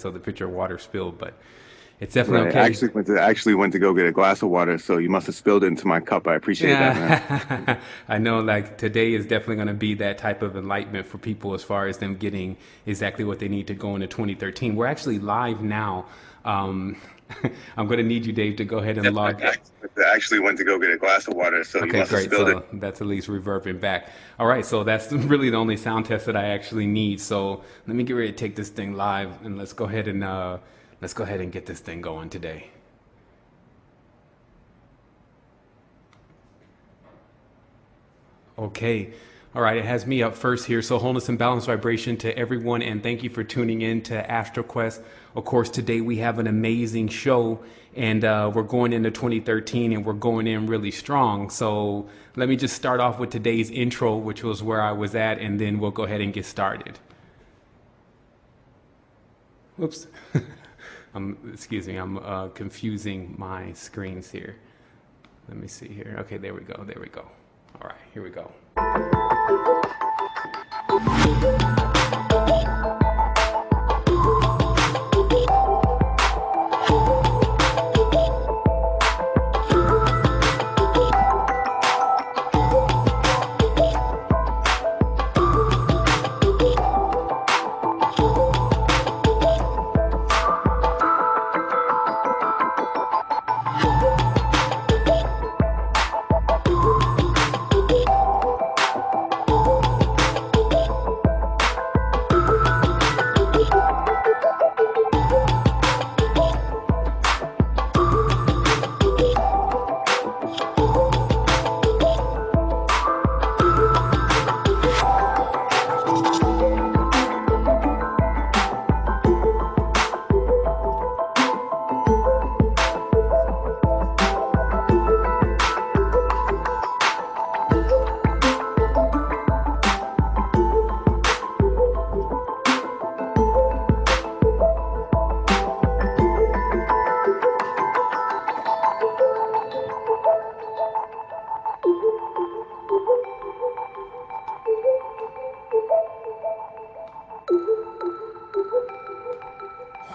so the pitcher of water spilled, but it's definitely Right. okay. I actually went to go get a glass of water, so you must have spilled it into my cup. I appreciate that, man. Yeah, I know like today is definitely going to be that type of enlightenment for people as far as them getting exactly what they need to go into 2013. We're actually live now. Um, I'm going to need you, Dave, to go ahead and log. I actually went to go get a glass of water, so you Okay, must have great. spilled it. So that's at least reverbing back. All right, so that's really the only sound test that I actually need. So let me get ready to take this thing live, and let's go ahead and get this thing going today. Okay. All right. It has me up first here. So wholeness and balance vibration to everyone. And thank you for tuning in to Astral Quest. Of course, today we have an amazing show and we're going into 2013 and we're going in really strong. So let me just start off with today's intro, which was where I was at, and then we'll go ahead and get started. Whoops. Excuse me. I'm confusing my screens here. Let me see here. Okay, there we go. There we go. All right, here we go.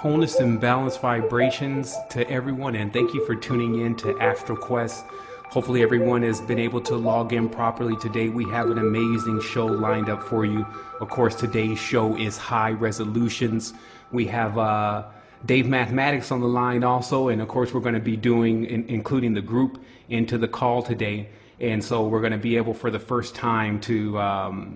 Wholeness and balanced vibrations to everyone, and thank you for tuning in to Astral Quest. Hopefully everyone has been able to log in properly today. We have an amazing show lined up for you. Of course, today's show is high resolutions. We have Dave Mathematics on the line also, and of course we're going to be doing, including the group, into the call today. And so we're going to be able for the first time to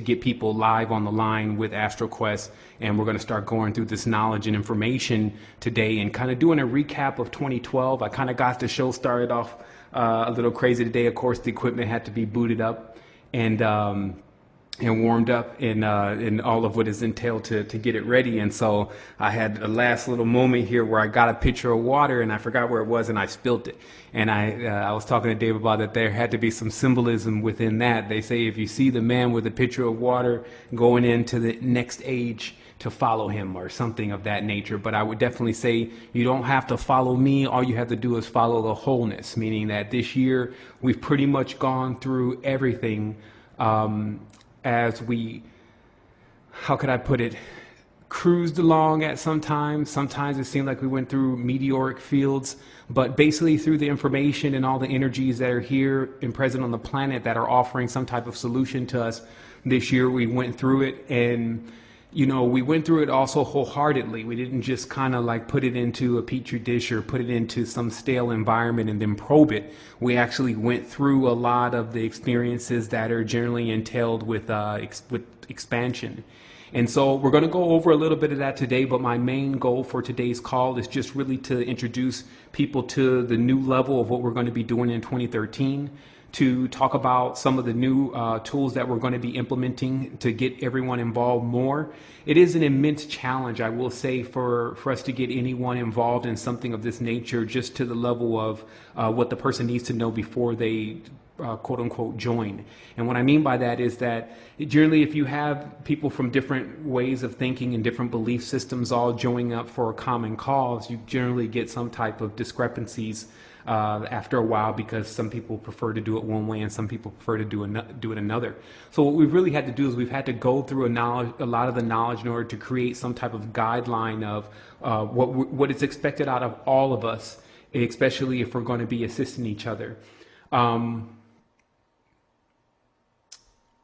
get people live on the line with Astral Quest, and we're going to start going through this knowledge and information today and kind of doing a recap of 2012. I kind of got the show started off a little crazy today. Of course, the equipment had to be booted up and warmed up and all of what is entailed to get it ready. And so I had a last little moment here where I got a pitcher of water and I forgot where it was and I spilt it. And I was talking to Dave about that. There had to be some symbolism within that. They say if you see the man with a pitcher of water going into the next age, to follow him or something of that nature. But I would definitely say you don't have to follow me. All you have to do is follow the wholeness, meaning that this year we've pretty much gone through everything as we, how could I put it, cruised along at sometimes. Sometimes it seemed like we went through meteoric fields, but basically through the information and all the energies that are here and present on the planet that are offering some type of solution to us this year, we went through it. And you know, we went through it also wholeheartedly. We didn't just kind of like put it into a petri dish or put it into some stale environment and then probe it. We actually went through a lot of the experiences that are generally entailed with expansion. And so we're going to go over a little bit of that today, but my main goal for today's call is just really to introduce people to the new level of what we're going to be doing in 2013. To talk about some of the new tools that we're going to be implementing to get everyone involved more. It is an immense challenge, I will say, for us to get anyone involved in something of this nature, just to the level of what the person needs to know before they quote unquote join. And what I mean by that is that generally if you have people from different ways of thinking and different belief systems all joining up for a common cause, you generally get some type of discrepancies after a while, because some people prefer to do it one way and some people prefer to do it another. So what we've really had to do is we've had to go through a lot of the knowledge in order to create some type of guideline of what is expected out of all of us, especially if we're going to be assisting each other. I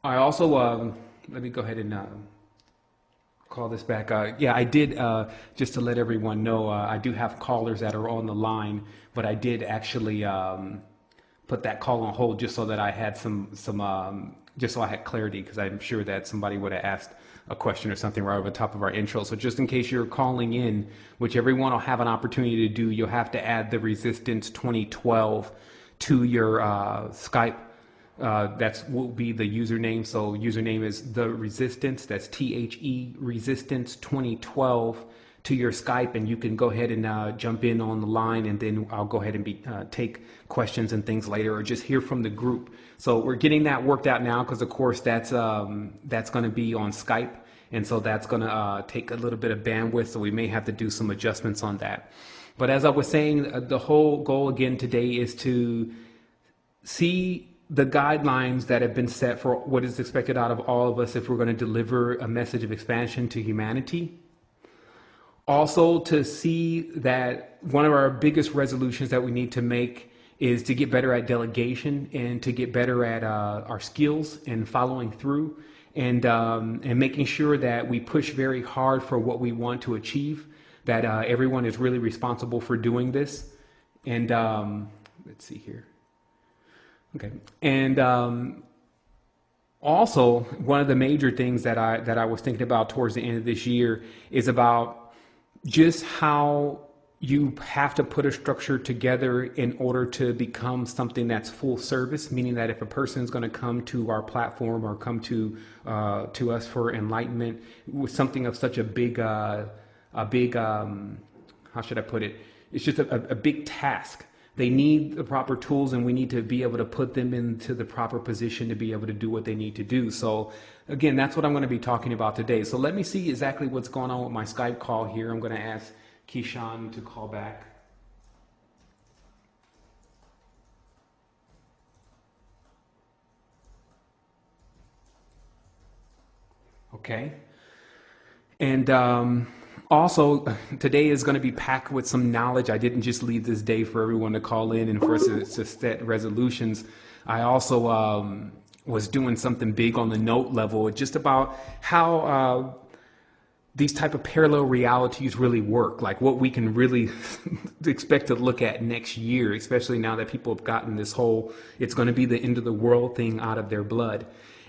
also, let me go ahead and call this back. Yeah, I did, just to let everyone know, I do have callers that are on the line, but I did actually put that call on hold just so that I had just so I had clarity, because I'm sure that somebody would have asked a question or something right over the top of our intro. So just in case you're calling in, which everyone will have an opportunity to do, you'll have to add the Resistance 2012 to your Skype. That's will be the username. So username is the Resistance. That's THE Resistance 2012 to your Skype, and you can go ahead and jump in on the line, and then I'll go ahead and take questions and things later, or just hear from the group. So we're getting that worked out now, because of course that's going to be on Skype, and so that's going to take a little bit of bandwidth. So we may have to do some adjustments on that. But as I was saying, the whole goal again today is to see the guidelines that have been set for what is expected out of all of us if we're going to deliver a message of expansion to humanity. Also, to see that one of our biggest resolutions that we need to make is to get better at delegation, and to get better at our skills and following through, and making sure that we push very hard for what we want to achieve, that everyone is really responsible for doing this. And let's see here. Okay. And also, one of the major things that I was thinking about towards the end of this year is about just how you have to put a structure together in order to become something that's full service, meaning that if a person is going to come to our platform or come to us for enlightenment with something of such a big, how should I put it? It's just a big task. They need the proper tools, and we need to be able to put them into the proper position to be able to do what they need to do. So again, that's what I'm going to be talking about today. So let me see exactly what's going on with my Skype call here. I'm going to ask Keyshawn to call back. Okay. And also, today is going to be packed with some knowledge. I didn't just leave this day for everyone to call in and for us to set resolutions. I also was doing something big on the note level, just about how these type of parallel realities really work, like what we can really expect to look at next year, especially now that people have gotten this whole, it's going to be the end of the world thing out of their blood.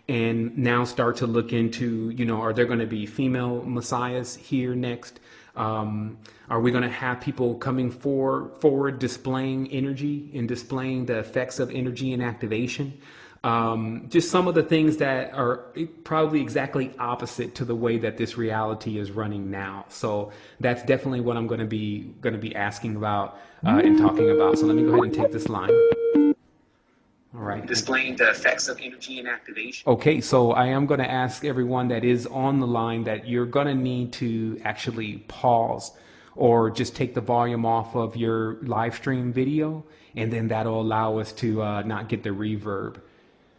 And now start to look into, are there going to be female messiahs here next? Are we going to have people coming forward displaying energy and displaying the effects of energy and activation? Just some of the things that are probably exactly opposite to the way that this reality is running now. So that's definitely what I'm going to be asking about and talking about. So let me go ahead and take this line. All right. Displaying the effects of energy and activation. Okay, so I am going to ask everyone that is on the line that you're going to need to actually pause or just take the volume off of your live stream video, and then that'll allow us to not get the reverb.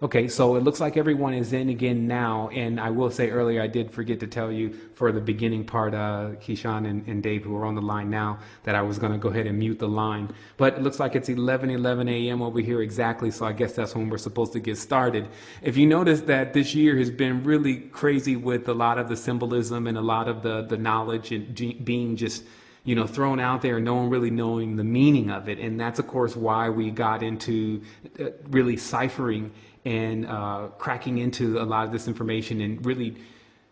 Okay, so it looks like everyone is in again now, and I will say earlier I did forget to tell you for the beginning part, Keyshawn and Dave, who are on the line now, that I was going to go ahead and mute the line. But it looks like it's 11:11 a.m. over here exactly, so I guess that's when we're supposed to get started. If you notice that this year has been really crazy with a lot of the symbolism and a lot of the knowledge and being just thrown out there, no one really knowing the meaning of it. And that's, of course, why we got into really ciphering and cracking into a lot of this information and really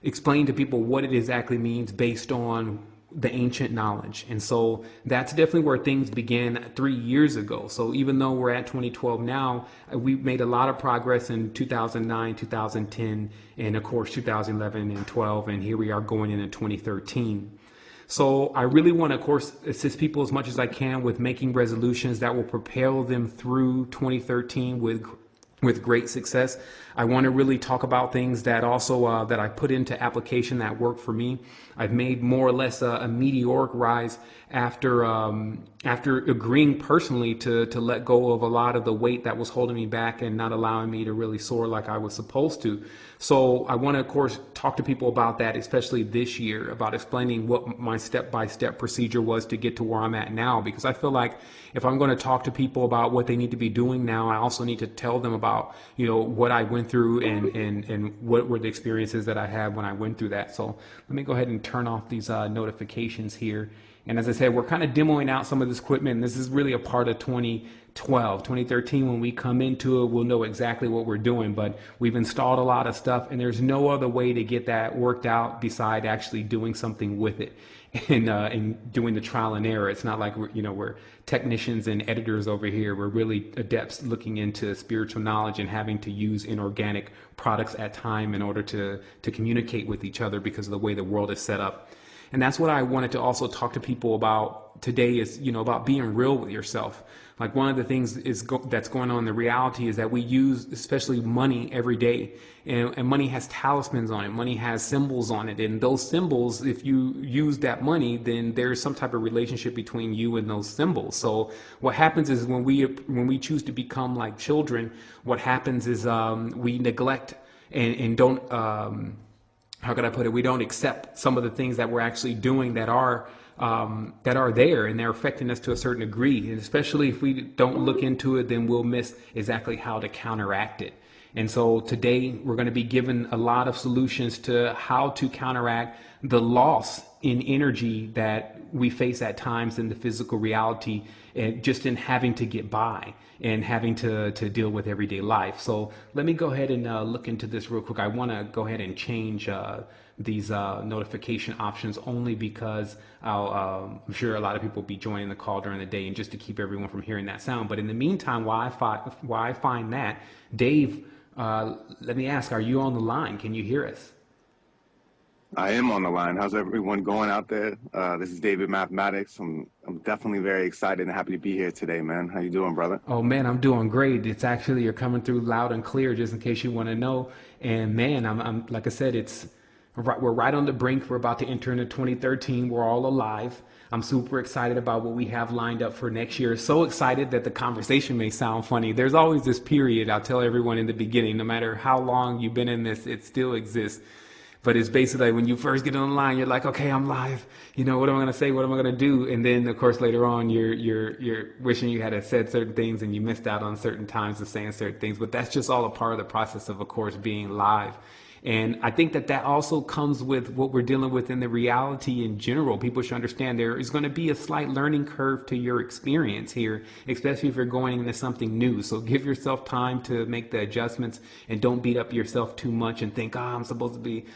explain to people what it exactly means based on the ancient knowledge. And so that's definitely where things began 3 years ago. So even though we're at 2012 now, we made a lot of progress in 2009, 2010, and of course 2011 and 12, and here we are going into 2013. So I really want to, of course, assist people as much as I can with making resolutions that will propel them through 2013 with great success. I want to really talk about things that also that I put into application that work for me. I've made more or less a meteoric rise after agreeing personally to let go of a lot of the weight that was holding me back and not allowing me to really soar like I was supposed to. So I want to, of course, talk to people about that, especially this year, about explaining what my step-by-step procedure was to get to where I'm at now. Because I feel like if I'm going to talk to people about what they need to be doing now, I also need to tell them about, what I went through and what were the experiences that I had when I went through that. So let me go ahead and turn off these notifications here. And as I said, we're kind of demoing out some of this equipment. This is really a part of 2012, 2013. When we come into it, we'll know exactly what we're doing. But we've installed a lot of stuff, and there's no other way to get that worked out beside actually doing something with it and doing the trial and error. It's not like we're technicians and editors over here. We're really adepts looking into spiritual knowledge and having to use inorganic products at time in order to communicate with each other because of the way the world is set up. And that's what I wanted to also talk to people about today is, about being real with yourself. Like one of the things that's going on in the reality is that we use especially money every day, and money has talismans on it. Money has symbols on it. And those symbols, if you use that money, then there's some type of relationship between you and those symbols. So what happens is when we choose to become like children, what happens is we neglect and don't how could I put it? We don't accept some of the things that we're actually doing that are there, and they're affecting us to a certain degree. And especially if we don't look into it, then we'll miss exactly how to counteract it. And so today we're going to be given a lot of solutions to how to counteract the loss in energy that we face at times in the physical reality, and just in having to get by and having to deal with everyday life. So let me go ahead and look into this real quick. I want to go ahead and change these notification options only because I'm sure a lot of people will be joining the call during the day, and just to keep everyone from hearing that sound. But in the meantime, while I find that, Dave, let me ask, are you on the line? Can you hear us? I am on the line. How's everyone going out there? This is David Mathematics. I'm definitely very excited and happy to be here today, man. How you doing, brother? Oh man, I'm doing great. It's actually, you're coming through loud and clear, just in case you want to know. And man, I'm like I said, we're right on the brink. We're about to enter into 2013. We're all alive. I'm super excited about what we have lined up for next year. So excited that the conversation may sound funny. There's always this period, I'll tell everyone in the beginning, no matter how long you've been in this, it still exists. But it's basically when you first get on the line, you're like, okay, I'm live. What am I going to say? What am I going to do? And then, of course, later on, you're wishing you had said certain things and you missed out on certain times of saying certain things. But that's just all a part of the process of course, being live. And I think that also comes with what we're dealing with in the reality in general. People should understand there is going to be a slight learning curve to your experience here, especially if you're going into something new. So give yourself time to make the adjustments, and don't beat up yourself too much and think, I'm supposed to be,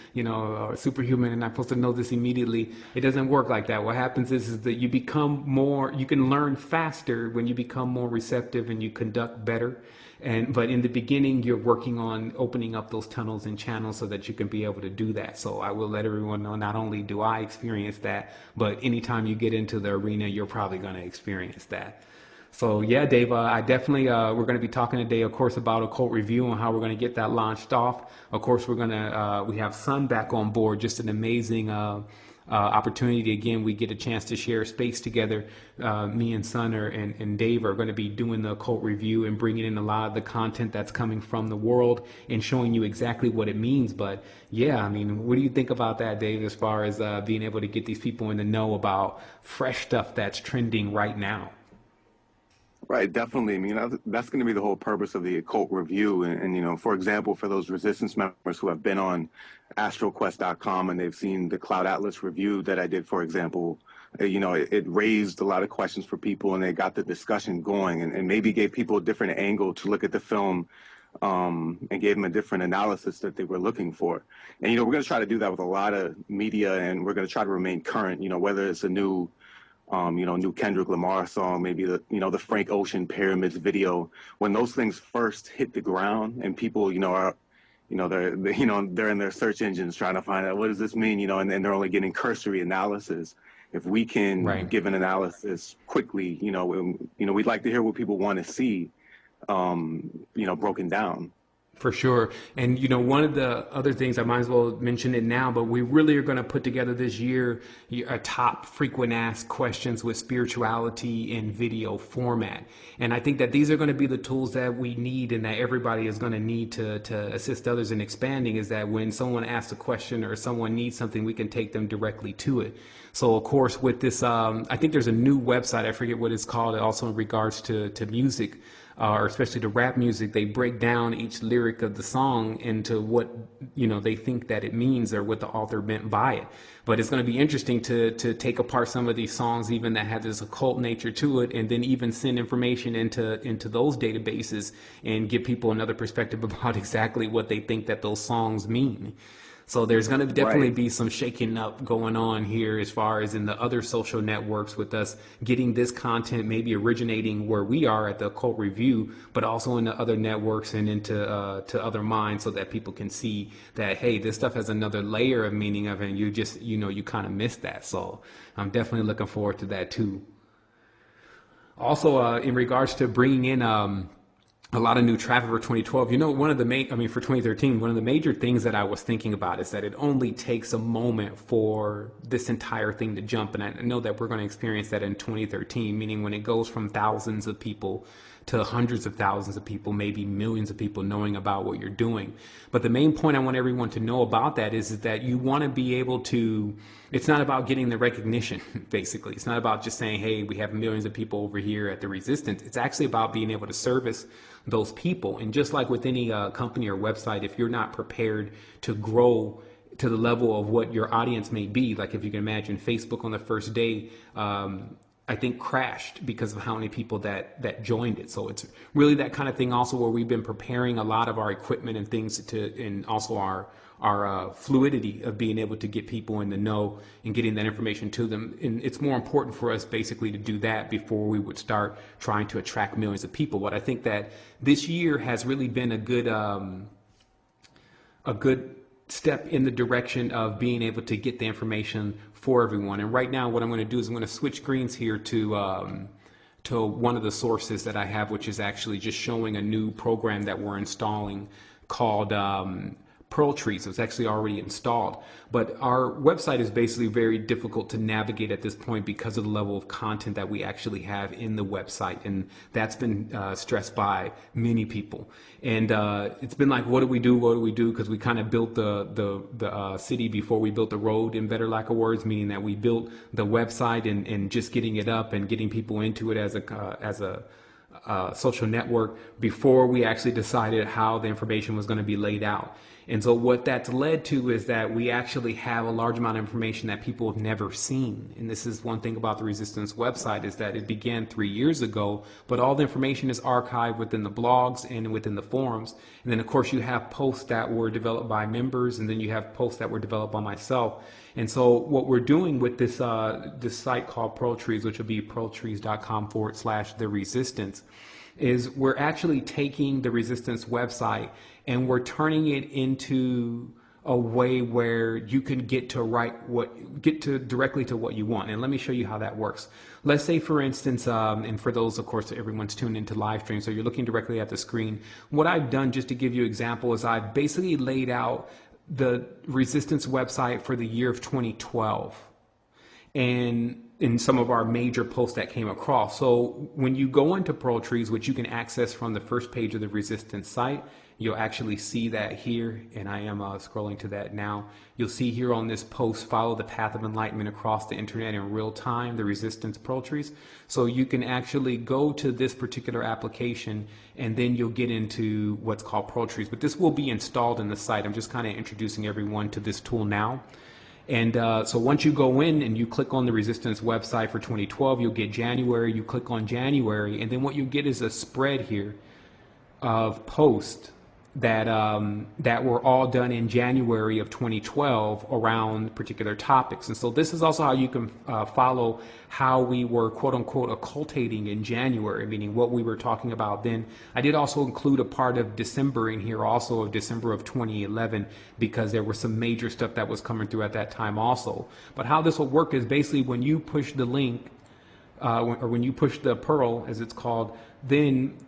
superhuman and I'm supposed to know this immediately. It doesn't work like that. What happens is that you can learn faster when you become more receptive and you conduct better. But in the beginning, you're working on opening up those tunnels and channels so that you can be able to do that. So I will let everyone know, not only do I experience that, but anytime you get into the arena, you're probably going to experience that. So yeah, Dave, I definitely, we're going to be talking today, of course, about Occult Review and how we're going to get that launched off. Of course, we have Sun back on board, just an amazing opportunity. Again, we get a chance to share space together. Me and Sun and Dave are going to be doing the Occult Review and bringing in a lot of the content that's coming from the world and showing you exactly what it means. But yeah, I mean, what do you think about that, Dave, as far as being able to get these people in the know about fresh stuff that's trending right now? Right, definitely. I mean, that's going to be the whole purpose of the Occult Review. And for example, for those Resistance members who have been on astralquest.com and they've seen the Cloud Atlas review that I did, for example, it raised a lot of questions for people, and they got the discussion going, and maybe gave people a different angle to look at the film, and gave them a different analysis that they were looking for. And, we're going to try to do that with a lot of media, and we're going to try to remain current, whether it's a new Kendrick Lamar song, maybe the Frank Ocean Pyramids video. When those things first hit the ground and people, they're in their search engines trying to find out what does this mean, and they're only getting cursory analysis. If we can give an analysis quickly, we'd like to hear what people want to see, broken down. For sure. And, one of the other things, I might as well mention it now, but we really are going to put together this year a top frequent asked questions with spirituality in video format. And I think that these are going to be the tools that we need and that everybody is going to need to assist others in expanding, is that when someone asks a question or someone needs something, we can take them directly to it. So, of course, with this, I think there's a new website, I forget what it's called, also in regards to music. Or especially the rap music, they break down each lyric of the song into what they think that it means or what the author meant by it. But it's going to be interesting to take apart some of these songs, even that have this occult nature to it, and then even send information into those databases and give people another perspective about exactly what they think that those songs mean. So there's going to definitely be some shaking up going on here as far as in the other social networks, with us getting this content maybe originating where we are at the Occult Review, but also in the other networks and into to other minds, so that people can see that, hey, this stuff has another layer of meaning of it, and you just, you kind of missed that. So I'm definitely looking forward to that too. Also, in regards to bringing in a lot of new traffic for 2012. For 2013, one of the major things that I was thinking about is that it only takes a moment for this entire thing to jump. And I know that we're going to experience that in 2013, meaning when it goes from thousands of people to hundreds of thousands of people, maybe millions of people knowing about what you're doing. But the main point I want everyone to know about that is that you want to be able to, it's not about getting the recognition, basically. It's not about just saying, hey, we have millions of people over here at the Resistance. It's actually about being able to service those people. And just like with any company or website, if you're not prepared to grow to the level of what your audience may be, like if you can imagine Facebook on the first day, I think crashed because of how many people that joined it. So it's really that kind of thing also, where we've been preparing a lot of our equipment and things and also our fluidity of being able to get people in the know and getting that information to them. And it's more important for us basically to do that before we would start trying to attract millions of people. But I think that this year has really been a good step in the direction of being able to get the information for everyone. And right now what I'm going to do is I'm going to switch screens here to one of the sources that I have, which is actually just showing a new program that we're installing called Pearl Trees. It's actually already installed, but our website is basically very difficult to navigate at this point because of the level of content that we actually have in the website, and that's been stressed by many people. And it's been like, what do we do? Because we kind of built the city before we built the road, in better lack of words, meaning that we built the website and just getting it up and getting people into it as a social network before we actually decided how the information was going to be laid out. And so what that's led to is that we actually have a large amount of information that people have never seen. And this is one thing about the Resistance website, is that it began 3 years ago, but all the information is archived within the blogs and within the forums. And then of course you have posts that were developed by members, and then you have posts that were developed by myself. And so what we're doing with this site called Pearl Trees, which will be pearltrees.com/the Resistance, is we're actually taking the Resistance website and we're turning it into a way where you can get directly to what you want. And let me show you how that works. Let's say, for instance, and for those, of course, everyone's tuned into live stream, so you're looking directly at the screen. What I've done, just to give you an example, is I've basically laid out the Resistance website for the year of 2012. And in some of our major posts that came across. So when you go into Pearl Trees, which you can access from the first page of the Resistance site, you'll actually see that here, and I am scrolling to that now. You'll see here on this post, follow the path of enlightenment across the internet in real time, the Resistance Pearl Trees. So you can actually go to this particular application, and then you'll get into what's called Pearl Trees. But this will be installed in the site. I'm just kind of introducing everyone to this tool now. And so once you go in and you click on the Resistance website for 2012, you'll get January. You click on January, and then what you get is a spread here of posts that were all done in January of 2012 around particular topics. And so this is also how you can follow how we were, quote unquote, occultating in January, meaning what we were talking about then. I did also include a part of December in here, also of December of 2011, because there was some major stuff that was coming through at that time also. But how this will work is basically when you push the link, or when you push the Pearl, as it's called, then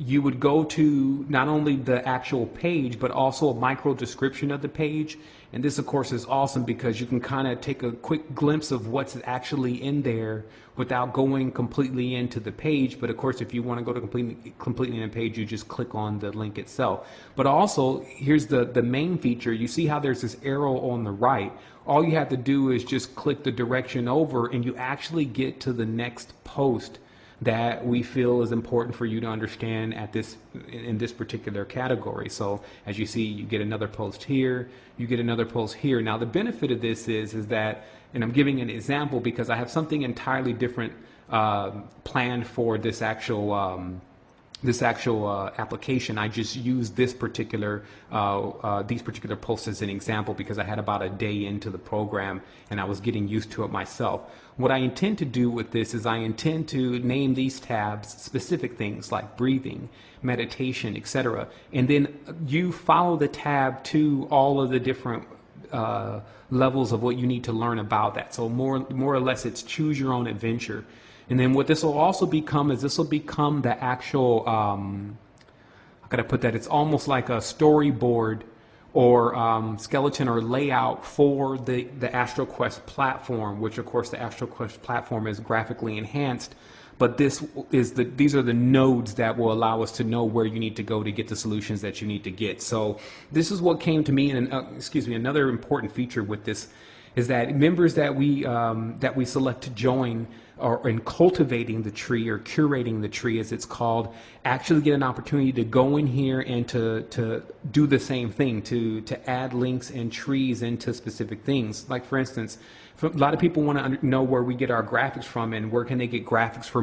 you would go to not only the actual page, but also a micro description of the page. And this, of course, is awesome because you can kind of take a quick glimpse of what's actually in there without going completely into the page. But of course, if you want to go to completely in the page, you just click on the link itself. But also, here's the main feature. You see how there's this arrow on the right. All you have to do is just click the direction over, and you actually get to the next post that we feel is important for you to understand at this in this particular category. So as you see, you get another post here, you get another post here. Now the benefit of this is that, and I'm giving an example because I have something entirely different planned for this actual application. I just used this particular these particular posts as an example because I had about a day into the program and I was getting used to it myself. What I intend to do with this is I intend to name these tabs specific things like breathing, meditation, etc. And then you follow the tab to all of the different levels of what you need to learn about that. So more or less it's choose your own adventure. And then what this will also become is this will become the actual, how can I put that? It's almost like a storyboard or skeleton or layout for the Astral Quest platform, which of course the Astral Quest platform is graphically enhanced. But these are the nodes that will allow us to know where you need to go to get the solutions that you need to get. So this is what came to me, and another important feature with this is that members that we select to join or in cultivating the tree or curating the tree as it's called actually get an opportunity to go in here and to do the same thing, to add links and trees into specific things. Like for instance, a lot of people want to know where we get our graphics from and where can they get graphics for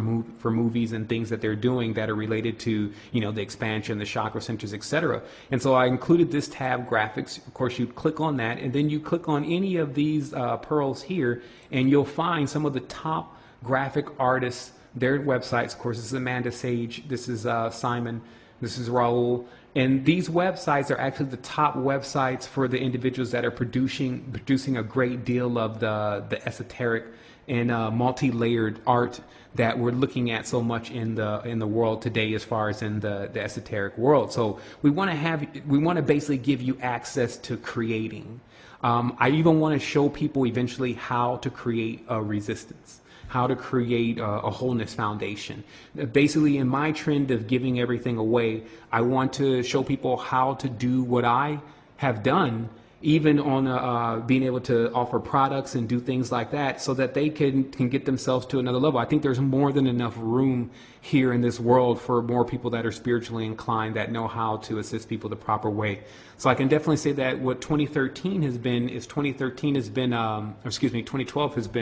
movies and things that they're doing that are related to, you know, the expansion, the chakra centers, etc. And so I included this tab, graphics. Of course, you click on that and then you click on any of these pearls here and you'll find some of the top graphic artists, their websites. Of course, this is Amanda Sage, this is Simon, this is Raul, and these websites are actually the top websites for the individuals that are producing a great deal of the esoteric and multi-layered art that we're looking at so much in the world today, as far as in the esoteric world. So we want to basically give you access to creating. I even want to show people eventually how to create a resistance, how to create a wholeness foundation. Basically, in my trend of giving everything away, I want to show people how to do what I have done, even on being able to offer products and do things like that, so that they can get themselves to another level. I think there's more than enough room here in this world for more people that are spiritually inclined, that know how to assist people the proper way. So I can definitely say that what 2012 has been,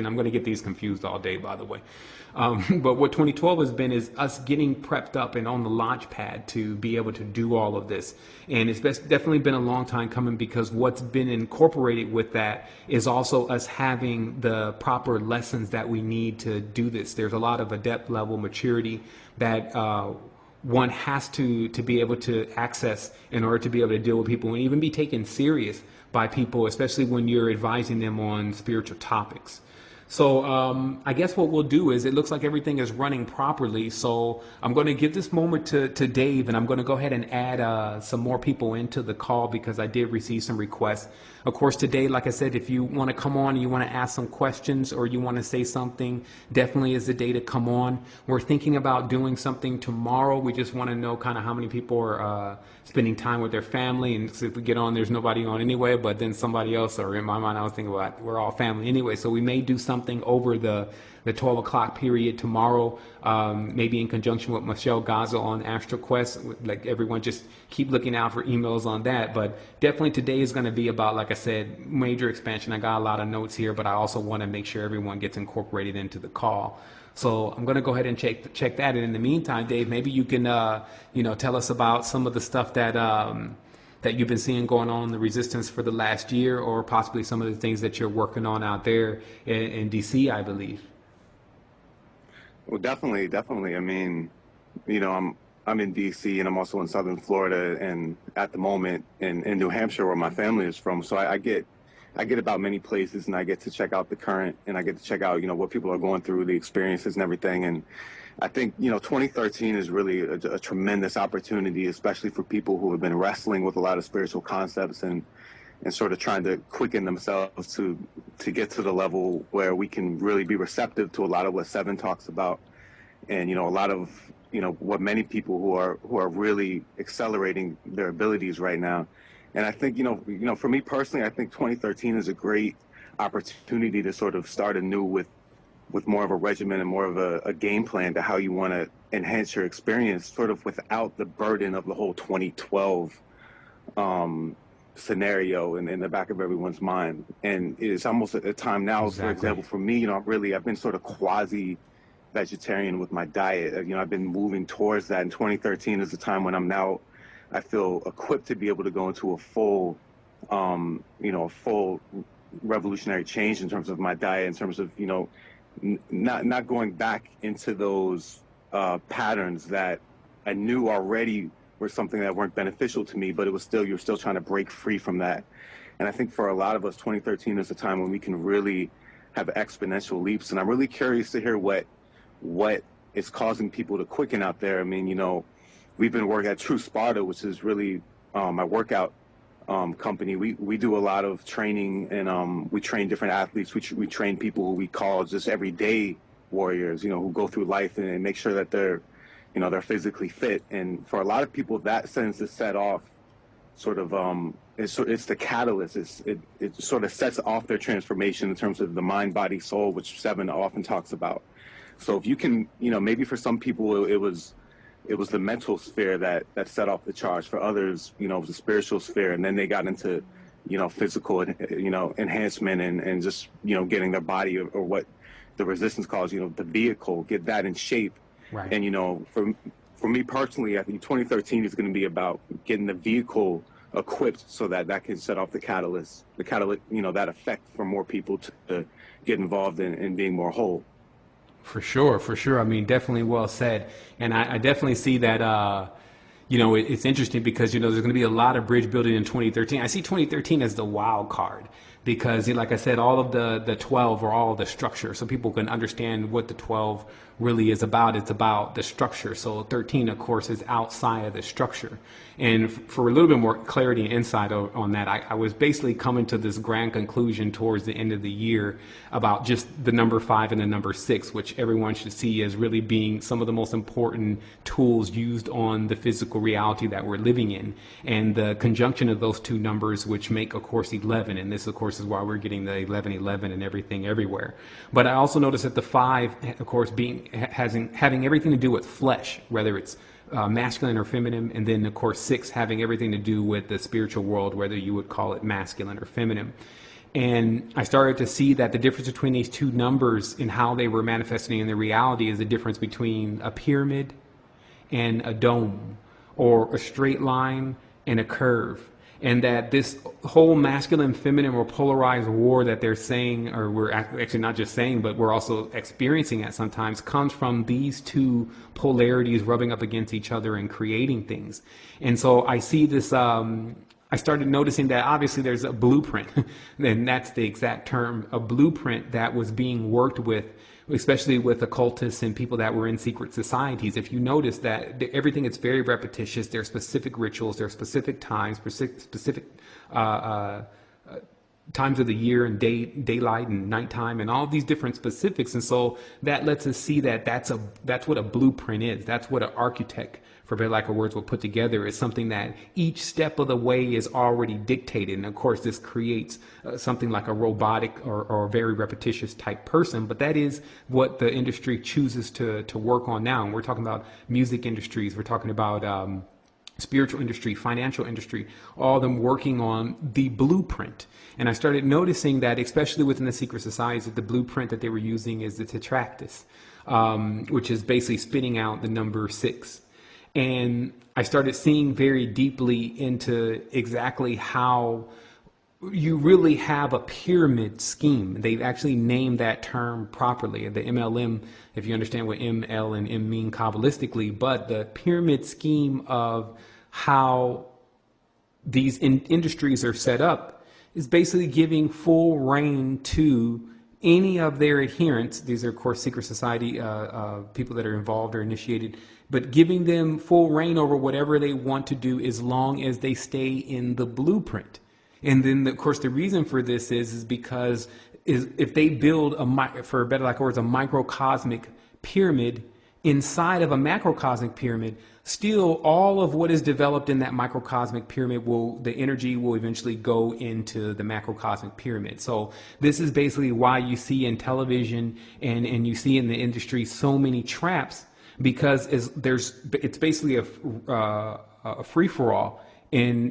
I'm going to get these confused all day, by the way. But what 2012 has been is us getting prepped up and on the launch pad to be able to do all of this. And it's definitely been a long time coming, because what's been incorporated with that is also us having the proper lessons that we need to do this. There's a lot of adept level maturity that one has to be able to access in order to be able to deal with people and even be taken serious by people, especially when you're advising them on spiritual topics. So I guess what we'll do is, it looks like everything is running properly. So I'm going to give this moment to Dave, and I'm going to go ahead and add some more people into the call, because I did receive some requests. Of course, today, like I said, if you want to come on and you want to ask some questions or you want to say something, definitely is the day to come on. We're thinking about doing something tomorrow. We just want to know kind of how many people are spending time with their family. And so if we get on, there's nobody on anyway, but then somebody else, or in my mind, I was thinking about, we're all family anyway. So we may do something over the 12 o'clock period tomorrow, maybe in conjunction with Michelle Gaza on Astral Quest. Like, everyone, just keep looking out for emails on that. But definitely today is going to be about, like I said, major expansion. I got a lot of notes here, but I also want to make sure everyone gets incorporated into the call. So I'm going to go ahead and check that. And in the meantime, Dave, maybe you can tell us about some of the stuff that you've been seeing going on in the resistance for the last year, or possibly some of the things that you're working on out there in DC, I believe. Well, definitely. I mean, I'm in DC, and I'm also in Southern Florida, and at the moment in New Hampshire, where my family is from. So I get I get about many places, and I get to check out the current, and I get to check out, what people are going through, the experiences and everything. And I think, 2013 is really a tremendous opportunity, especially for people who have been wrestling with a lot of spiritual concepts and sort of trying to quicken themselves to get to the level where we can really be receptive to a lot of what Sevan talks about, and a lot of what many people who are really accelerating their abilities right now. And I think for me personally, I think 2013 is a great opportunity to sort of start anew with more of a regimen and more of a game plan to how you want to enhance your experience, sort of without the burden of the whole 2012 scenario in the back of everyone's mind. And it's almost a time now, Exactly. for example, for me, I've been sort of quasi vegetarian with my diet. I've been moving towards that. And 2013 is the time when I feel equipped to be able to go into a full revolutionary change in terms of my diet, in terms of, not going back into those patterns that I knew already were something that weren't beneficial to me, but you're still trying to break free from that. And I think for a lot of us, 2013 is a time when we can really have exponential leaps. And I'm really curious to hear what is causing people to quicken out there. I mean, we've been working at True Sparta, which is really my workout company. We do a lot of training, and we train different athletes. We train people who we call just everyday warriors, who go through life and make sure that they're physically fit. And for a lot of people, that tends to set off sort of it's the catalyst. It sort of sets off their transformation in terms of the mind, body, soul, which Sevan often talks about. So if you can, maybe for some people it was the mental sphere that set off the charge. For others, it was the spiritual sphere, and then they got into, physical, enhancement and just, getting their body or what the resistance calls, the vehicle, get that in shape. Right. And, for me personally, I think 2013 is going to be about getting the vehicle equipped so that can set off the catalyst, that effect for more people to get involved in being more whole. For sure. I mean, definitely well said. And I definitely see that, it's interesting because, there's going to be a lot of bridge building in 2013. I see 2013 as the wild card because, like I said, all of the 12 are all the structure. So people can understand what the 12 really is about. It's about the structure. So 13, of course, is outside of the structure. And for a little bit more clarity and insight on that, I was basically coming to this grand conclusion towards the end of the year about just the number 5 and the number 6, which everyone should see as really being some of the most important tools used on the physical reality that we're living in. And the conjunction of those two numbers, which make, of course, 11. And this, of course, is why we're getting the 1111 and everything everywhere. But I also noticed that the 5, of course, having everything to do with flesh, whether it's masculine or feminine, and then of course 6 having everything to do with the spiritual world, whether you would call it masculine or feminine. And I started to see that the difference between these two numbers and how they were manifesting in the reality is the difference between a pyramid and a dome, or a straight line and a curve. And that this whole masculine, feminine, or polarized war that they're saying, or we're actually not just saying, but we're also experiencing at sometimes, comes from these two polarities rubbing up against each other and creating things. And so I see this, I started noticing that obviously there's a blueprint, and that's the exact term, a blueprint that was being worked with, especially with occultists and people that were in secret societies. If you notice that everything is very repetitious, there are specific rituals, there are specific times, specific times of the year and daylight and nighttime and all these different specifics. And so that lets us see that that's what a blueprint is. That's what an architect, for better lack of words, will put together. Is something that each step of the way is already dictated. And of course, this creates something like a robotic or very repetitious type person. But that is what the industry chooses to work on now. And we're talking about music industries. We're talking about spiritual industry, financial industry, all of them working on the blueprint. And I started noticing that, especially within the secret societies, that the blueprint that they were using is the tetractys, which is basically spitting out the number 6. And I started seeing very deeply into exactly how you really have a pyramid scheme. They've actually named that term properly, the MLM, if you understand what M, L, and M mean Kabbalistically, but the pyramid scheme of how these industries are set up is basically giving full reign to any of their adherents. These are, of course, secret society people that are involved or initiated, but giving them full reign over whatever they want to do as long as they stay in the blueprint. And then, of course, the reason for this is because if they build for better lack of words, a microcosmic pyramid inside of a macrocosmic pyramid, still all of what is developed in that microcosmic pyramid the energy will eventually go into the macrocosmic pyramid. So this is basically why you see in television and you see in the industry so many traps, because it's basically a free-for-all,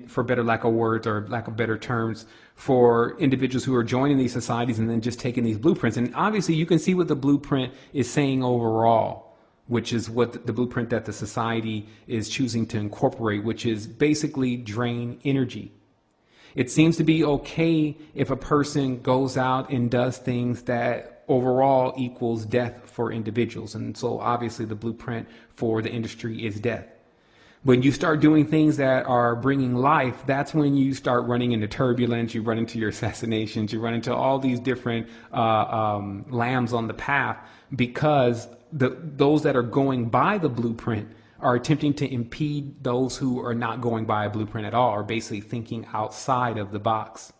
for better lack of words or lack of better terms, for individuals who are joining these societies and then just taking these blueprints. And obviously you can see what the blueprint is saying overall, which is what the blueprint that the society is choosing to incorporate, which is basically drain energy. It seems to be okay if a person goes out and does things that overall equals death for individuals. And so obviously the blueprint for the industry is death. When you start doing things that are bringing life, that's when you start running into turbulence, you run into your assassinations, you run into all these different lambs on the path, because those that are going by the blueprint are attempting to impede those who are not going by a blueprint at all, or basically thinking outside of the box.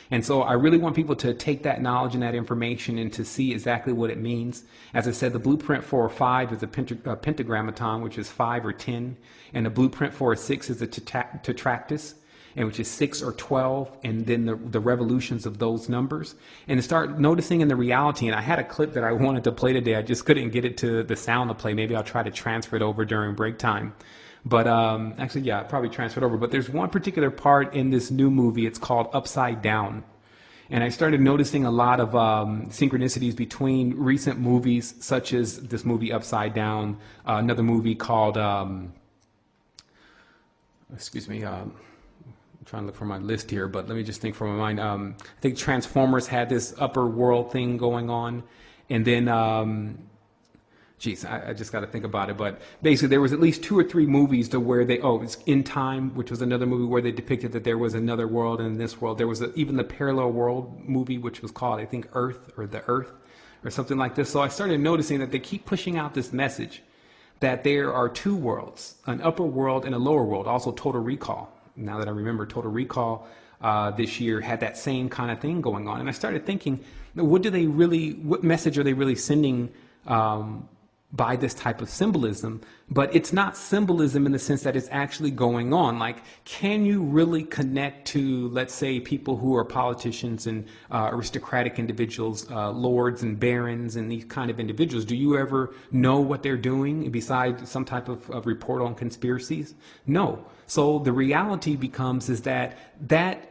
And so I really want people to take that knowledge and that information and to see exactly what it means. As I said, the blueprint for a 5 is a pentagrammaton, which is 5 or 10. And the blueprint for a 6 is a tetractys, and which is 6 or 12, and then the revolutions of those numbers. And to start noticing in the reality, and I had a clip that I wanted to play today. I just couldn't get it to the sound to play. Maybe I'll try to transfer it over during break time. But actually, yeah, I'll probably transfer it over. But there's one particular part in this new movie. It's called Upside Down. And I started noticing a lot of synchronicities between recent movies, such as this movie Upside Down, another movie called, I'm trying to look for my list here, but let me just think from my mind. I think Transformers had this upper world thing going on. And then, I just got to think about it. But basically, there was at least 2 or 3 movies to where it's In Time, which was another movie where they depicted that there was another world in this world. There was even the Parallel World movie, which was called, I think, Earth or The Earth or something like this. So I started noticing that they keep pushing out this message that there are 2 worlds, an upper world and a lower world. Also, Total Recall. Now that I remember, Total Recall this year had that same kind of thing going on. And I started thinking, what message are they really sending by this type of symbolism? But it's not symbolism in the sense that it's actually going on. Like, can you really connect to, let's say, people who are politicians and aristocratic individuals, lords and barons and these kind of individuals? Do you ever know what they're doing besides some type of report on conspiracies? No. So the reality becomes is that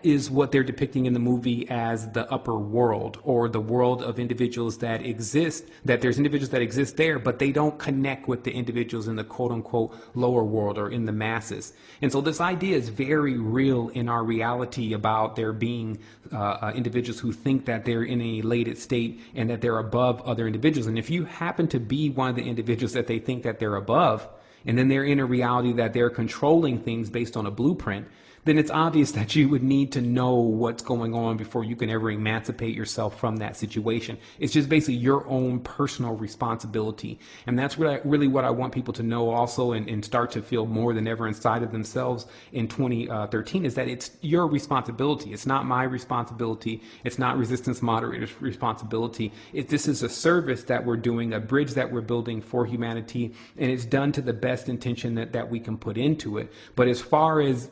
is what they're depicting in the movie as the upper world, or the world of individuals that exist, that there's individuals that exist there, but they don't connect with the individuals in the quote unquote lower world or in the masses. And so this idea is very real in our reality about there being individuals who think that they're in an elated state and that they're above other individuals. And if you happen to be one of the individuals that they think that they're above, and then they're in a reality that they're controlling things based on a blueprint, then it's obvious that you would need to know what's going on before you can ever emancipate yourself from that situation. It's just basically your own personal responsibility. And that's really what I want people to know also, and start to feel more than ever inside of themselves in 2013, is that it's your responsibility. It's not my responsibility. It's not Resistance Moderator's responsibility. This is a service that we're doing, a bridge that we're building for humanity, and it's done to the best intention that we can put into it. But as far as,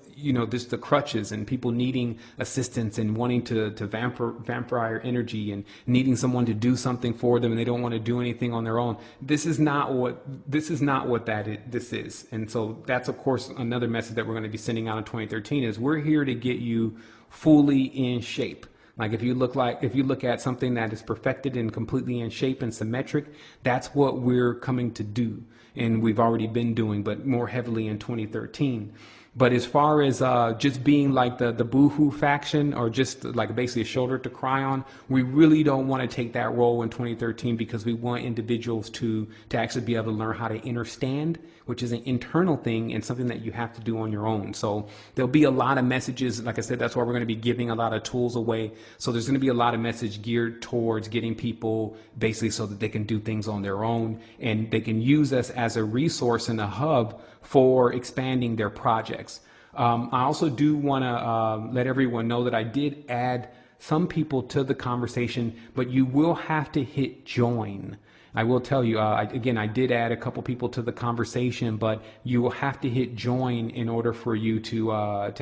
the crutches and people needing assistance and wanting to vampire energy and needing someone to do something for them, and they don't want to do anything on their own, this is not what this is. And so that's, of course, another message that we're going to be sending out in 2013 is we're here to get you fully in shape. Like if you look at something that is perfected and completely in shape and symmetric, that's what we're coming to do. And we've already been doing, but more heavily in 2013. But as far as just being like the boohoo faction, or just like basically a shoulder to cry on, we really don't want to take that role in 2013, because we want individuals to actually be able to learn how to understand, which is an internal thing and something that you have to do on your own. So there'll be a lot of messages. Like I said, that's why we're going to be giving a lot of tools away. So there's going to be a lot of message geared towards getting people basically so that they can do things on their own, and they can use us as a resource and a hub for expanding their projects. I also do want to let everyone know that I did add some people to the conversation, but you will have to hit join. I will tell you, again, I did add a couple people to the conversation, but you will have to hit join in order for you to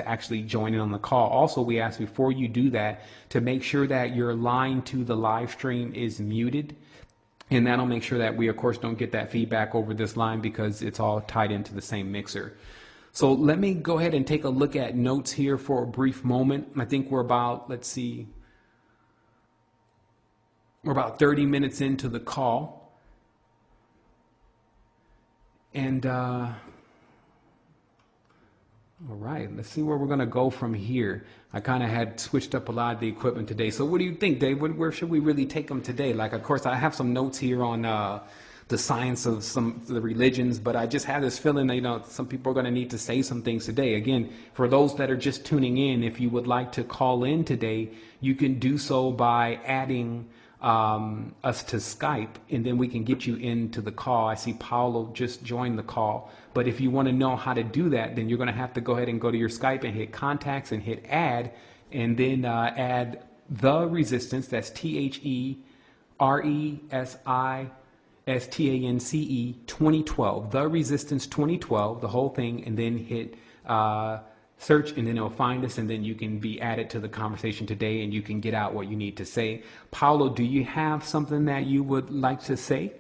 actually join in on the call. Also, we ask before you do that to make sure that your line to the live stream is muted. And that'll make sure that we, of course, don't get that feedback over this line, because it's all tied into the same mixer. So let me go ahead and take a look at notes here for a brief moment. I think we're about, let's see, we're about 30 minutes into the call. And all right, let's see where we're going to go from here. I kind of had switched up a lot of the equipment today. So what do you think, Dave? Where should we really take them today? Like, of course, I have some notes here on the science of some of the religions, but I just have this feeling that, some people are going to need to say some things today. Again, for those that are just tuning in, if you would like to call in today, you can do so by adding us to Skype, and then we can get you into the call. I see Paulo just joined the call, but if you want to know how to do that, then you're going to have to go ahead and go to your Skype and hit contacts and hit add, and then add the resistance. That's TheResistance 2012, the resistance 2012, the whole thing, and then hit search, and then it'll find us, and then you can be added to the conversation today, and you can get out what you need to say. Paulo, do you have something that you would like to say?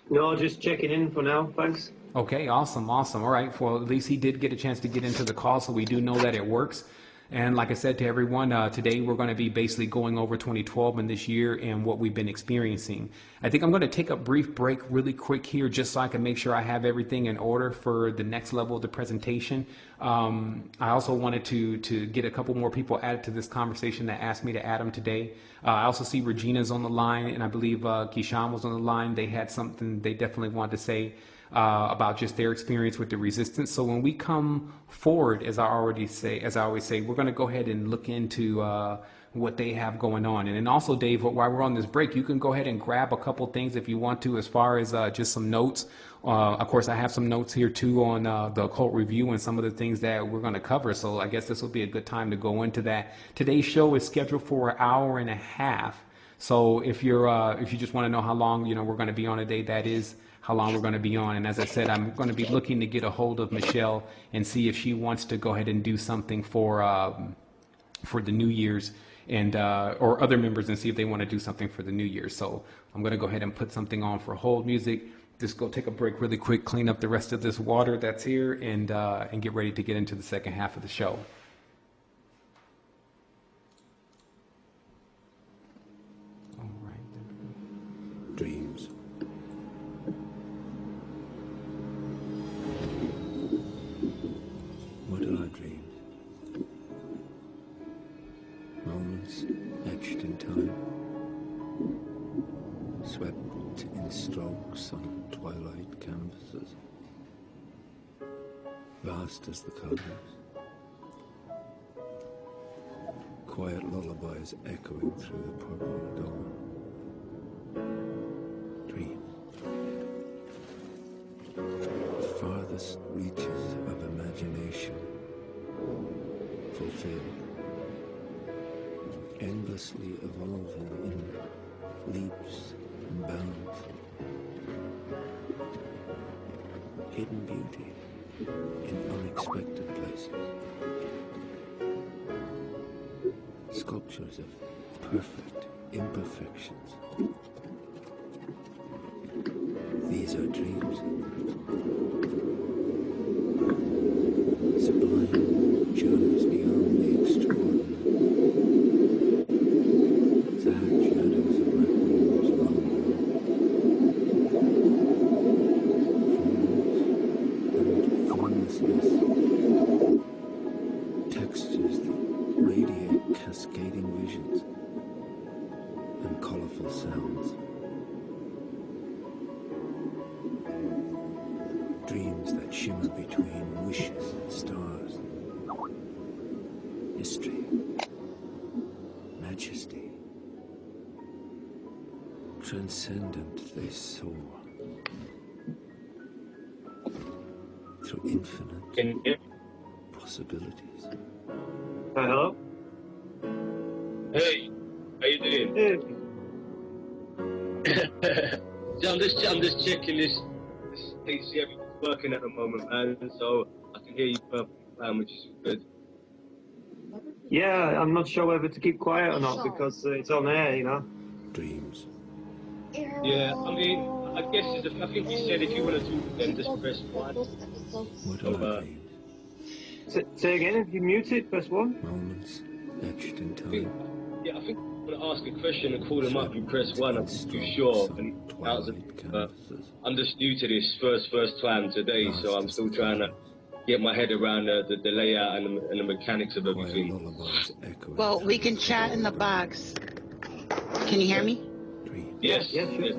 No, just checking in for now. Thanks. Okay, awesome. All right. Well, at least he did get a chance to get into the call, so we do know that it works. And like I said to everyone, today we're going to be basically going over 2012 and this year and what we've been experiencing. I think I'm going to take a brief break really quick here, just so I can make sure I have everything in order for the next level of the presentation. I also wanted to get a couple more people added to this conversation that asked me to add them today. I also see Regina's on the line, and I believe Kishan was on the line. They had something they definitely wanted to say about just their experience with the resistance. So when we come forward, as I always say, we're going to go ahead and look into what they have going on. And then also, Dave, while we're on this break, you can go ahead and grab a couple things if you want to, as far as just some notes. Of course, I have some notes here too on the occult review and some of the things that we're going to cover. So I guess this will be a good time to go into that. Today's show is scheduled for an hour and a half. So if you just want to know how long we're going to be on today, that is how long we're going to be on. And as I said, I'm going to be looking to get a hold of Michelle and see if she wants to go ahead and do something for the New Year's, and or other members, and see if they want to do something for the New Year's. So I'm going to go ahead and put something on for hold music. Just go take a break really quick, clean up the rest of this water that's here, and get ready to get into the second half of the show. All right. Dreams. What are dreams? Moments etched in time, swept in strokes on twilight canvases, vast as the cosmos, quiet lullabies echoing through the purple dawn. Dreams. The farthest reaches of imagination fulfilled, endlessly evolving in leaps and bounds. Hidden beauty in unexpected places. Sculptures of perfect imperfections. These are dreams. Sublime journeys beyond the extraordinary. Sad shadows of requiems long ago. Forms and formlessness that shimmer between wishes and stars. History, majesty, transcendent they soar through infinite possibilities. Hello? Hey, how you doing? Hey. So I'm just checking this. See everything's working at the moment, man. So I can hear you perfectly fine, which is good. Yeah, I'm not sure whether to keep quiet or not because it's on air, you know. Dreams. Yeah, I mean, I guess I think you said if you want to talk, then just press one. What So, are dreams? Say again, if you mute it, press 1. Moments etched in I think, time. yeah, I think you want to ask a question and call them up. You press Shadows one. I'm in not too strong sure. sun, And twilight canvases. I'm just new to this first time today, so I'm Vast as still the trying to cosmos. get my head around the layout and the mechanics of Quiet everything. lullabies echoing Well, we through can the chat in the purple dawn. box. Can you hear me? Dreams. Yes, Yeah, sure. yes.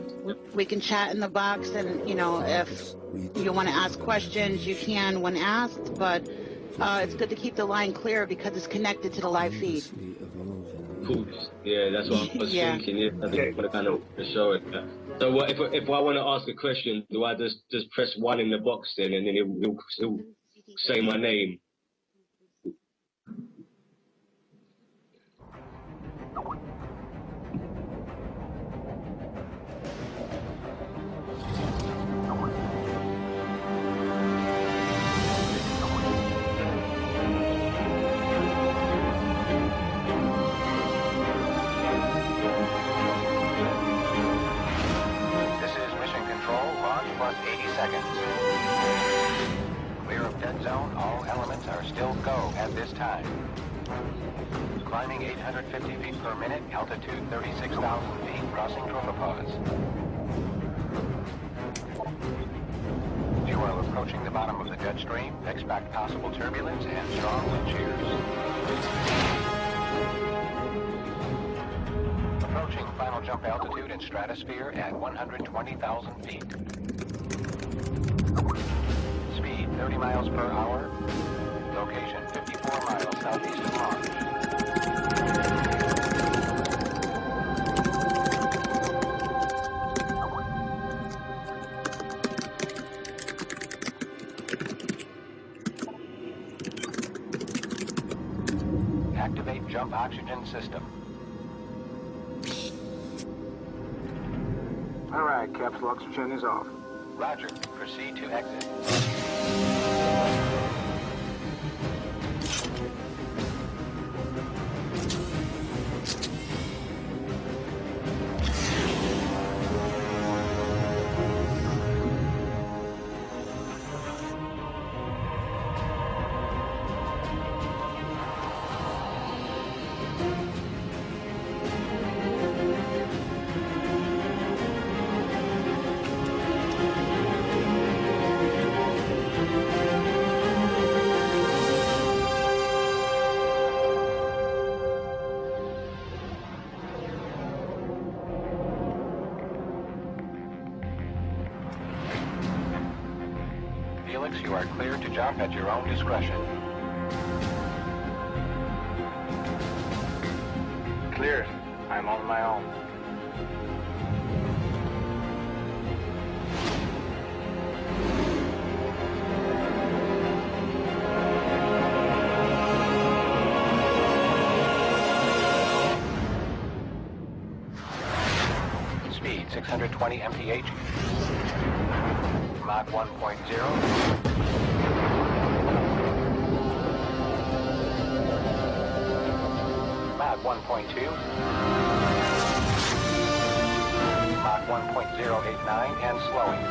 We can chat in the box, and if you want to ask questions, you can when asked. But it's good to keep the line clear because it's connected to the live feed. Endlessly evolving. Cool. Yeah, that's what I was Yeah. thinking. Yeah, I Okay, just want to kind of so show it. So what if I want to ask a question? Do I just press one in the box then, and then he'll say my name? This is Mission Control, launch plus 80 seconds. Clear of dead zone, all elements are still go at this time. Climbing 850 feet per minute, altitude 36,000 feet, crossing tropopause. You are approaching the bottom of the jet stream. Expect possible turbulence and strong wind shears. Approaching final jump altitude in stratosphere at 120,000 feet. Speed 30 miles per hour. Location 54 miles southeast of Mars. Activate jump oxygen system. All right, capsule oxygen is off. Roger. Proceed to exit. Felix, you are cleared to jump at your own discretion. Cleared. I'm on my own. Speed 620 mph. Mach 1.0. Mach 1.2. Mach 1.089 and slowing.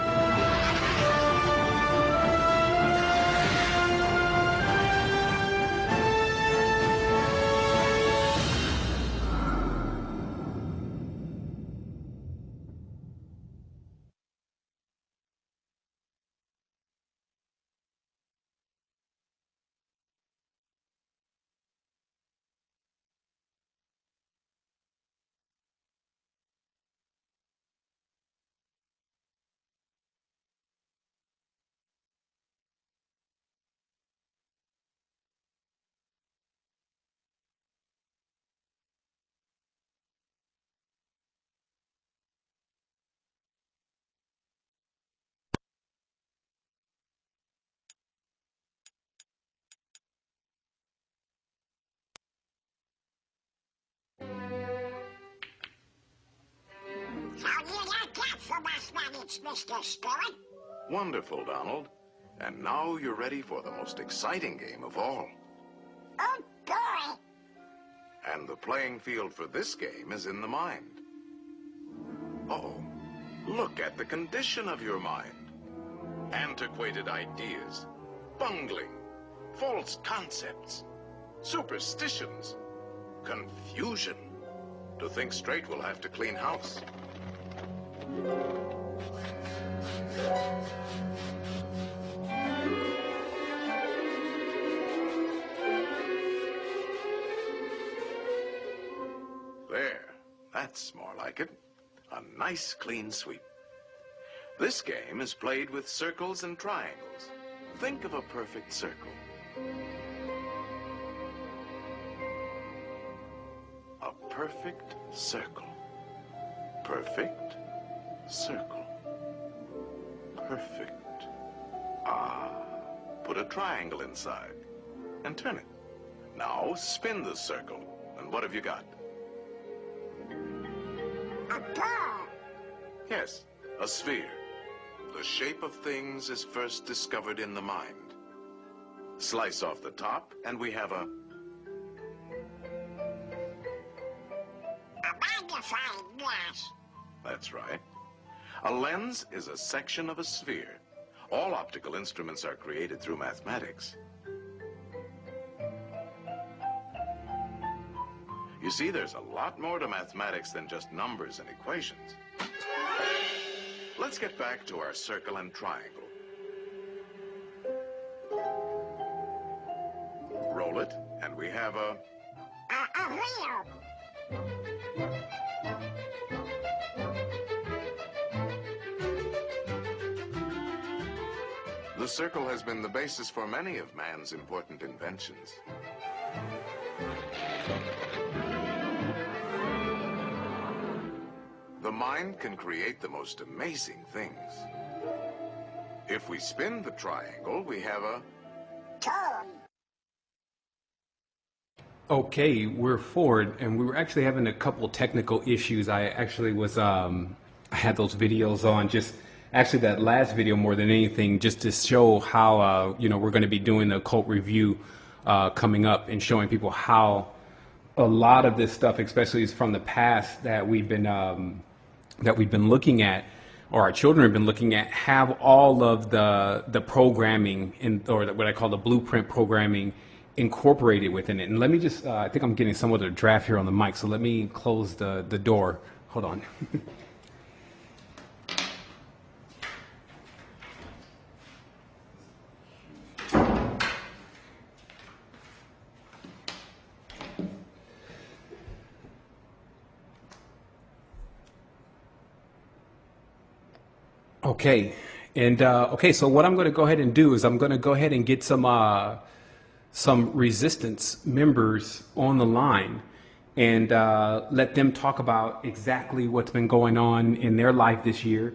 much, Mr. Spirit. Wonderful, Donald. And now you're ready for the most exciting game of all. Oh, boy. And the playing field for this game is in the mind. Uh-oh. Look at the condition of your mind. Antiquated ideas, bungling, false concepts, superstitions, confusion. To think straight, we'll have to clean house. There, that's more like it. A nice clean sweep. This game is played with circles and triangles. Think of a perfect circle. A perfect circle. Perfect circle. Perfect. Ah, put a triangle inside and turn it. Now spin the circle. And what have you got? A ball. Yes, a sphere. The shape of things is first discovered in the mind. Slice off the top, and we have a magnifying glass. That's right. A lens is a section of a sphere. All optical instruments are created through mathematics. You see, there's a lot more to mathematics than just numbers and equations. Let's get back to our circle and triangle. Roll it, and we have a wheel. The circle has been the basis for many of man's important inventions. The mind can create the most amazing things. If we spin the triangle, we have a tone. Okay, we're forward, and we were actually having a couple technical issues. I actually was, I had those videos on, just actually that last video more than anything, just to show how, you know, we're going to be doing the occult review coming up and showing people how a lot of this stuff, especially is from the past that we've been looking at, or our children have been looking at, have all of the programming in, or what I call the blueprint programming, incorporated within it. And let me just, I think I'm getting some of the draft here on the mic, so let me close the door. Hold on. Okay, and okay, so what I'm going to go ahead and do is I'm going to go ahead and get some resistance members on the line and let them talk about exactly what's been going on in their life this year.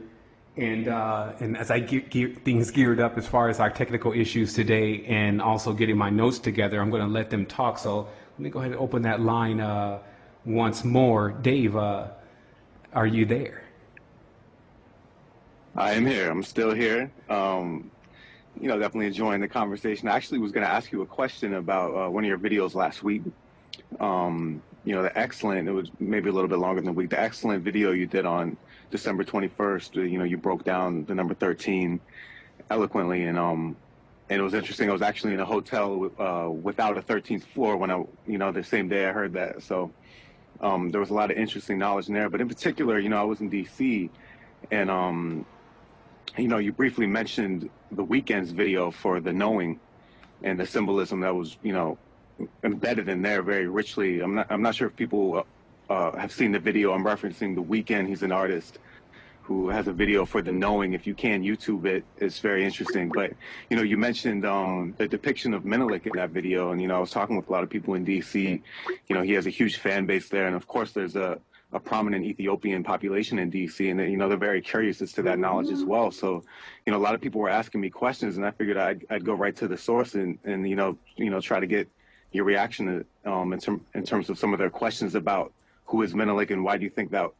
And as I get things geared up as far as our technical issues today and also getting my notes together, I'm going to let them talk. So let me go ahead and open that line once more. Dave, are you there? I am here. I'm still here. You know, definitely enjoying the conversation. I actually was going to ask you a question about one of your videos last week. You know, the excellent, it was maybe a little bit longer than a week, the excellent video you did on December 21st. You know, you broke down the number 13 eloquently, and it was interesting. I was actually in a hotel without a 13th floor when you know, the same day I heard that. So there was a lot of interesting knowledge in there. But in particular, you know, I was in D.C., and you know, you briefly mentioned the Weeknd's video for the knowing and the symbolism that was, you know, embedded in there very richly. I'm not sure if people have seen the video. I'm referencing the Weeknd. He's an artist who has a video for the knowing. If you can YouTube it, it's very interesting. But, you know, you mentioned the depiction of Menelik in that video. And, you know, I was talking with a lot of people in DC. You know, he has a huge fan base there. And of course, there's a prominent Ethiopian population in DC, and you know, they're very curious as to that knowledge as well. So, you know, a lot of people were asking me questions, and I figured I'd go right to the source and you know, try to get your reaction to, in terms of some of their questions about who is Menelik and why do you think that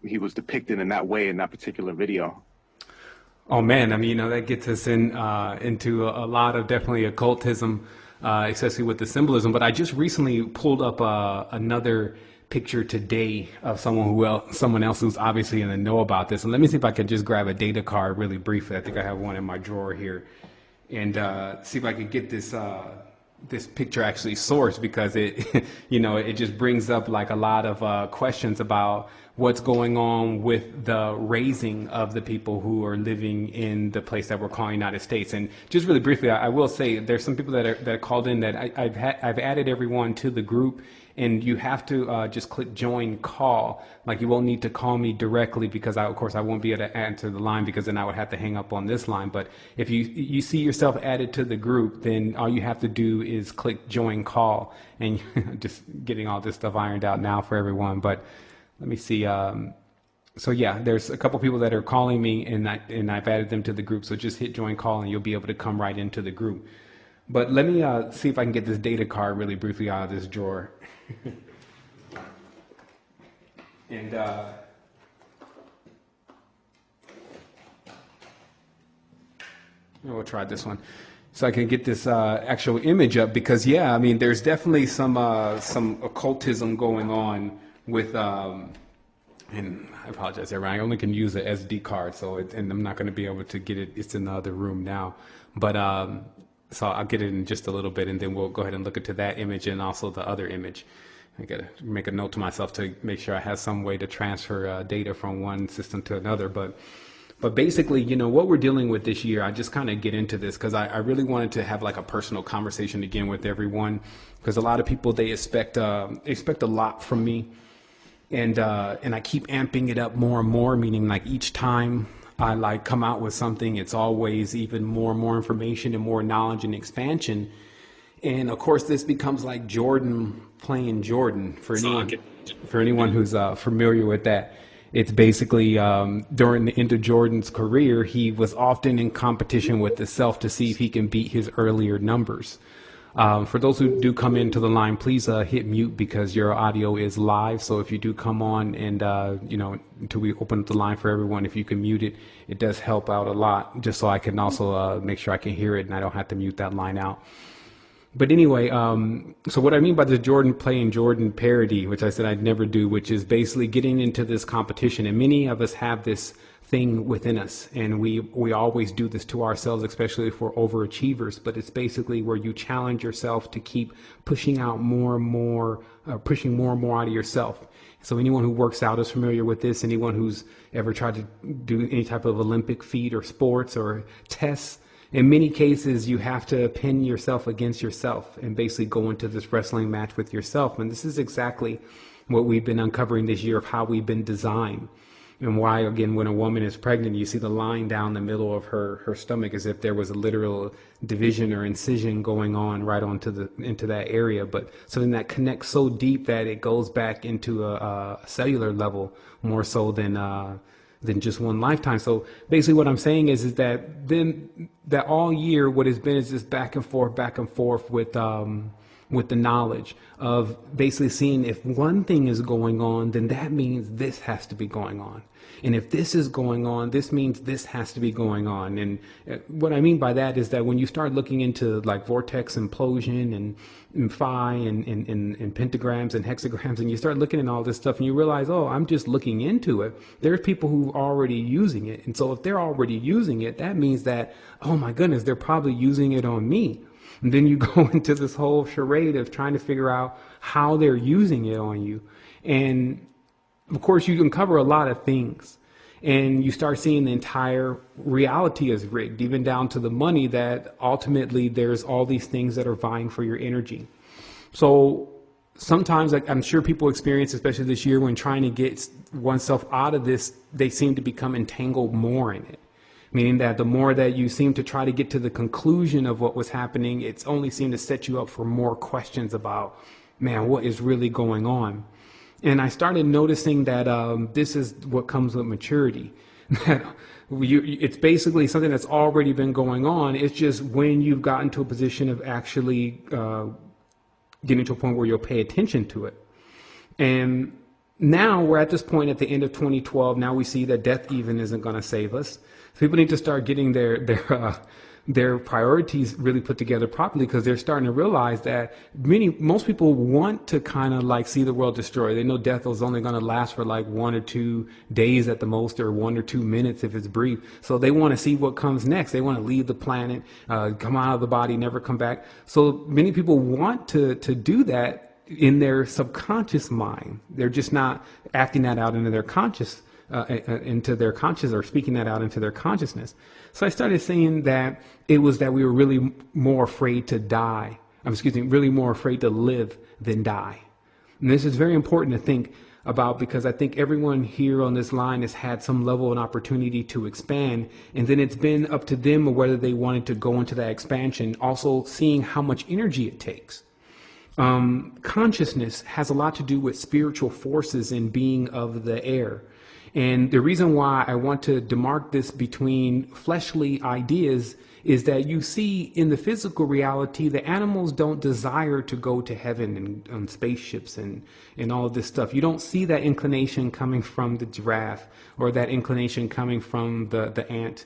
he was depicted in that way in that particular video. Oh man, I mean, that gets us into a lot of definitely occultism, especially with the symbolism. But I just recently pulled up another picture today of someone else who's obviously in the know about this. And let me see if I could just grab a data card really briefly. I think I have one in my drawer here, and see if I could get this picture actually sourced, because it it just brings up like a lot of questions about what's going on with the raising of the people who are living in the place that we're calling United States. And just really briefly, I will say there's some people that are called in that I've added everyone to the group, and you have to just click join call. Like, you won't need to call me directly, because of course I won't be able to answer the line, because then I would have to hang up on this line. But if you see yourself added to the group, then all you have to do is click join call, and just getting all this stuff ironed out now for everyone. But let me see. So yeah, there's a couple people that are calling me, and I've added them to the group. So just hit join call, and you'll be able to come right into the group. But let me see if I can get this data card really briefly out of this drawer. And we'll try this one, so I can get this actual image up, because yeah, I mean, there's definitely some occultism going on with and I apologize, everyone. I only can use an SD card, and I'm not going to be able to get it. It's in the other room now, but so I'll get it in just a little bit, and then we'll go ahead and look into that image and also the other image. I got to make a note to myself to make sure I have some way to transfer data from one system to another. But basically, what we're dealing with this year, I just kind of get into this because I really wanted to have like a personal conversation again with everyone, because a lot of people, they expect a lot from me, and I keep amping it up more and more, meaning like each time I like come out with something, it's always even more and more information and more knowledge and expansion. And of course, this becomes like Jordan playing Jordan for anyone who's familiar with that. It's basically during the end of Jordan's career, he was often in competition with the self to see if he can beat his earlier numbers. For those who do come into the line, please hit mute, because your audio is live. So if you do come on and, until we open up the line for everyone, if you can mute it, it does help out a lot, just so I can also make sure I can hear it and I don't have to mute that line out. But anyway, so what I mean by the Jordan playing Jordan parody, which I said I'd never do, which is basically getting into this competition. And many of us have this thing within us, and we always do this to ourselves, especially if we're overachievers. But it's basically where you challenge yourself to keep pushing out more and more, pushing more and more out of yourself. So anyone who works out is familiar with this. Anyone who's ever tried to do any type of Olympic feat or sports or tests, in many cases, you have to pin yourself against yourself and basically go into this wrestling match with yourself. And this is exactly what we've been uncovering this year, of how we've been designed, and why, again, when a woman is pregnant, you see the line down the middle of her stomach as if there was a literal division or incision going on right into that area, but something that connects so deep that it goes back into a cellular level more so than just one lifetime. So basically what I'm saying is that then that all year what has been is this back and forth with the knowledge of basically seeing if one thing is going on, then that means this has to be going on. And if this is going on, this means this has to be going on. And what I mean by that is that when you start looking into like vortex implosion and phi and pentagrams and hexagrams, and you start looking at all this stuff and you realize, oh, I'm just looking into it. There's people who are already using it. And so if they're already using it, that means that, oh my goodness, they're probably using it on me. And then you go into this whole charade of trying to figure out how they're using it on you. And of course, you can cover a lot of things, and you start seeing the entire reality is rigged, even down to the money, that ultimately there's all these things that are vying for your energy. So sometimes, like I'm sure people experience, especially this year, when trying to get oneself out of this, they seem to become entangled more in it. Meaning that the more that you seem to try to get to the conclusion of what was happening, it's only seemed to set you up for more questions about, man, what is really going on? And I started noticing that this is what comes with maturity. That it's basically something that's already been going on. It's just when you've gotten to a position of actually getting to a point where you'll pay attention to it. And now we're at this point at the end of 2012. Now we see that death even isn't going to save us. So people need to start getting their priorities really put together properly, because they're starting to realize that most people want to kind of like see the world destroyed. They know death is only going to last for like 1 or 2 days at the most, or 1 or 2 minutes if it's brief. So they want to see what comes next. They want to leave the planet, come out of the body, never come back. So many people want to do that in their subconscious mind. They're just not acting that out into their conscious, or speaking that out into their consciousness. So I started saying that it was that we were really more afraid to die. Really more afraid to live than die. And this is very important to think about, because I think everyone here on this line has had some level of an opportunity to expand, and then it's been up to them whether they wanted to go into that expansion, also seeing how much energy it takes. Consciousness has a lot to do with spiritual forces and being of the air. And the reason why I want to demark this between fleshly ideas is that you see in the physical reality, the animals don't desire to go to heaven and on spaceships and all of this stuff. You don't see that inclination coming from the giraffe, or that inclination coming from the ant,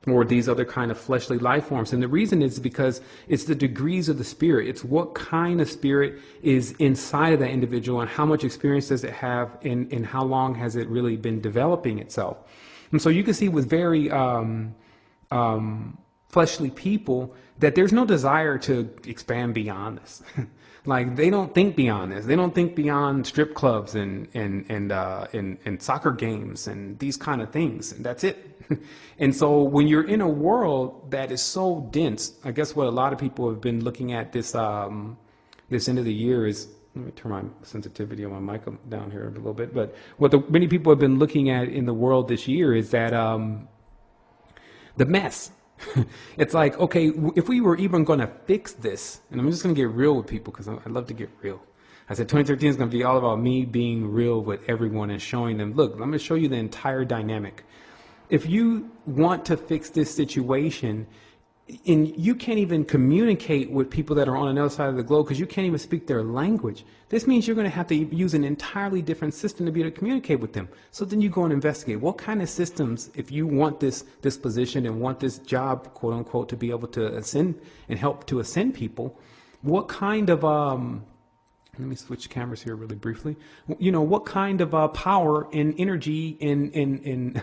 or these other kind of fleshly life forms. And the reason is because it's the degrees of the spirit. It's what kind of spirit is inside of that individual, and how much experience does it have, and how long has it really been developing itself. And so you can see with very fleshly people that there's no desire to expand beyond this. Like, they don't think beyond this. They don't think beyond strip clubs and soccer games and these kind of things. And that's it. And so when you're in a world that is so dense, I guess what a lot of people have been looking at this this end of the year is, let me turn my sensitivity on my mic down here a little bit. But what many people have been looking at in the world this year is that the mess. It's like, okay, if we were even going to fix this, and I'm just going to get real with people, because I love to get real. I said 2013 is going to be all about me being real with everyone and showing them, look, I'm going to show you the entire dynamic. If you want to fix this situation, and you can't even communicate with people that are on another side of the globe because you can't even speak their language, this means you're going to have to use an entirely different system to be able to communicate with them. So then you go and investigate what kind of systems, if you want this position and want this job, quote unquote, to be able to ascend and help to ascend people, what kind of let me switch cameras here really briefly. You know, what kind of power and energy and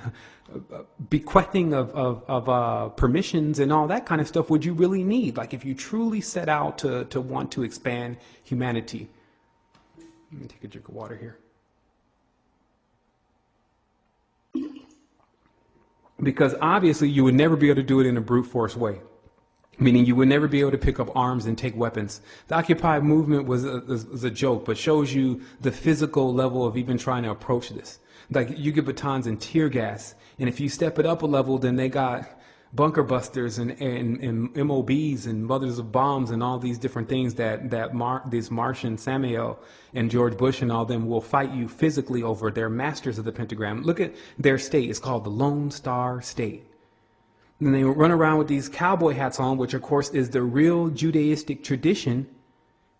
bequesting of permissions and all that kind of stuff would you really need? Like, if you truly set out to want to expand humanity. Let me take a drink of water here. Because obviously you would never be able to do it in a brute force way. Meaning you would never be able to pick up arms and take weapons. The Occupy movement was a joke, but shows you the physical level of even trying to approach this. Like, you get batons and tear gas, and if you step it up a level, then they got bunker busters and MOBs and mothers of bombs and all these different things these Martian Samuel and George Bush and all them will fight you physically over. They're masters of the pentagram. Look at their state. It's called the Lone Star State. And they run around with these cowboy hats on, which of course is the real Judaistic tradition,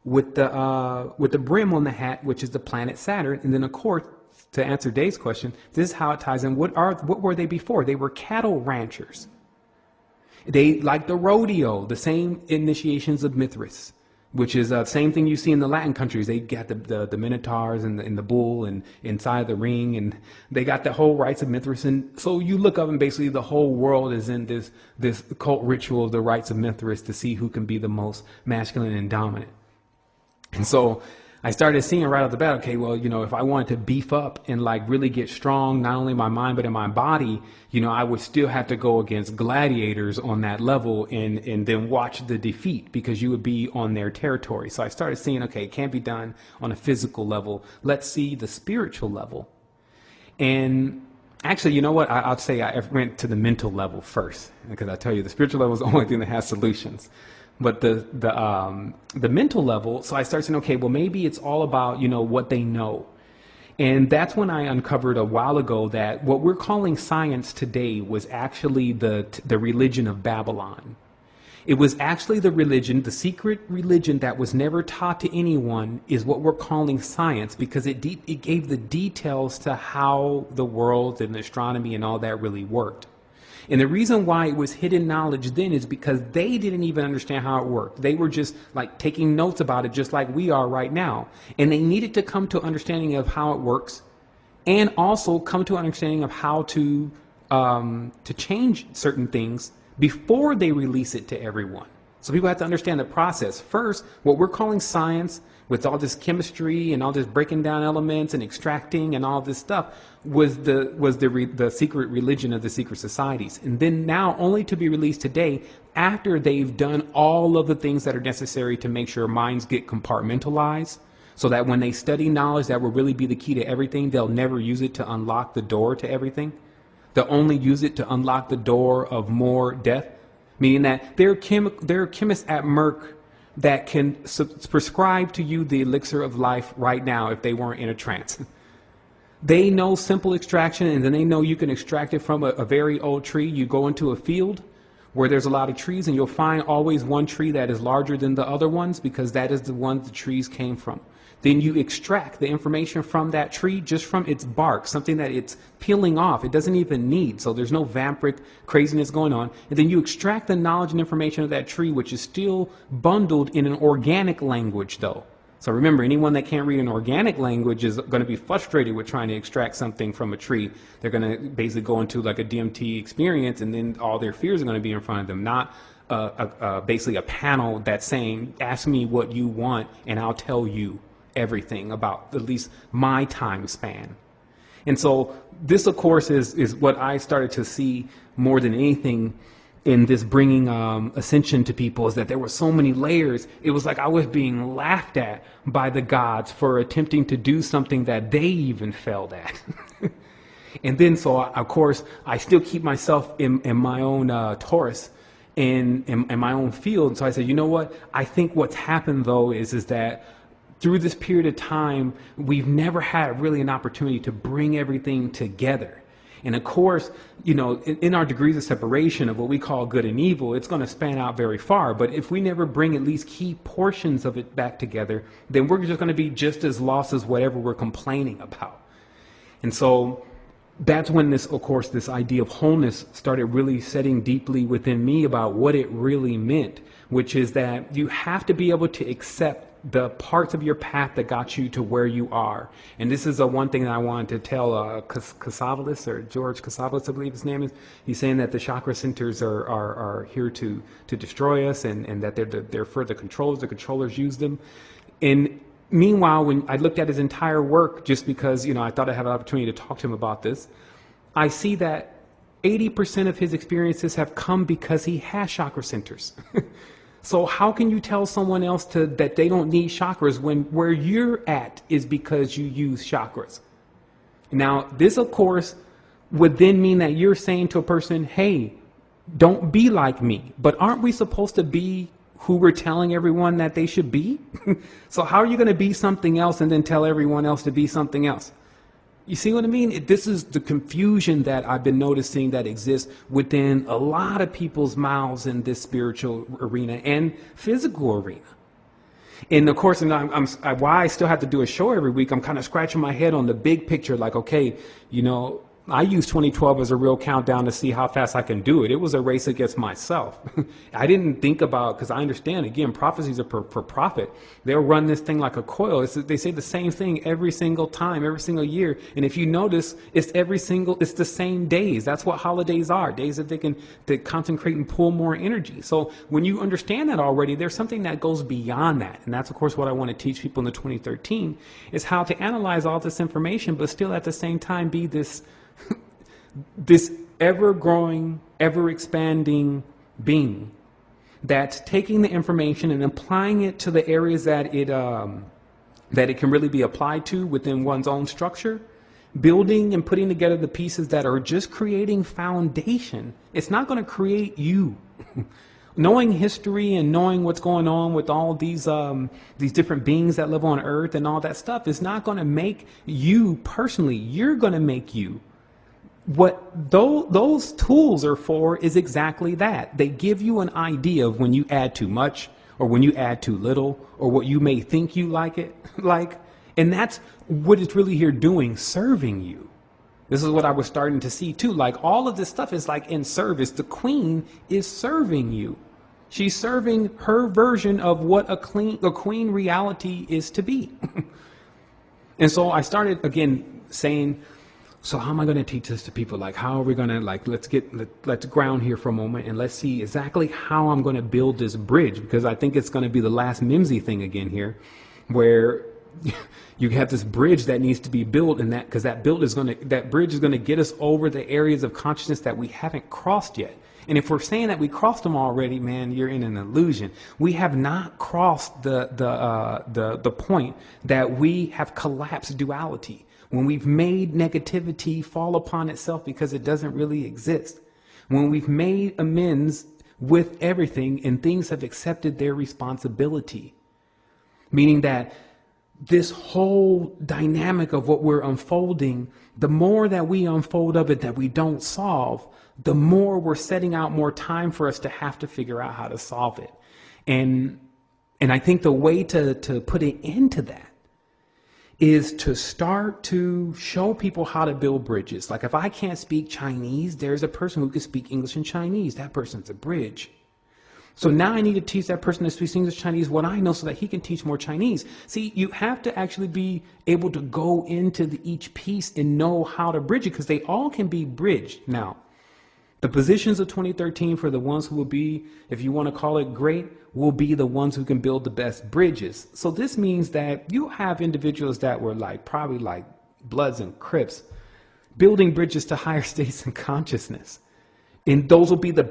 with the brim on the hat, which is the planet Saturn. And then of course, to answer Dave's question, this is how it ties in. What were they before? They were cattle ranchers. They like the rodeo, the same initiations of Mithras, which is the same thing you see in the Latin countries. They got the minotaurs and the bull and inside the ring, and they got the whole rites of Mithras. And so you look up, and basically the whole world is in this cult ritual of the rites of Mithras to see who can be the most masculine and dominant. And so I started seeing right off the bat, okay, well, you know, if I wanted to beef up and like really get strong, not only in my mind, but in my body, you know, I would still have to go against gladiators on that level and then watch the defeat, because you would be on their territory. So I started seeing, okay, it can't be done on a physical level. Let's see the spiritual level. And actually, you know what? I'll say I went to the mental level first, because I tell you, the spiritual level is the only thing that has solutions. But the mental level, so I started saying, okay, well, maybe it's all about, you know, what they know. And that's when I uncovered a while ago that what we're calling science today was actually the religion of Babylon. It was actually the religion, the secret religion that was never taught to anyone, is what we're calling science, because it gave the details to how the world and astronomy and all that really worked. And the reason why it was hidden knowledge then is because they didn't even understand how it worked. They were just like taking notes about it, just like we are right now. And they needed to come to an understanding of how it works, and also come to an understanding of how to change certain things before they release it to everyone. So people have to understand the process. First, what we're calling science, with all this chemistry and all this breaking down elements and extracting and all this stuff, was the secret religion of the secret societies. And then now only to be released today after they've done all of the things that are necessary to make sure minds get compartmentalized, so that when they study knowledge that will really be the key to everything, they'll never use it to unlock the door to everything. They'll only use it to unlock the door of more death, meaning that there are chemists at Merck that can prescribe to you the elixir of life right now if they weren't in a trance. They know simple extraction, and then they know you can extract it from a very old tree. You go into a field where there's a lot of trees, and you'll find always one tree that is larger than the other ones, because that is the one the trees came from. Then you extract the information from that tree just from its bark, something that it's peeling off. It doesn't even need, so there's no vampiric craziness going on. And then you extract the knowledge and information of that tree, which is still bundled in an organic language, though. So remember, anyone that can't read an organic language is going to be frustrated with trying to extract something from a tree. They're going to basically go into like a DMT experience, and then all their fears are going to be in front of them, not basically a panel that's saying, ask me what you want and I'll tell you everything about at least my time span. And so this, of course, is what I started to see more than anything in this bringing ascension to people, is that there were so many layers. It was like I was being laughed at by the gods for attempting to do something that they even failed at. And then, so of course, I still keep myself in my own Taurus, in my own field. So I said, you know what? I think what's happened, though, is that through this period of time, we've never had really an opportunity to bring everything together. And of course, you know, in our degrees of separation of what we call good and evil, it's going to span out very far. But if we never bring at least key portions of it back together, then we're just going to be just as lost as whatever we're complaining about. And so that's when this, of course, this idea of wholeness started really setting deeply within me about what it really meant, which is that you have to be able to accept the parts of your path that got you to where you are. And this is one thing that I wanted to tell Casavalis, or George Casavalis, I believe his name is. He's saying that the chakra centers are here to destroy us, and that they're for the controllers. The controllers use them. And meanwhile, when I looked at his entire work, just because, you know, I thought I'd have an opportunity to talk to him about this, I see that 80% of his experiences have come because he has chakra centers. So how can you tell someone else that they don't need chakras when where you're at is because you use chakras? Now, this, of course, would then mean that you're saying to a person, hey, don't be like me. But aren't we supposed to be who we're telling everyone that they should be? So how are you going to be something else and then tell everyone else to be something else? You see what I mean? This is the confusion that I've been noticing that exists within a lot of people's mouths in this spiritual arena and physical arena. And of course, why I still have to do a show every week, I'm kind of scratching my head on the big picture, like, okay, you know, I use 2012 as a real countdown to see how fast I can do it. It was a race against myself. I didn't think about, because I understand, again, prophecies are for profit. They'll run this thing like a coil. They say the same thing every single time, every single year. And if you notice, it's the same days. That's what holidays are, days that they concentrate and pull more energy. So when you understand that already, there's something that goes beyond that. And that's, of course, what I want to teach people in the 2013 is how to analyze all this information, but still at the same time be this ever-growing, ever-expanding being that's taking the information and applying it to the areas that it can really be applied to within one's own structure, building and putting together the pieces that are just creating foundation. It's not going to create you. Knowing history and knowing what's going on with all these different beings that live on Earth and all that stuff is not going to make you personally. You're going to make you. what those tools are for is exactly that. They give you an idea of when you add too much or when you add too little or what you may think you like it like. And that's what it's really here doing, serving you. This is what I was starting to see too. Like all of this stuff is like in service. The queen is serving you. She's serving her version of what a queen reality is to be. And so I started again saying, so how am I going to teach this to people? Like, how are we going to, like, let's ground here for a moment and let's see exactly how I'm going to build this bridge, because I think it's going to be the last Mimsy thing again here, where you have this bridge that needs to be built, and that because that bridge is going to get us over the areas of consciousness that we haven't crossed yet. And if we're saying that we crossed them already, man, you're in an illusion. We have not crossed the point that we have collapsed duality, when we've made negativity fall upon itself because it doesn't really exist, when we've made amends with everything and things have accepted their responsibility, meaning that this whole dynamic of what we're unfolding, the more that we unfold of it that we don't solve, the more we're setting out more time for us to have to figure out how to solve it. And I think the way to put an end to that is to start to show people how to build bridges. Like if I can't speak Chinese, there's a person who can speak English and Chinese. That person's a bridge. So now I need to teach that person that speaks English Chinese what I know so that he can teach more Chinese. See, you have to actually be able to go into each piece and know how to bridge it, because they all can be bridged. Now, the positions of 2013 for the ones who will be, if you want to call it great, will be the ones who can build the best bridges. So this means that you have individuals that were like probably like Bloods and Crips building bridges to higher states in consciousness. And those will be the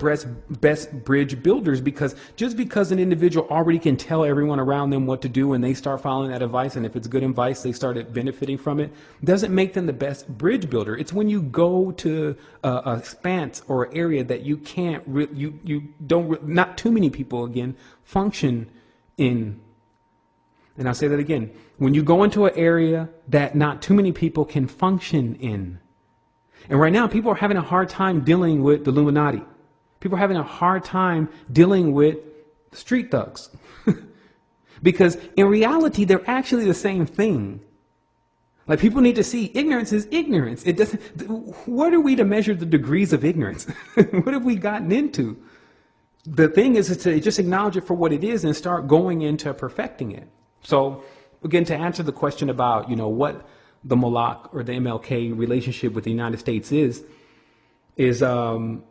best bridge builders, because just because an individual already can tell everyone around them what to do and they start following that advice, and if it's good advice, they started benefiting from it, doesn't make them the best bridge builder. It's when you go to a expanse or an area that you can't, not too many people, again, function in. And I'll say that again. When you go into an area that not too many people can function in. And right now, people are having a hard time dealing with the Illuminati. People are having a hard time dealing with street thugs. Because in reality, they're actually the same thing. Like, people need to see ignorance is ignorance. It doesn't. What are we to measure the degrees of ignorance? What have we gotten into? The thing is to just acknowledge it for what it is and start going into perfecting it. So, again, to answer the question about, what the Moloch or the MLK relationship with the United States is to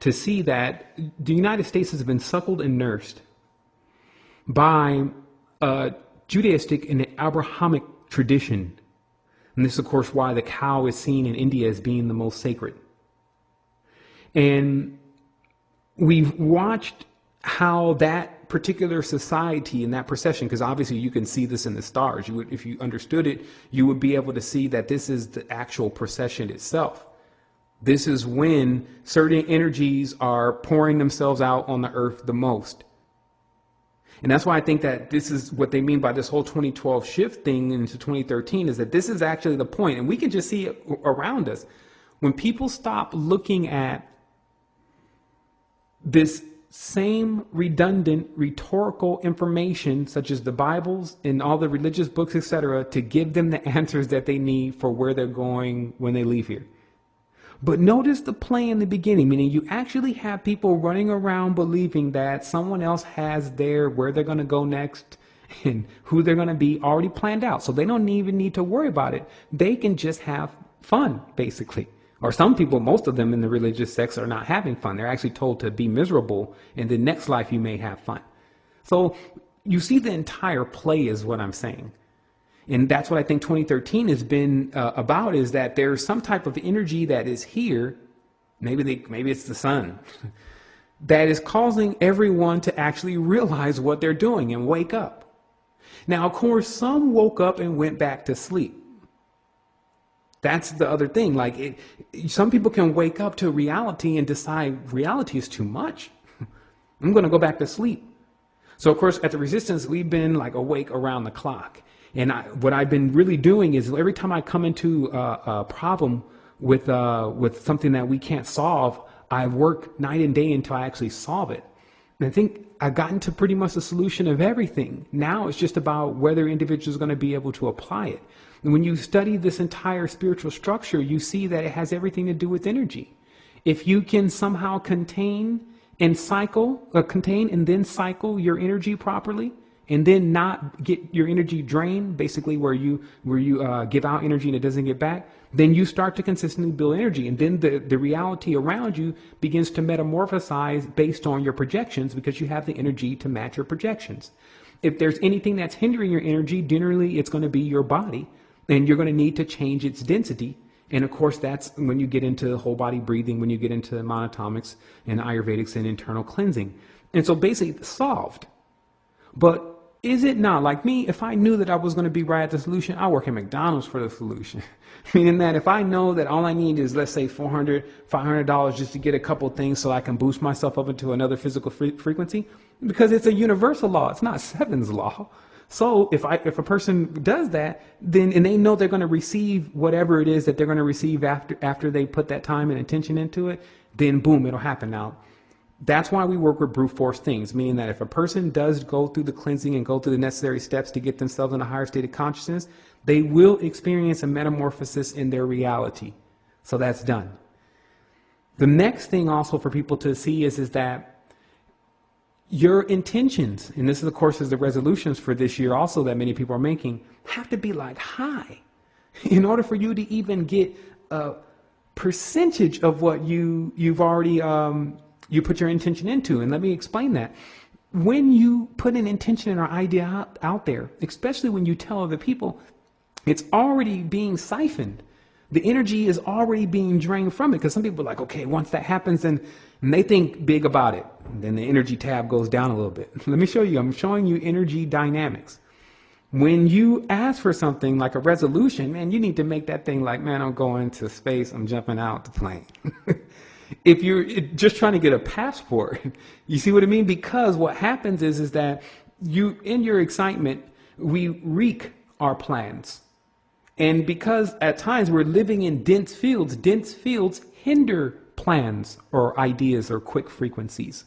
see that the United States has been suckled and nursed by Judaistic and Abrahamic tradition. And this is, of course, why the cow is seen in India as being the most sacred. And we've watched how that particular society and that procession, because obviously you can see this in the stars. You would, if you understood it, you would be able to see that this is the actual procession itself. This is when certain energies are pouring themselves out on the earth the most. And that's why I think that this is what they mean by this whole 2012 shift thing into 2013, is that this is actually the point. And we can just see it around us. When people stop looking at this same redundant rhetorical information, such as the Bibles and all the religious books, etc., to give them the answers that they need for where they're going when they leave here. But notice the play in the beginning, meaning you actually have people running around believing that someone else has where they're going to go next and who they're going to be already planned out. So they don't even need to worry about it. They can just have fun, basically. Or some people, most of them in the religious sects, are not having fun. They're actually told to be miserable. In the next life, you may have fun. So you see the entire play is what I'm saying. And that's what I think 2013 has been about, is that there's some type of energy that is here. Maybe it's the sun that is causing everyone to actually realize what they're doing and wake up. Now, of course, some woke up and went back to sleep. That's the other thing. Like, some people can wake up to reality and decide reality is too much. I'm going to go back to sleep. So, of course, at the Resistance, we've been like awake around the clock. And what I've been really doing is every time I come into a problem with something that we can't solve, I work night and day until I actually solve it. And I think I've gotten to pretty much the solution of everything. Now it's just about whether individuals are going to be able to apply it. And when you study this entire spiritual structure, you see that it has everything to do with energy. If you can somehow contain and then cycle your energy properly, and then not get your energy drained, basically where you give out energy and it doesn't get back, then you start to consistently build energy. And then the reality around you begins to metamorphosize based on your projections, because you have the energy to match your projections. If there's anything that's hindering your energy, generally it's going to be your body, and you're going to need to change its density. And of course, that's when you get into whole body breathing, when you get into monatomics and Ayurvedics and internal cleansing. And so basically it's solved. But is it not? Like me, if I knew that I was going to be right at the solution, I work at McDonald's for the solution. Meaning that if I know that all I need is, let's say, $400, $500 just to get a couple things so I can boost myself up into another physical frequency, because it's a universal law. It's not Sevan's law. So if a person does that, then, and they know they're going to receive whatever it is that they're going to receive after they put that time and attention into it, then boom, it'll happen. Now, that's why we work with brute force things, meaning that if a person does go through the cleansing and go through the necessary steps to get themselves in a higher state of consciousness, they will experience a metamorphosis in their reality. So that's done. The next thing also for people to see is that your intentions, and this of course is the resolutions for this year also that many people are making, have to be like high in order for you to even get a percentage of what you've already you put your intention into. And let me explain that. When you put an intention and an idea out there, especially when you tell other people, it's already being siphoned. The energy is already being drained from it, because some people are like, okay, once that happens, and they think big about it, and then the energy tab goes down a little bit. Let me show you. I'm showing you energy dynamics. When you ask for something like a resolution, man, you need to make that thing like, man, I'm going to space, I'm jumping out the plane. If you're just trying to get a passport, you see what I mean? Because what happens is that you, in your excitement, we wreak our plans. And because at times we're living in dense fields hinder plans or ideas or quick frequencies.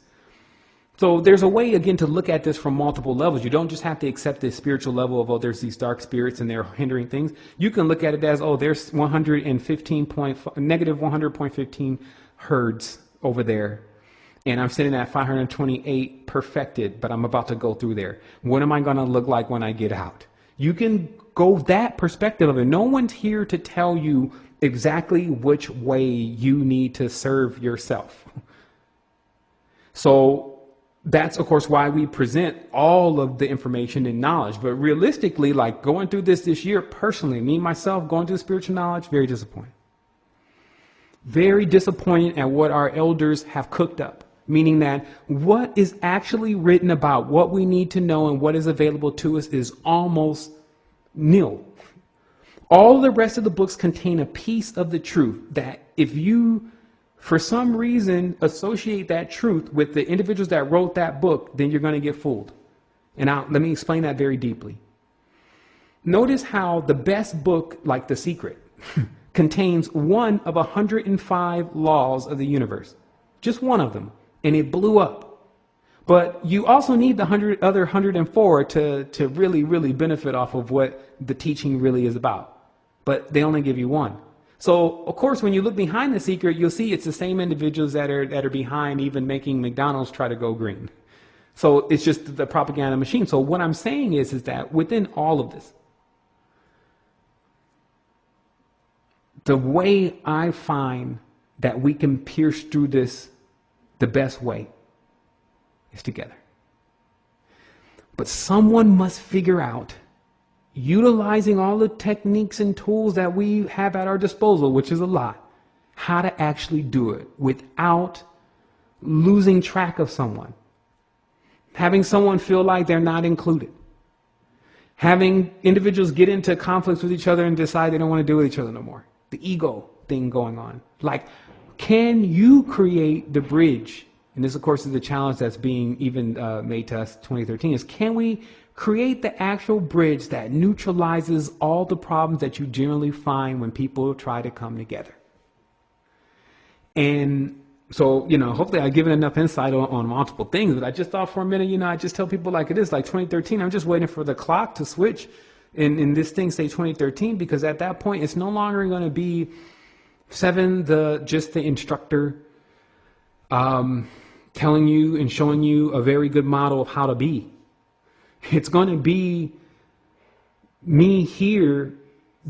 So there's a way, again, to look at this from multiple levels. You don't just have to accept the spiritual level of, oh, there's these dark spirits and they're hindering things. You can look at it as, oh, there's negative 100.15 hertz over there, and I'm sitting at 528 perfected, but I'm about to go through there. What am I going to look like when I get out? You can go that perspective of it. No one's here to tell you exactly which way you need to serve yourself. So that's, of course, why we present all of the information and knowledge. But realistically, like going through this year, personally, me, myself, going through spiritual knowledge, very disappointed. Very disappointed at what our elders have cooked up, meaning that what is actually written about what we need to know and what is available to us is almost nil. All the rest of the books contain a piece of the truth that if you, for some reason, associate that truth with the individuals that wrote that book, then you're going to get fooled. And let me explain that very deeply. Notice how the best book, like The Secret, contains one of 105 laws of the universe. Just one of them. And it blew up. But you also need the other 104 to really, really benefit off of what the teaching really is about. But they only give you one. So, of course, when you look behind The Secret, you'll see it's the same individuals that are behind even making McDonald's try to go green. So it's just the propaganda machine. So what I'm saying is that within all of this, the way I find that we can pierce through this the best way is together. But someone must figure out, utilizing all the techniques and tools that we have at our disposal, which is a lot, how to actually do it without losing track of someone. Having someone feel like they're not included. Having individuals get into conflicts with each other and decide they don't want to deal with each other no more. The ego thing going on. Like, can you create the bridge? And this, of course, is the challenge that's being even made to us 2013 is, can we create the actual bridge that neutralizes all the problems that you generally find when people try to come together? And so, hopefully I've given enough insight on multiple things, but I just thought for a minute, I just tell people like it is, like 2013, I'm just waiting for the clock to switch and this thing say 2013, because at that point, it's no longer going to be Sevan, just the instructor, telling you and showing you a very good model of how to be. It's going to be me here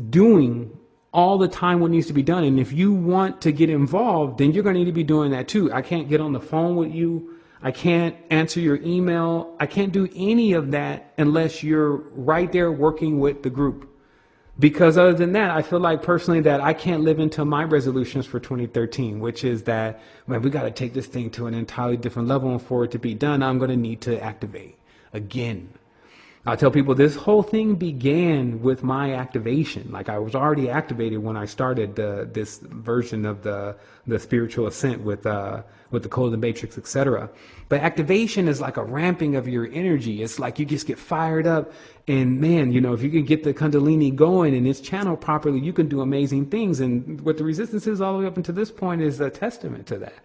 doing all the time what needs to be done. And if you want to get involved, then you're going to need to be doing that too. I can't get on the phone with you. I can't answer your email. I can't do any of that unless you're right there working with the group. Because other than that, I feel like personally that I can't live into my resolutions for 2013, which is that, man, we got to take this thing to an entirely different level, and for it to be done, I'm going to need to activate again. I tell people this whole thing began with my activation. Like I was already activated when I started this version of the spiritual ascent with the code of the matrix, etc. But activation is like a ramping of your energy. It's like you just get fired up, and man, if you can get the Kundalini going and it's channeled properly, you can do amazing things. And what the resistance is all the way up until this point is a testament to that.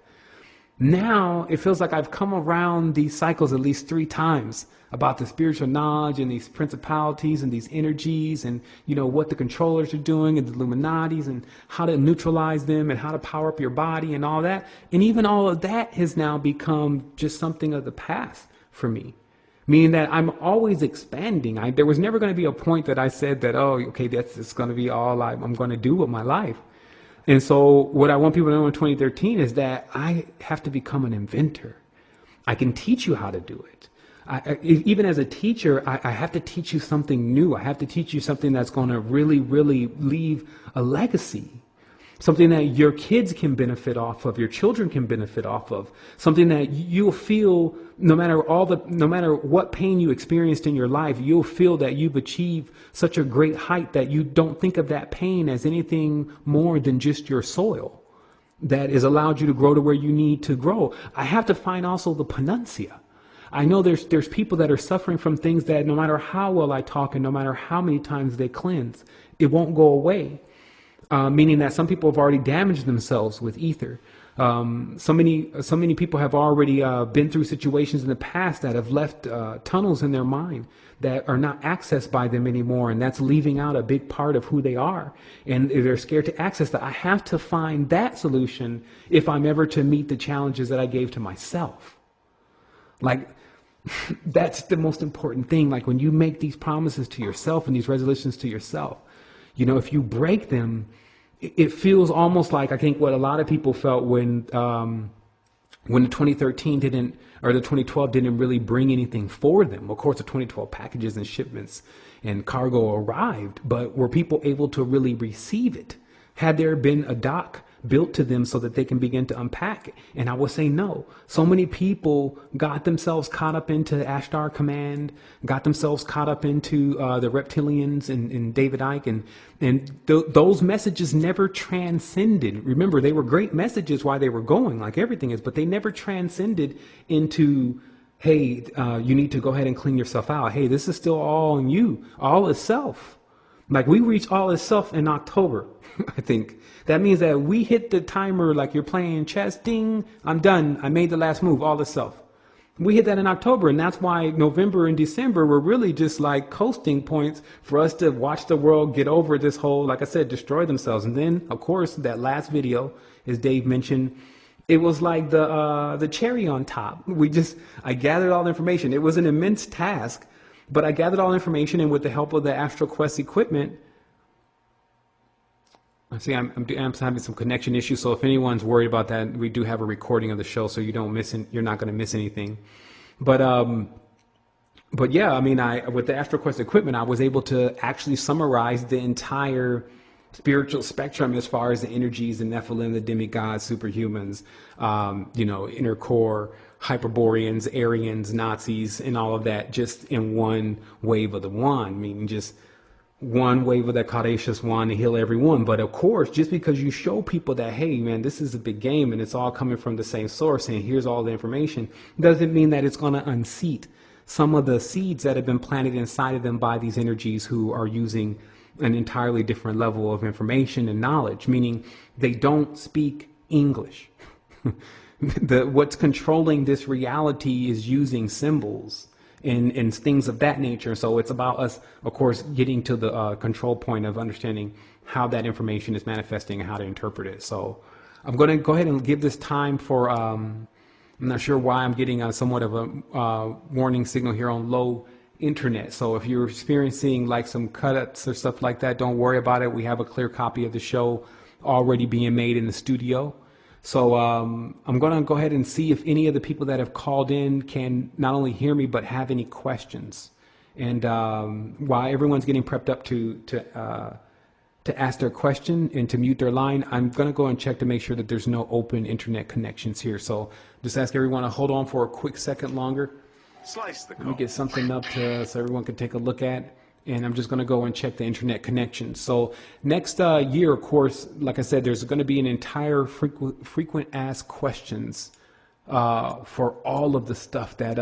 Now it feels like I've come around these cycles at least 3 times about the spiritual knowledge and these principalities and these energies and, what the controllers are doing and the Illuminatis and how to neutralize them and how to power up your body and all that. And even all of that has now become just something of the past for me, meaning that I'm always expanding. There was never going to be a point that I said that, oh, okay, that's going to be all I'm going to do with my life. And so what I want people to know in 2013 is that I have to become an inventor. I can teach you how to do it. Even as a teacher, I have to teach you something new. I have to teach you something that's going to really, really leave a legacy. Something that your kids can benefit off of, your children can benefit off of, something that you'll feel no matter what pain you experienced in your life, you'll feel that you've achieved such a great height that you don't think of that pain as anything more than just your soil that has allowed you to grow to where you need to grow. I have to find also the panacea. I know there's people that are suffering from things that no matter how well I talk and no matter how many times they cleanse, it won't go away. Meaning that some people have already damaged themselves with ether. So many people have already been through situations in the past that have left tunnels in their mind that are not accessed by them anymore, and that's leaving out a big part of who they are. And they're scared to access that. I have to find that solution if I'm ever to meet the challenges that I gave to myself. Like, that's the most important thing. Like when you make these promises to yourself and these resolutions to yourself, if you break them, it feels almost like, I think what a lot of people felt when the 2013 didn't, or the 2012 didn't really bring anything for them. Of course, the 2012 packages and shipments and cargo arrived, but were people able to really receive it? Had there been a dock built to them so that they can begin to unpack it? And I would say no. So many people got themselves caught up into Ashtar Command, got themselves caught up into the reptilians and David Icke, and those messages never transcended. Remember, they were great messages while they were going, like everything is, but they never transcended into, hey, you need to go ahead and clean yourself out. Hey, this is still all in you. All is self. Like we reach all is self in October, I think. That means that we hit the timer like you're playing chess. Ding, I'm done. I made the last move, all is self. We hit that in October, and that's why November and December were really just like coasting points for us to watch the world get over this whole, like I said, destroy themselves. And then, of course, that last video, as Dave mentioned, it was like the cherry on top. I gathered all the information. It was an immense task, but I gathered all the information, and with the help of the Astral Quest equipment, see, I'm having some connection issues, so if anyone's worried about that, we do have a recording of the show, so you're not going to miss anything. But yeah, I mean, with the Astral Quest equipment, I was able to actually summarize the entire spiritual spectrum as far as the energies, the Nephilim, the demigods, superhumans, inner core, Hyperboreans, Aryans, Nazis, and all of that, just in one wave of the wand, meaning just one wave of that Caduceus wand to heal everyone. But of course, just because you show people that, hey, man, this is a big game and it's all coming from the same source and here's all the information, doesn't mean that it's going to unseat some of the seeds that have been planted inside of them by these energies who are using an entirely different level of information and knowledge, meaning they don't speak English. What's controlling this reality is using symbols and things of that nature. So it's about us, of course, getting to the control point of understanding how that information is manifesting and how to interpret it. So I'm going to go ahead and give this time for, I'm not sure why I'm getting somewhat of a warning signal here on low internet. So if you're experiencing like some cut-ups or stuff like that, don't worry about it. We have a clear copy of the show already being made in the studio. So I'm going to go ahead and see if any of the people that have called in can not only hear me, but have any questions. And while everyone's getting prepped up to ask their question and to mute their line, I'm going to go and check to make sure that there's no open internet connections here. So just ask everyone to hold on for a quick second longer. Slice the Let me get something up so everyone can take a look at. And I'm just going to go and check the internet connection. So next year, of course, like I said, there's going to be an entire frequent asked questions for all of the stuff that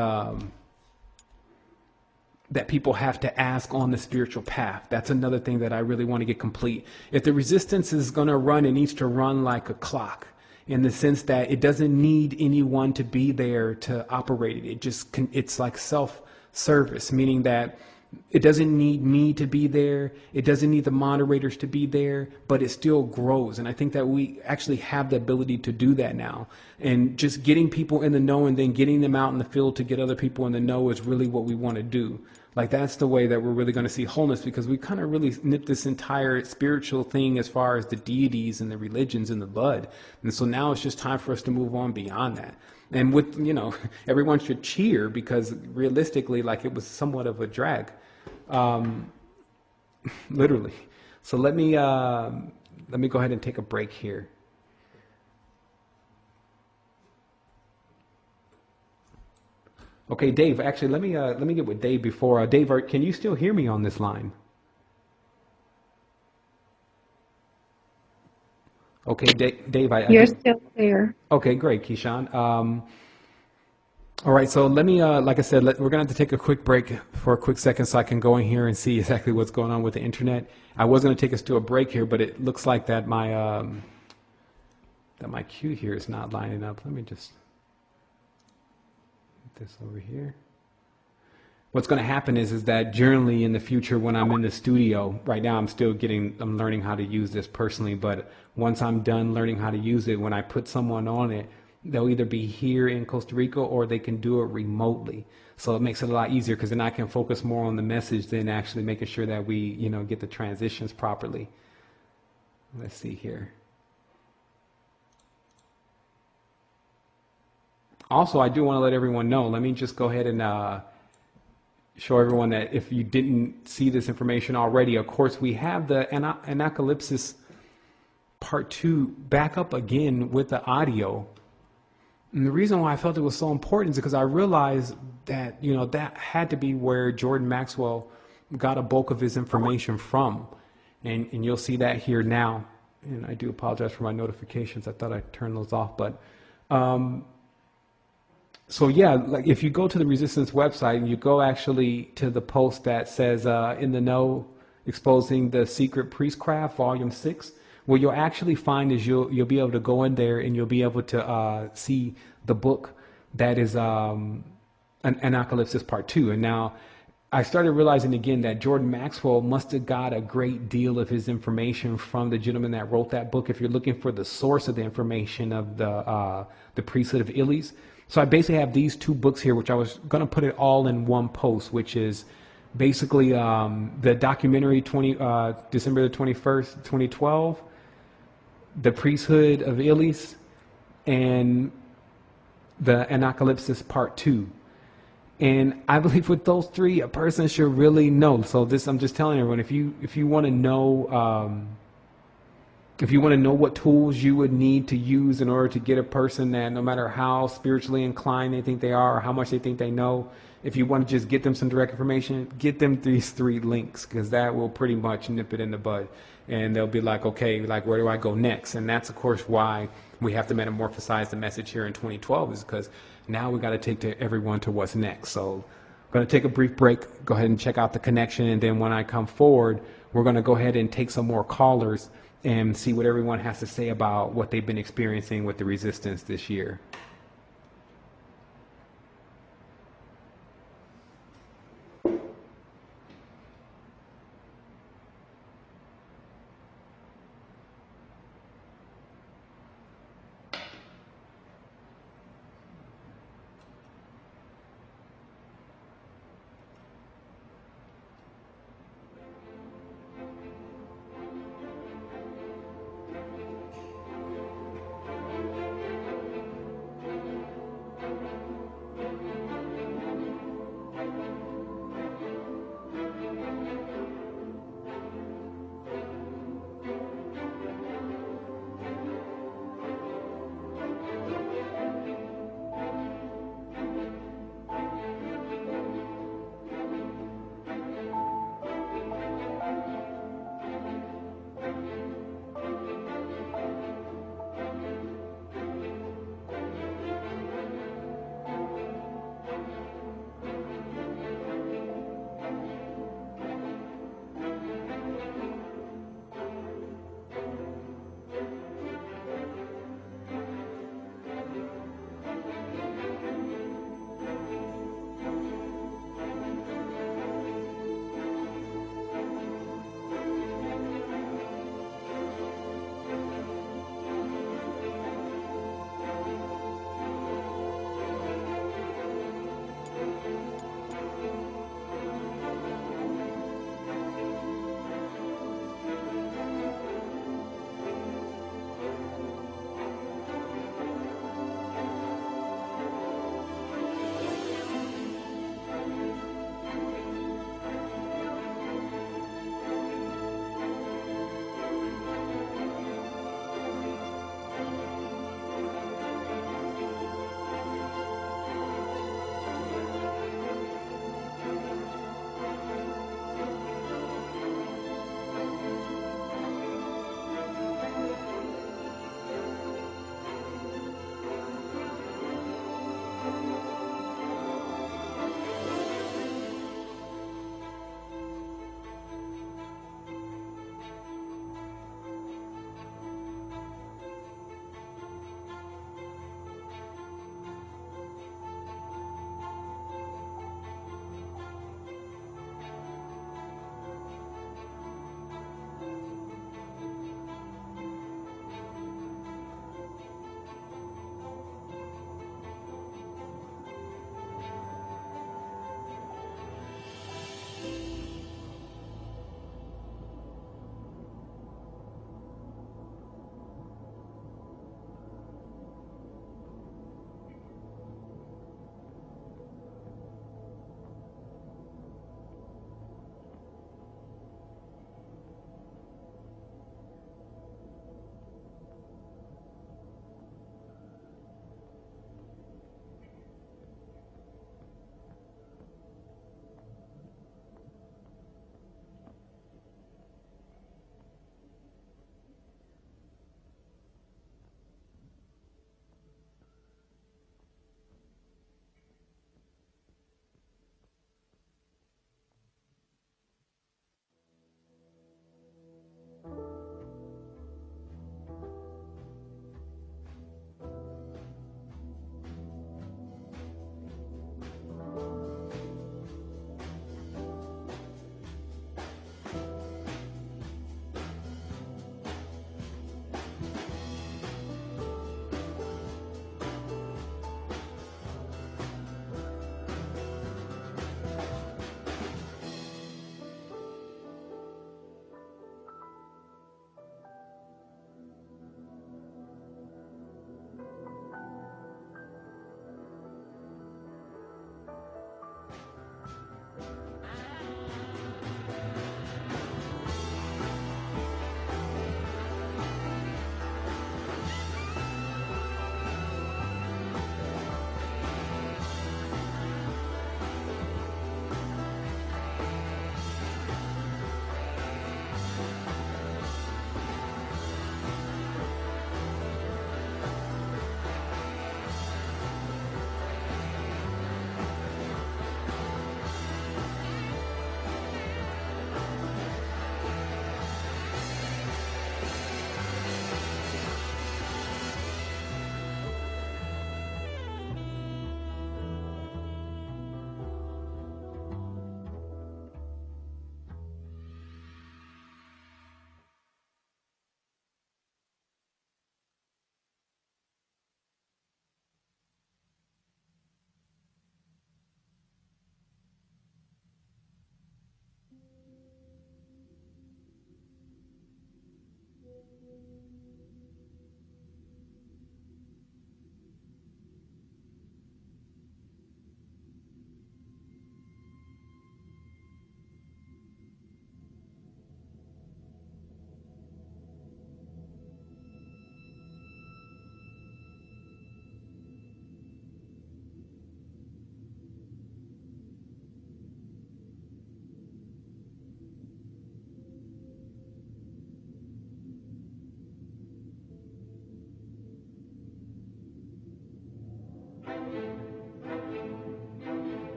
that people have to ask on the spiritual path. That's another thing that I really want to get complete. If the resistance is going to run, it needs to run like a clock, in the sense that it doesn't need anyone to be there to operate it. It's like self-service, meaning that it doesn't need me to be there. It doesn't need the moderators to be there, but it still grows. And I think that we actually have the ability to do that now. And just getting people in the know and then getting them out in the field to get other people in the know is really what we want to do. Like, that's the way that we're really going to see wholeness, because we kind of really nipped this entire spiritual thing as far as the deities and the religions in the bud. And so now it's just time for us to move on beyond that. And with, everyone should cheer, because realistically, like, it was somewhat of a drag, literally. So let me go ahead and take a break here. Okay, Dave, actually, let me get with Dave before. Dave, can you still hear me on this line? Okay, Dave, You're still clear. Okay, great, Keyshawn. All right, so let me, like I said, we're going to have to take a quick break for a quick second so I can go in here and see exactly what's going on with the internet. I was going to take us to a break here, but it looks like that my queue here is not lining up. Let me just put this over here. What's going to happen is that generally in the future, when I'm in the studio, right now I'm learning how to use this personally, but once I'm done learning how to use it, when I put someone on it, they'll either be here in Costa Rica or they can do it remotely. So it makes it a lot easier, because then I can focus more on the message than actually making sure that we, get the transitions properly. Let's see here. Also, I do want to let everyone know, let me just go ahead and show everyone that if you didn't see this information already, of course, we have the Anacalypsis Part 2 back up again with the audio. And the reason why I felt it was so important is because I realized that, that had to be where Jordan Maxwell got a bulk of his information from. And you'll see that here now. And I do apologize for my notifications. I thought I turned those off. But so yeah, like if you go to the Resistance website and you go actually to the post that says In the Know, Exposing the Secret Priestcraft, Volume 6, what you'll actually find is you'll be able to go in there and you'll be able to see the book that is an Anacalypsis Part 2. And now I started realizing again that Jordan Maxwell must have got a great deal of his information from the gentleman that wrote that book, if you're looking for the source of the information of the priesthood of Illes. So I basically have these two books here, which I was going to put it all in one post, which is basically the documentary December the 21st, 2012, the priesthood of Illes, and the Anacalypsis Part 2. And I believe with those three, a person should really know. So this, I'm just telling everyone, if you want to know, what tools you would need to use in order to get a person that, no matter how spiritually inclined they think they are or how much they think they know, if you want to just get them some direct information, get them these three links, because that will pretty much nip it in the bud. And they'll be like, okay, like, where do I go next? And that's, of course, why we have to metamorphosize the message here in 2012, is because now we got to take everyone to what's next. So I'm going to take a brief break, go ahead and check out the connection. And then when I come forward, we're going to go ahead and take some more callers and see what everyone has to say about what they've been experiencing with the resistance this year.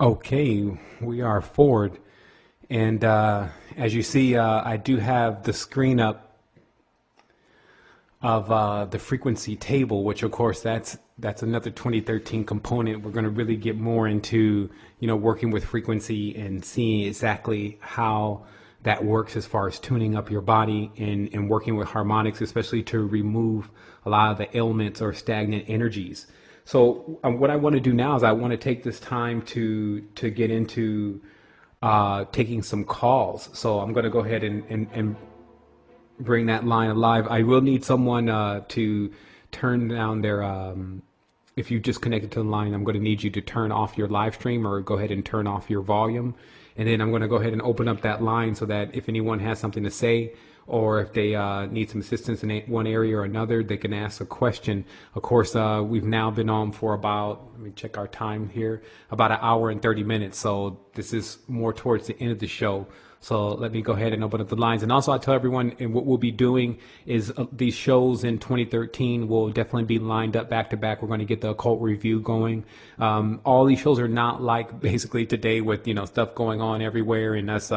Okay, we are forward. And as you see, I do have the screen up of the frequency table, which of course that's another 2013 component. We're going to really get more into, working with frequency and seeing exactly how that works as far as tuning up your body and working with harmonics, especially to remove a lot of the ailments or stagnant energies. So what I want to do now is I want to take this time to get into taking some calls. So I'm going to go ahead and bring that line alive. I will need someone to turn down their, if you just connected to the line, I'm going to need you to turn off your live stream or go ahead and turn off your volume. And then I'm going to go ahead and open up that line so that if anyone has something to say, or if they need some assistance in one area or another, they can ask a question. Of course, we've now been on for about, let me check our time here, about an hour and 30 minutes. So this is more towards the end of the show. So let me go ahead and open up the lines. And also I tell everyone, and what we'll be doing is these shows in 2013 will definitely be lined up back to back. We're going to get the occult review going. All these shows are not like basically today with, stuff going on everywhere and us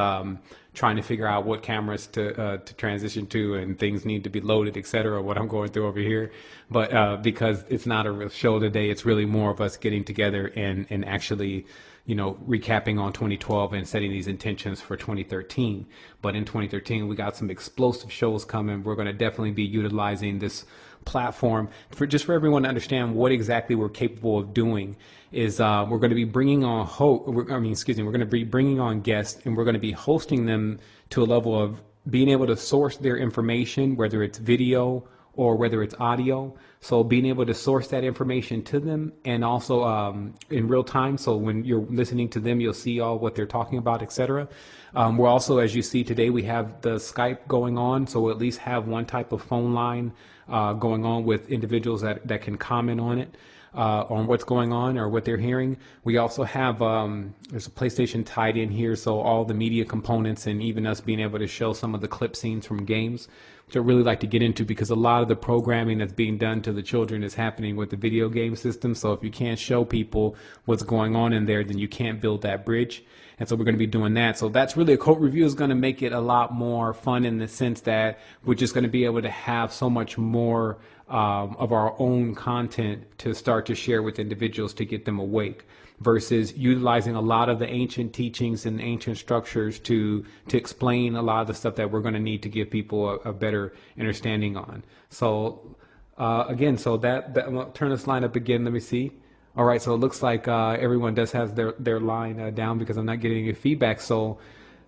trying to figure out what cameras to transition to and things need to be loaded, etc. What I'm going through over here. But because it's not a real show today, it's really more of us getting together and actually recapping on 2012 and setting these intentions for 2013. But in 2013, we got some explosive shows coming. We're going to definitely be utilizing this platform for everyone to understand what exactly we're capable of doing. Is we're going to be bringing on we're going to be bringing on guests, and we're going to be hosting them to a level of being able to source their information, whether it's video or whether it's audio. So being able to source that information to them, and also in real time. So when you're listening to them, you'll see all what they're talking about, etc. We're also, as you see today, we have the Skype going on. So we'll at least have one type of phone line going on with individuals that can comment on it, on what's going on or what they're hearing. We also have, there's a PlayStation tied in here. So all the media components and even us being able to show some of the clip scenes from games, which I really like to get into, because a lot of the programming that's being done to the children is happening with the video game system. So if you can't show people what's going on in there, then you can't build that bridge. And so we're going to be doing that. So that's really, Occult Review is going to make it a lot more fun in the sense that we're just going to be able to have so much more of our own content to start to share with individuals to get them awake, versus utilizing a lot of the ancient teachings and ancient structures to explain a lot of the stuff that we're going to need to give people a better understanding on. So again, so that I'm going to turn this line up again. Let me see. All right, so it looks like everyone does have their line down, because I'm not getting any feedback. So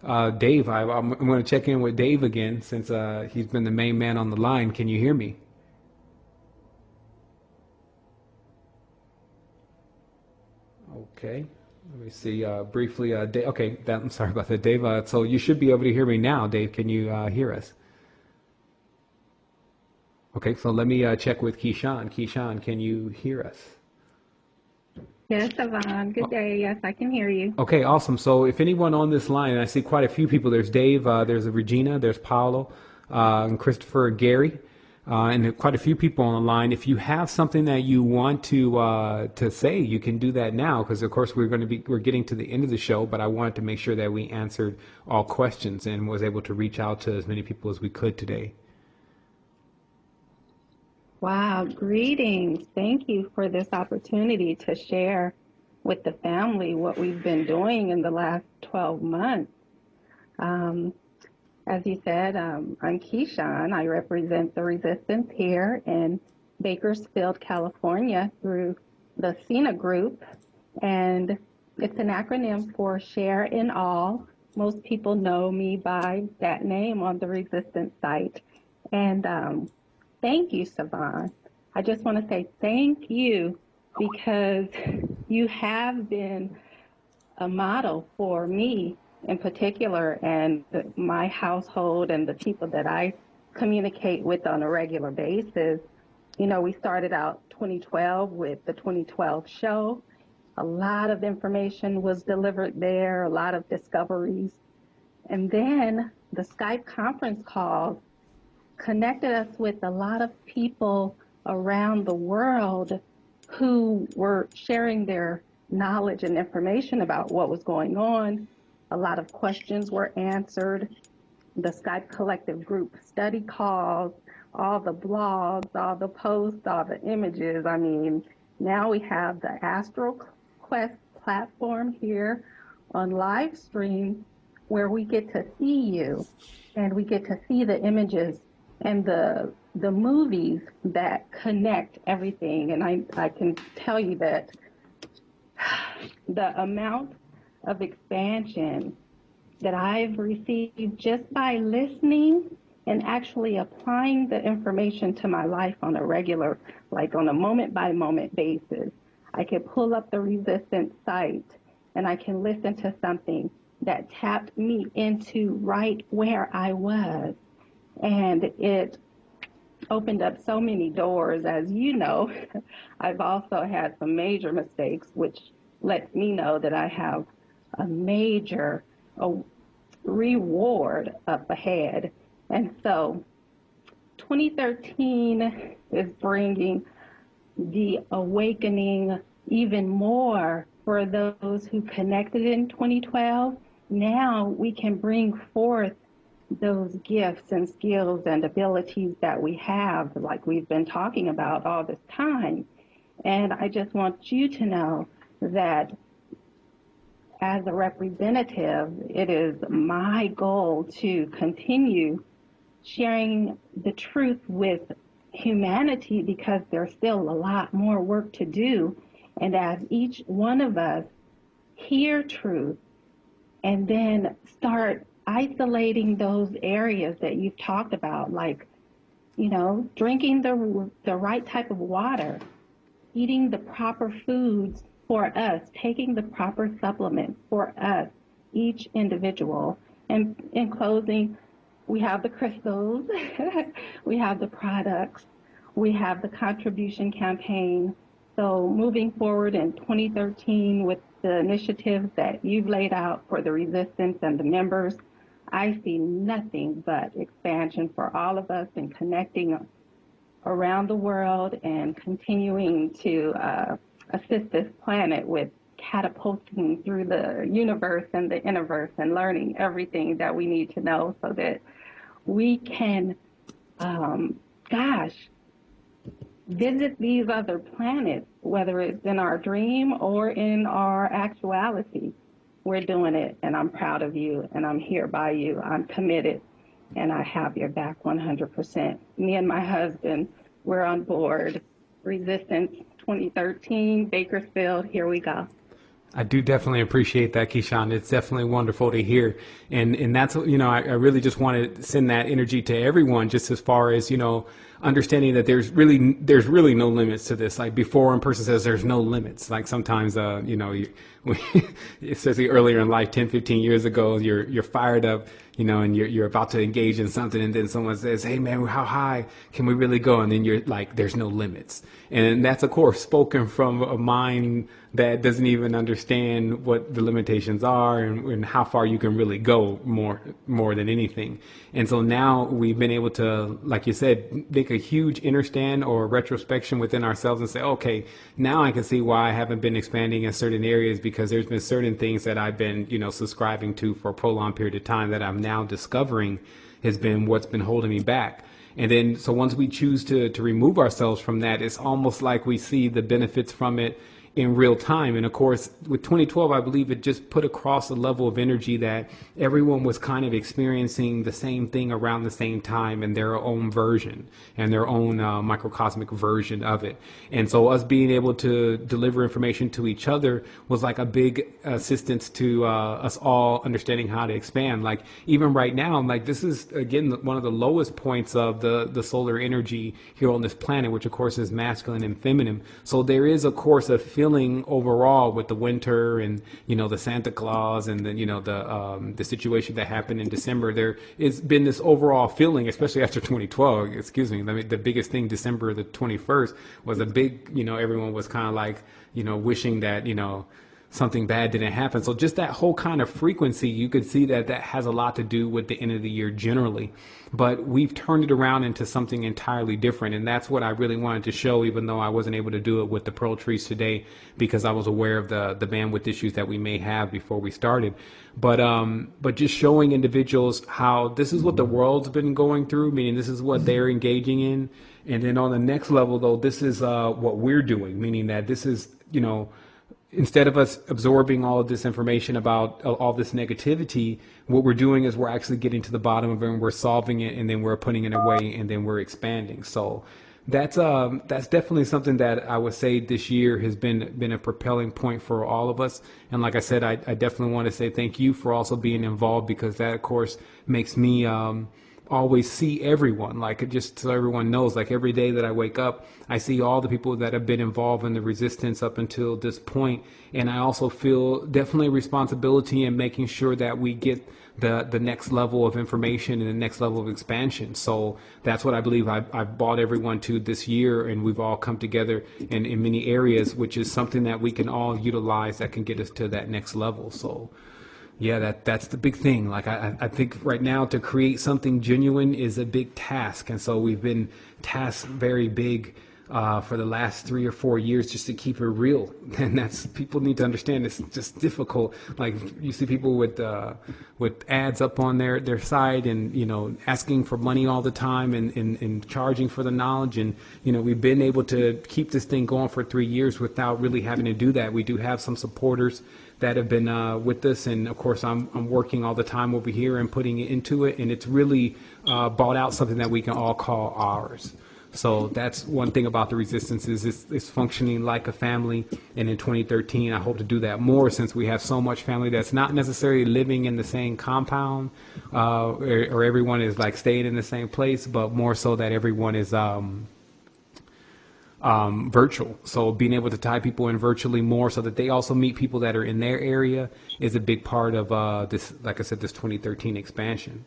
Dave, I'm going to check in with Dave again, since he's been the main man on the line. Can you hear me? Okay, let me see briefly. Dave, okay, I'm sorry about that, Dave. So you should be able to hear me now, Dave. Can you hear us? Okay, so let me check with Keyshawn. Keyshawn, can you hear us? Yes, Sevan. Good day. Yes, I can hear you. Okay, awesome. So if anyone on this line, and I see quite a few people, there's Dave, there's Regina, there's Paolo, and Christopher, and Gary, and quite a few people on the line. If you have something that you want to say, you can do that now, because of course we're getting to the end of the show, but I wanted to make sure that we answered all questions and was able to reach out to as many people as we could today. Wow, greetings. Thank you for this opportunity to share with the family what we've been doing in the last 12 months. As you said, I'm Keyshawn. I represent the resistance here in Bakersfield, California, through the SENA group, and it's an acronym for Share in All. Most people know me by that name on the resistance site. And thank you, Sevan. I just want to say thank you, because you have been a model for me in particular, and my household and the people that I communicate with on a regular basis. You know, we started out 2012 with the 2012 show. A lot of information was delivered there, a lot of discoveries. And then the Skype conference call connected us with a lot of people around the world who were sharing their knowledge and information about what was going on. A lot of questions were answered. The Skype Collective group study calls, all the blogs, all the posts, all the images. I mean, now we have the Astral Quest platform here on live stream where we get to see you and we get to see the images and the movies that connect everything. And I can tell you that the amount of expansion that I've received just by listening and actually applying the information to my life on a regular, like on a moment by moment basis. I can pull up the Resistance site and I can listen to something that tapped me into right where I was. And it opened up so many doors. As you know, I've also had some major mistakes, which lets me know that I have a major reward up ahead. And so 2013 is bringing the awakening even more for those who connected in 2012. Now we can bring forth those gifts and skills and abilities that we have, like we've been talking about all this time. And I just want you to know that as a representative, it is my goal to continue sharing the truth with humanity because there's still a lot more work to do. And as each one of us hear truth and then start isolating those areas that you've talked about, like, drinking the right type of water, eating the proper foods for us, taking the proper supplements for us, each individual. And in closing, we have the crystals, we have the products, we have the contribution campaign. So moving forward in 2013 with the initiatives that you've laid out for the Resistance and the members, I see nothing but expansion for all of us and connecting around the world and continuing to assist this planet with catapulting through the universe and the universe and learning everything that we need to know so that we can, visit these other planets, whether it's in our dream or in our actuality. We're doing it, and I'm proud of you, and I'm here by you. I'm committed, and I have your back 100%. Me and my husband, we're on board. Resistance 2013, Bakersfield, here we go. I do definitely appreciate that, Keyshawn. It's definitely wonderful to hear. And that's, I really just want to send that energy to everyone, just as far as, understanding that there's really no limits to this. Like before, when a person says there's no limits, like sometimes, especially earlier in life, 10, 15 years ago, you're fired up, and you're about to engage in something. And then someone says, hey man, how high can we really go? And then you're like, there's no limits. And that's, of course, spoken from a mind that doesn't even understand what the limitations are and how far you can really go more than anything. And so now we've been able to, like you said, make a huge understand or retrospection within ourselves and say, okay, now I can see why I haven't been expanding in certain areas, because there's been certain things that I've been, subscribing to for a prolonged period of time that I'm now discovering has been what's been holding me back. And then, so once we choose to remove ourselves from that, it's almost like we see the benefits from it in real time. And of course, with 2012, I believe it just put across a level of energy that everyone was kind of experiencing the same thing around the same time in their own version and their own microcosmic version of it. And so us being able to deliver information to each other was like a big assistance to us all understanding how to expand. Like even right now, like this is, again, one of the lowest points of the solar energy here on this planet, which of course is masculine and feminine. So there is, of course, a feeling overall with the winter and the Santa Claus and then the situation that happened in December. There has been this overall feeling, especially after 2012. Excuse me. I mean, the biggest thing, December the 21st, was a big. Everyone was kind of like wishing that something bad didn't happen. So just that whole kind of frequency, you could see that that has a lot to do with the end of the year generally. But we've turned it around into something entirely different. And that's what I really wanted to show, even though I wasn't able to do it with the Pearl Trees today, because I was aware of the bandwidth issues that we may have before we started. But just showing individuals how this is what the world's been going through, meaning this is what they're engaging in. And then on the next level, though, this is what we're doing, meaning that this is, you know, instead of us absorbing all of this information about all this negativity, what we're doing is we're actually getting to the bottom of it, and we're solving it, and then we're putting it away, and then we're expanding. So that's definitely something that I would say this year has been a propelling point for all of us. And like I said, I definitely want to say thank you for also being involved, because that, of course, makes me always see everyone, like, just so everyone knows, like, every day that I wake up, I see all the people that have been involved in the resistance up until this point. And I also feel definitely a responsibility in making sure that we get the next level of information and the next level of expansion. So that's what I believe I've brought everyone to this year, and we've all come together in many areas, which is something that we can all utilize that can get us to that next level. So yeah, that's the big thing. Like, I think right now to create something genuine is a big task. And so we've been tasked very big for the last 3 or 4 years just to keep it real. And that's, people need to understand it's just difficult. Like, you see people with ads up on their site, and, you know, asking for money all the time, and charging for the knowledge. And, you know, we've been able to keep this thing going for 3 years without really having to do that. We do have some supporters that have been with us, and of course I'm working all the time over here and putting it into it, and it's really bought out something that we can all call ours. So that's one thing about the resistance, is it's functioning like a family. And in 2013, I hope to do that more, since we have so much family that's not necessarily living in the same compound, or everyone is like staying in the same place, but more so that everyone is virtual. So being able to tie people in virtually more, so that they also meet people that are in their area, is a big part of this, like I said, this 2013 expansion.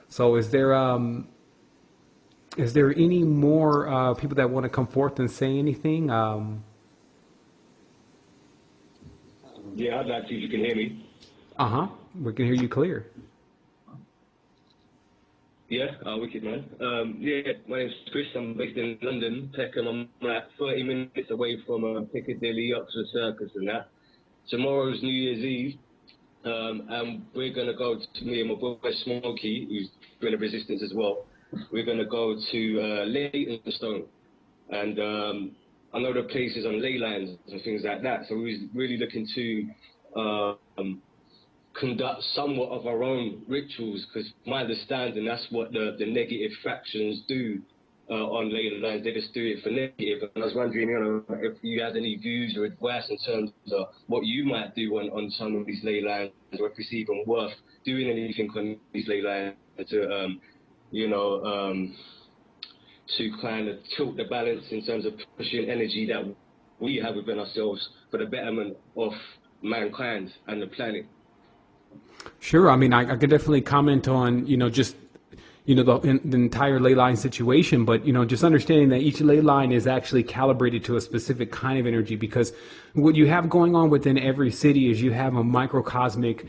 So is there any more people that want to come forth and say anything? Yeah, I'd like to see if you can hear me. We can hear you clear. Yeah, wicked, man. Yeah, my name's Chris. I'm based in London, Peckham. I'm like 30 minutes away from Piccadilly, Oxford Circus and that. Tomorrow's New Year's Eve, and we're going to go to, me and my boy Smokey, who's been a resistance as well, we're going to go to Leytonstone. And I know the places on Leylands and things like that, so we're really looking to conduct somewhat of our own rituals, because my understanding, that's what the negative factions do on Leylands. They just do it for negative. And I was wondering, you know, if you had any views or advice in terms of what you might do on some of these Leylands, or if it's even worth doing anything on these Leylands to, you know, to kind of tilt the balance in terms of pushing energy that we have within ourselves for the betterment of mankind and the planet. Sure. I mean, I could definitely comment on, you know, just, you know, the entire ley line situation, but, you know, just understanding that each ley line is actually calibrated to a specific kind of energy, because what you have going on within every city is you have a microcosmic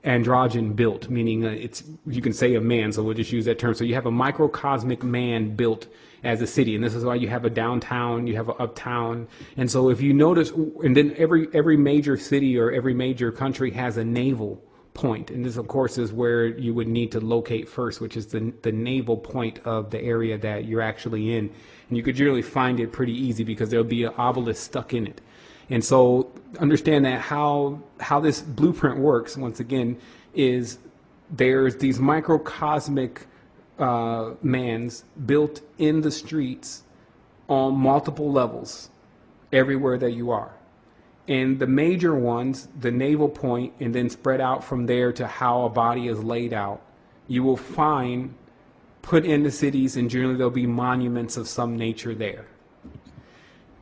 androgen built, meaning it's, you can say a man, so we'll just use that term. So you have a microcosmic man built as a city, and this is why you have a downtown, you have an uptown. And so if you notice, and then every major city or every major country has a naval point, and this of course is where you would need to locate first, which is the naval point of the area that you're actually in. And you could generally find it pretty easy, because there'll be an obelisk stuck in it. And so understand that how this blueprint works, once again, is there's these microcosmic mans built in the streets on multiple levels everywhere that you are. And the major ones, the naval point, and then spread out from there to how a body is laid out, you will find put in the cities, and generally there'll be monuments of some nature there.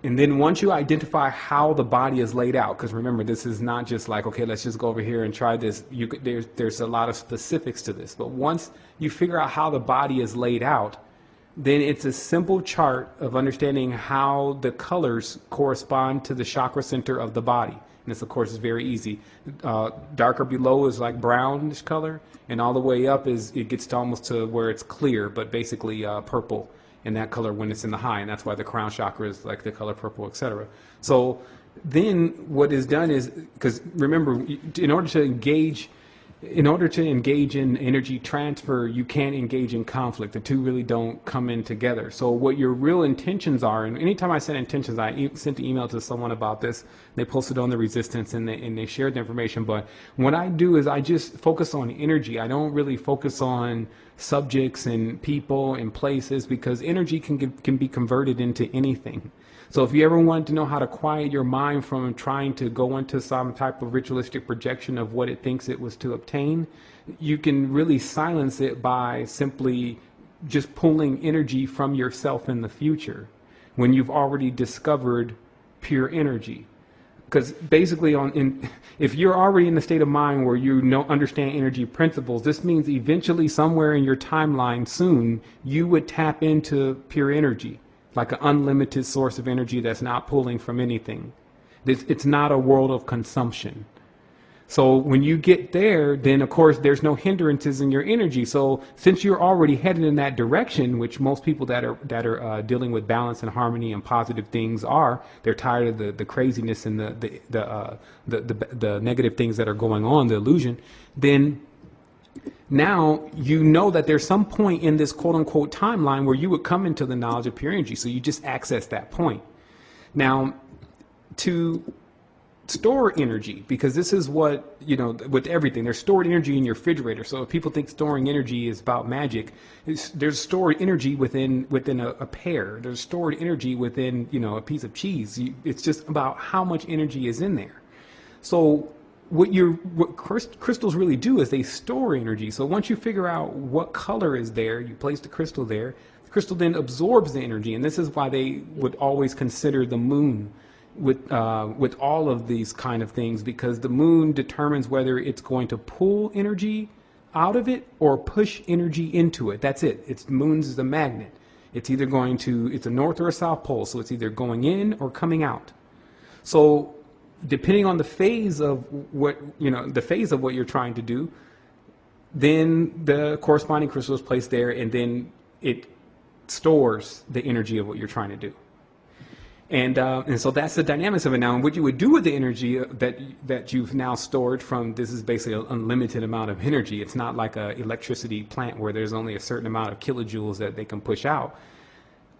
And then once you identify how the body is laid out, because remember, this is not just like, okay, let's just go over here and try this. There's a lot of specifics to this. But once you figure out how the body is laid out, then it's a simple chart of understanding how the colors correspond to the chakra center of the body. And this, of course, is very easy. Darker below is like brownish color, and all the way up it gets to almost to where it's clear, but basically purple in that color when it's in the high, and that's why the crown chakra is like the color purple, etc. So then what is done is, because remember, in order to engage in energy transfer, you can't engage in conflict. The two really don't come in together. So what your real intentions are, and anytime I send intentions, I sent an email to someone about this. They posted on the resistance and they shared the information. But what I do is I just focus on energy. I don't really focus on subjects and people and places, because energy can be converted into anything. So if you ever want to know how to quiet your mind from trying to go into some type of ritualistic projection of what it thinks it was to obtain, you can really silence it by simply just pulling energy from yourself in the future when you've already discovered pure energy. Because basically, if you're already in the state of mind where you understand energy principles, this means eventually somewhere in your timeline soon, you would tap into pure energy, like an unlimited source of energy that's not pulling from anything. It's not a world of consumption. So when you get there, then of course there's no hindrances in your energy. So since you're already headed in that direction, which most people that are dealing with balance and harmony and positive things they're tired of the craziness and the negative things that are going on, the illusion. Then now you know that there's some point in this quote unquote timeline where you would come into the knowledge of pure energy. So you just access that point. Now, to store energy, because this is what, with everything, there's stored energy in your refrigerator. So if people think storing energy is about magic, there's stored energy within a pear. There's stored energy within, a piece of cheese. It's just about how much energy is in there. So what crystals really do is they store energy. So once you figure out what color is there, you place the crystal there. The crystal then absorbs the energy, and this is why they would always consider the moon with all of these kind of things, because the moon determines whether it's going to pull energy out of it or push energy into it. That's it. The moon's is a magnet. It's either it's a north or a south pole, so it's either going in or coming out. So depending on the phase of what you're trying to do, then the corresponding crystal is placed there, and then it stores the energy of what you're trying to do. And so that's the dynamics of it now. And what you would do with the energy that you've now stored from, this is basically an unlimited amount of energy. It's not like an electricity plant where there's only a certain amount of kilojoules that they can push out.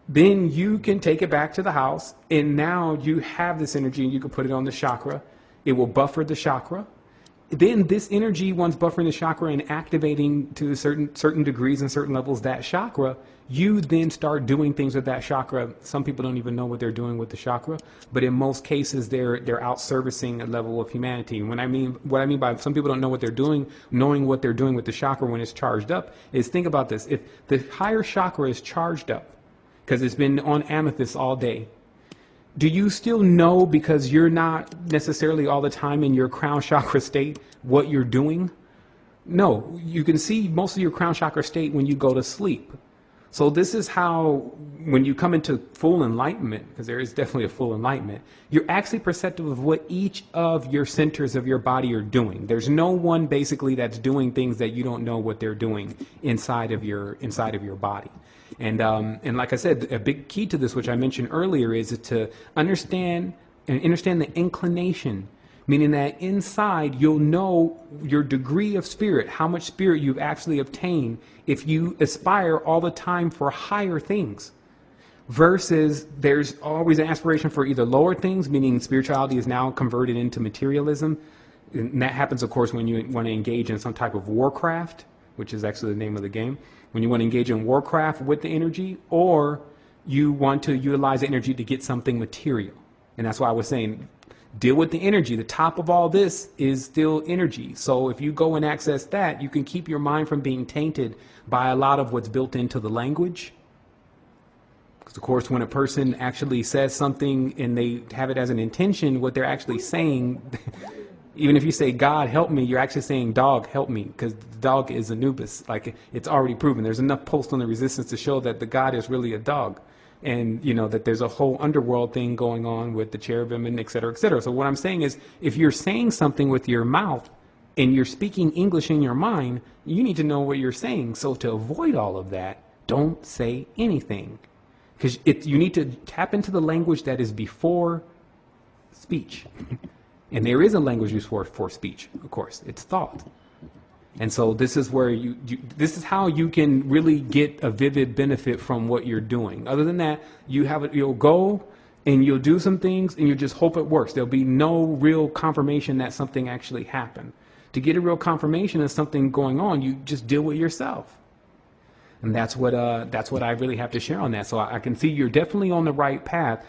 Then you can take it back to the house, and now you have this energy, and you can put it on the chakra. It will buffer the chakra. Then this energy, once buffering the chakra and activating to certain degrees and certain levels that chakra, you then start doing things with that chakra. Some people don't even know what they're doing with the chakra, but in most cases they're out servicing a level of humanity. And what I mean by some people don't know what they're doing, knowing what they're doing with the chakra when it's charged up, is think about this. If the higher chakra is charged up because it's been on amethyst all day, do you still know, because you're not necessarily all the time in your crown chakra state, what you're doing? No, you can see most of your crown chakra state when you go to sleep. So this is how, when you come into full enlightenment, because there is definitely a full enlightenment, you're actually perceptive of what each of your centers of your body are doing. There's no one basically that's doing things that you don't know what they're doing inside of your body. And like I said, a big key to this, which I mentioned earlier, is to understand the inclination, meaning that inside you'll know your degree of spirit, how much spirit you've actually obtained if you aspire all the time for higher things, versus there's always an aspiration for either lower things, meaning spirituality is now converted into materialism. And that happens, of course, when you want to engage in some type of warcraft, which is actually the name of the game. When you want to engage in warcraft with the energy, or you want to utilize the energy to get something material. And that's why I was saying, deal with the energy. The top of all this is still energy. So if you go and access that, you can keep your mind from being tainted by a lot of what's built into the language. Because, of course, when a person actually says something and they have it as an intention, what they're actually saying, Even if you say, God, help me, you're actually saying, dog, help me, because the dog is Anubis. Like, it's already proven. There's enough posts on the resistance to show that the God is really a dog. And, you know, that there's a whole underworld thing going on with the cherubim and et cetera, et cetera. So what I'm saying is, if you're saying something with your mouth and you're speaking English in your mind, you need to know what you're saying. So to avoid all of that, don't say anything. Because you need to tap into the language that is before speech. And there is a language used for speech, of course. It's thought. And so this is where this is how you can really get a vivid benefit from what you're doing. Other than that, you'll go and you'll do some things and you just hope it works. There'll be no real confirmation that something actually happened. To get a real confirmation of something going on, you just deal with yourself. And that's what I really have to share on that. So I can see you're definitely on the right path.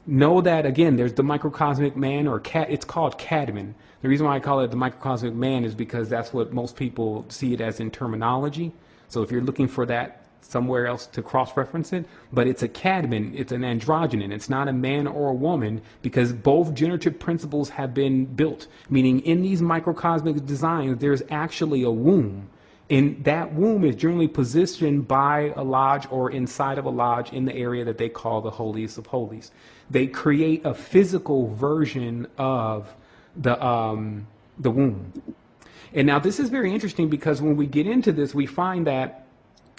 Know that, again, there's the microcosmic man, or it's called Cadman. The reason why I call it the microcosmic man is because that's what most people see it as in terminology. So if you're looking for that somewhere else to cross-reference it, but it's a Cadman, it's an androgynon. It's not a man or a woman, because both generative principles have been built, meaning in these microcosmic designs, there's actually a womb. And that womb is generally positioned by a lodge or inside of a lodge in the area that they call the holiest of holies. They create a physical version of the womb. And now this is very interesting, because when we get into this, we find that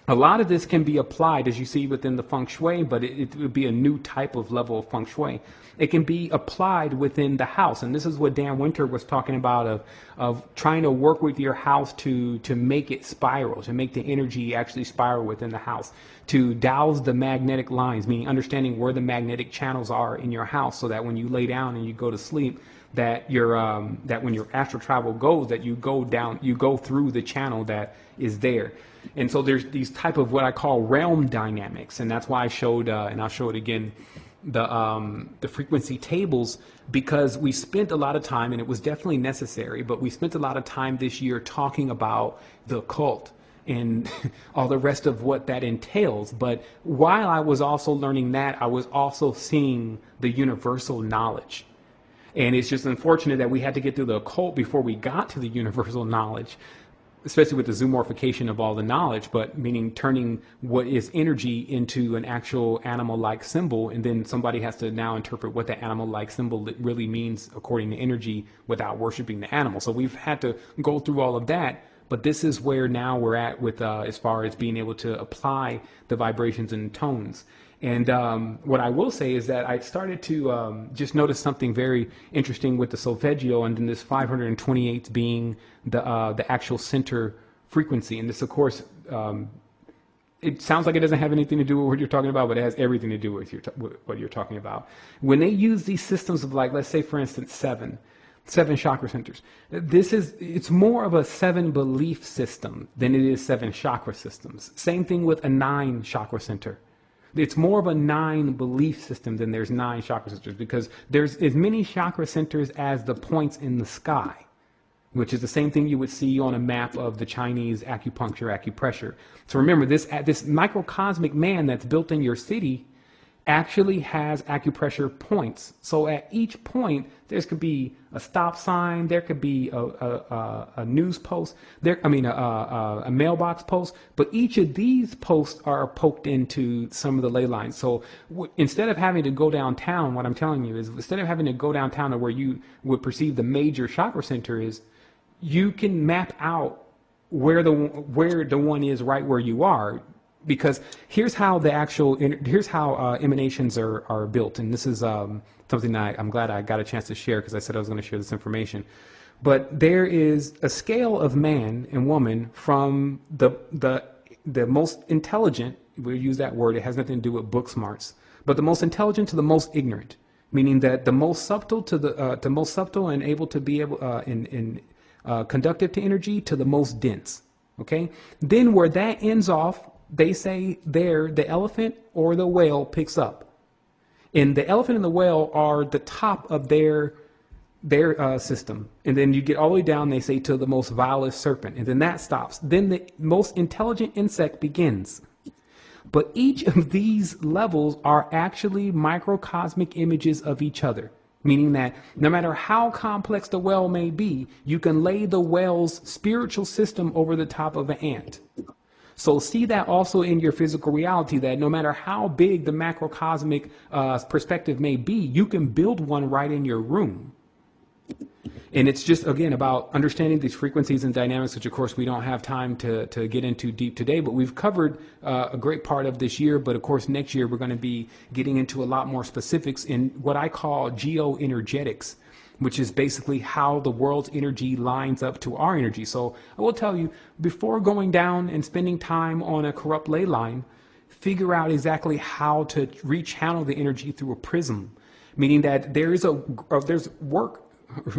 a lot of this can be applied, as you see, within the feng shui, but it would be a new type of level of feng shui. It can be applied within the house. And this is what Dan Winter was talking about, of trying to work with your house to make it spiral, to make the energy actually spiral within the house, to douse the magnetic lines, meaning understanding where the magnetic channels are in your house, so that when you lay down and you go to sleep, that that when your astral travel goes, that you go through the channel that is there. And so there's these type of what I call realm dynamics, and that's why I showed, and I'll show it again, the frequency tables, because we spent a lot of time, and it was definitely necessary, but we spent a lot of time this year talking about the occult and all the rest of what that entails. But while I was also learning that, I was also seeing the universal knowledge. And it's just unfortunate that we had to get through the occult before we got to the universal knowledge, especially with the zoomorphication of all the knowledge, but meaning turning what is energy into an actual animal-like symbol, and then somebody has to now interpret what the animal-like symbol really means according to energy without worshiping the animal. So we've had to go through all of that, but this is where now we're at with as far as being able to apply the vibrations and tones. And what I will say is that I started to just notice something very interesting with the solfeggio, and then this 528 being the actual center frequency. And this, of course, it sounds like it doesn't have anything to do with what you're talking about, but it has everything to do with what you're talking about. When they use these systems of, like, let's say, for instance, seven chakra centers, it's more of a 7 belief system than it is 7 chakra systems. Same thing with a 9 chakra center. It's more of a 9 belief system than there's 9 chakra centers, because there's as many chakra centers as the points in the sky, which is the same thing you would see on a map of the Chinese acupressure. So remember, this microcosmic man that's built in your city actually has acupressure points. So at each point, there could be a stop sign, there could be a news post, a mailbox post, but each of these posts are poked into some of the ley lines. So instead of having to go downtown, what I'm telling you is, instead of having to go downtown to where you would perceive the major chakra center is, you can map out where the one is right where you are. Because here's how emanations are built, and this is something that I'm glad I got a chance to share, because I said I was going to share this information. But there is a scale of man and woman from the most intelligent. We'll use that word. It has nothing to do with book smarts, but the most intelligent to the most ignorant, meaning that the most subtle to the most subtle and able to be able conductive to energy to the most dense. Okay, then where that ends off, they say there the elephant or the whale picks up. And the elephant and the whale are the top of their system. And then you get all the way down, they say, to the most vilest serpent. And then that stops. Then the most intelligent insect begins. But each of these levels are actually microcosmic images of each other. Meaning that no matter how complex the well may be, you can lay the well's spiritual system over the top of an ant. So see that also in your physical reality, that no matter how big the macrocosmic perspective may be, you can build one right in your room. And it's just, again, about understanding these frequencies and dynamics, which, of course, we don't have time to get into deep today. But we've covered a great part of this year. But, of course, next year we're going to be getting into a lot more specifics in what I call geoenergetics, which is basically how the world's energy lines up to our energy. So I will tell you, before going down and spending time on a corrupt ley line, figure out exactly how to rechannel the energy through a prism, meaning that there's work,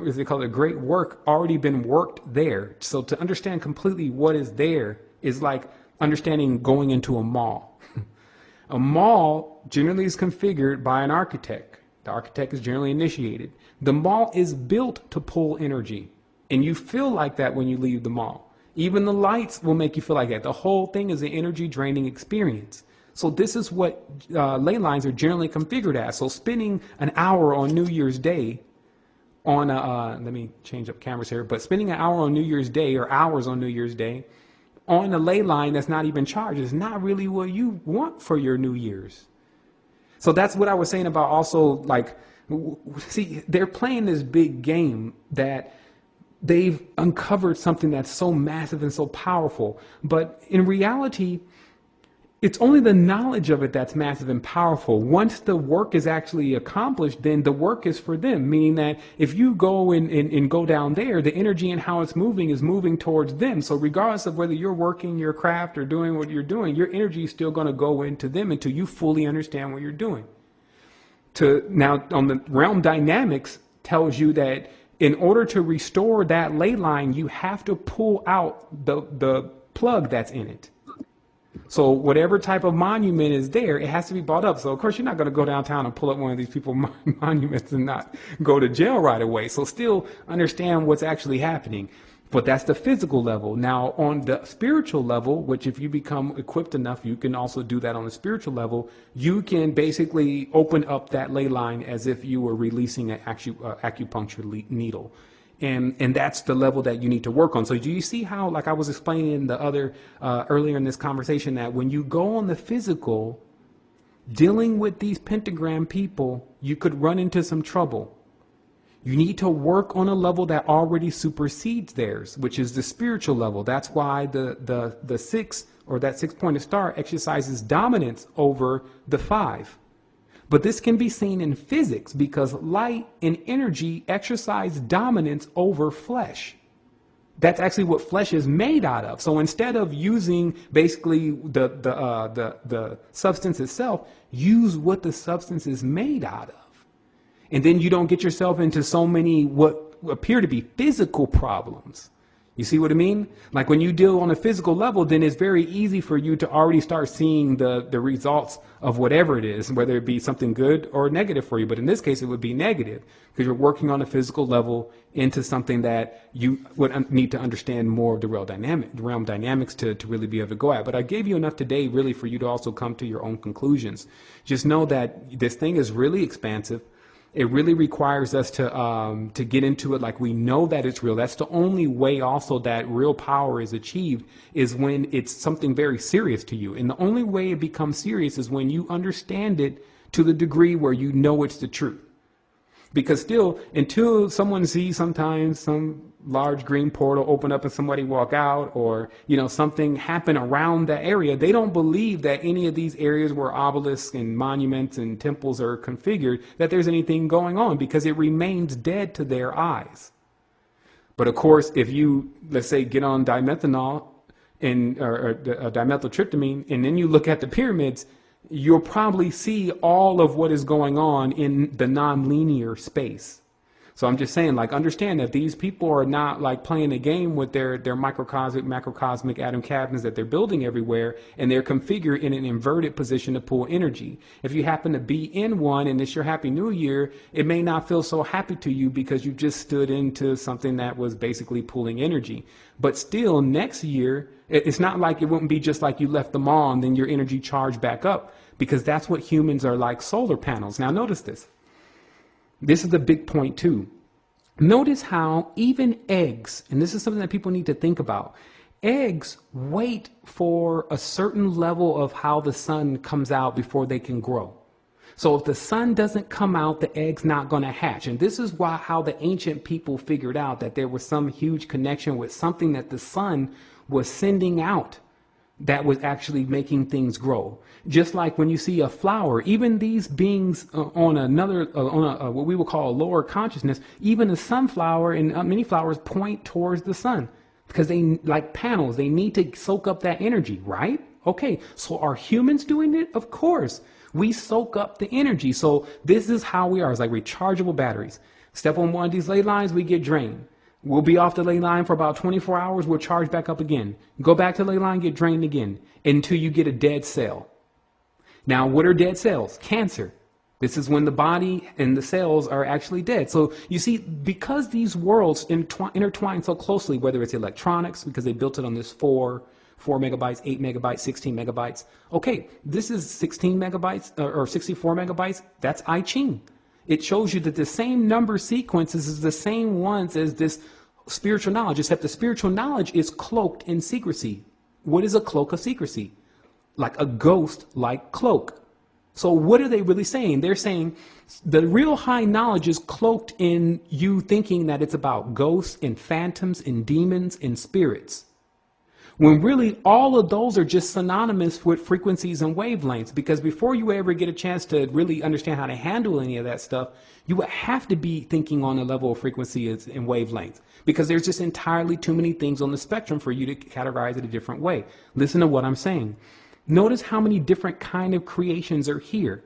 as they call it, great work already been worked there. So to understand completely what is there is like understanding going into a mall. A mall generally is configured by an architect. The architect is generally initiated. The mall is built to pull energy, and you feel like that when you leave the mall. Even the lights will make you feel like that. The whole thing is an energy draining experience. So this is what ley lines are generally configured as. So spending an hour on New Year's Day on let me change up cameras here, but spending an hour on New Year's Day or hours on New Year's Day on a ley line that's not even charged is not really what you want for your New Year's. So that's what I was saying about also, like, see, they're playing this big game that they've uncovered something that's so massive and so powerful. But in reality, it's only the knowledge of it that's massive and powerful. Once the work is actually accomplished, then the work is for them. Meaning that if you go and go down there, the energy and how it's moving is moving towards them. So regardless of whether you're working your craft or doing what you're doing, your energy is still going to go into them until you fully understand what you're doing. Now, on the realm dynamics tells you that in order to restore that ley line, you have to pull out the plug that's in it. So whatever type of monument is there, it has to be brought up. So, of course, you're not going to go downtown and pull up one of these people's monuments and not go to jail right away. So still understand what's actually happening. But that's the physical level. Now, on the spiritual level, which if you become equipped enough, you can also do that on the spiritual level. You can basically open up that ley line as if you were releasing an acupuncture needle. And that's the level that you need to work on. So do you see how, like I was explaining in the other earlier in this conversation, that when you go on the physical, dealing with these pentagram people, you could run into some trouble. You need to work on a level that already supersedes theirs, which is the spiritual level. That's why the 6, or that 6-pointed star, exercises dominance over the 5. But this can be seen in physics because light and energy exercise dominance over flesh. That's actually what flesh is made out of. So instead of using basically the substance itself, use what the substance is made out of. And then you don't get yourself into so many what appear to be physical problems. You see what I mean? Like when you deal on a physical level, then it's very easy for you to already start seeing the results of whatever it is, whether it be something good or negative for you. But in this case, it would be negative because you're working on a physical level into something that you would need to understand more of the realm dynamics to really be able to go at. But I gave you enough today really for you to also come to your own conclusions. Just know that this thing is really expansive. It really requires us to get into it like we know that it's real. That's the only way also that real power is achieved, is when it's something very serious to you. And the only way it becomes serious is when you understand it to the degree where you know it's the truth. Because still, until someone sees sometimes some large green portal open up and somebody walk out, or, you know, something happen around that area, they don't believe that any of these areas where obelisks and monuments and temples are configured, that there's anything going on, because it remains dead to their eyes. But of course, if you, let's say, get on dimethanol or dimethyltryptamine, and then you look at the pyramids, you'll probably see all of what is going on in the non-linear space. So I'm just saying, like, understand that these people are not like playing a game with their microcosmic, macrocosmic atom cabinets that they're building everywhere, and they're configured in an inverted position to pull energy. If you happen to be in one and it's your Happy New Year, it may not feel so happy to you because you just stood into something that was basically pulling energy. But still, next year, it's not like it wouldn't be just like you left them on and then your energy charged back up, because that's what humans are like solar panels. Now notice this. This is the big point too. Notice how even eggs, and this is something that people need to think about, eggs wait for a certain level of how the sun comes out before they can grow. So if the sun doesn't come out, the egg's not going to hatch. And this is why how the ancient people figured out that there was some huge connection with something that the sun was sending out that was actually making things grow. Just like when you see a flower, even these beings on another, what we would call a lower consciousness, even a sunflower and many flowers point towards the sun because they, like panels, they need to soak up that energy, right? Okay, so are humans doing it? Of course. We soak up the energy. So this is how we are. It's like rechargeable batteries. Step on one of these ley lines, we get drained. We'll be off the ley line for about 24 hours. We'll charge back up again. Go back to the ley line, get drained again until you get a dead cell. Now, what are dead cells? Cancer. This is when the body and the cells are actually dead. So you see, because these worlds intertwine so closely, whether it's electronics, because they built it on this 4 megabytes, 8 megabytes, 16 megabytes. Okay, this is 16 megabytes or 64 megabytes. That's I Ching. It shows you that the same number sequences is the same ones as this spiritual knowledge, except the spiritual knowledge is cloaked in secrecy. What is a cloak of secrecy? Like a ghost-like cloak. So what are they really saying? They're saying the real high knowledge is cloaked in you thinking that it's about ghosts and phantoms and demons and spirits. When really all of those are just synonymous with frequencies and wavelengths, because before you ever get a chance to really understand how to handle any of that stuff, you would have to be thinking on a level of frequency and wavelengths, because there's just entirely too many things on the spectrum for you to categorize it a different way. Listen to what I'm saying. Notice how many different kind of creations are here.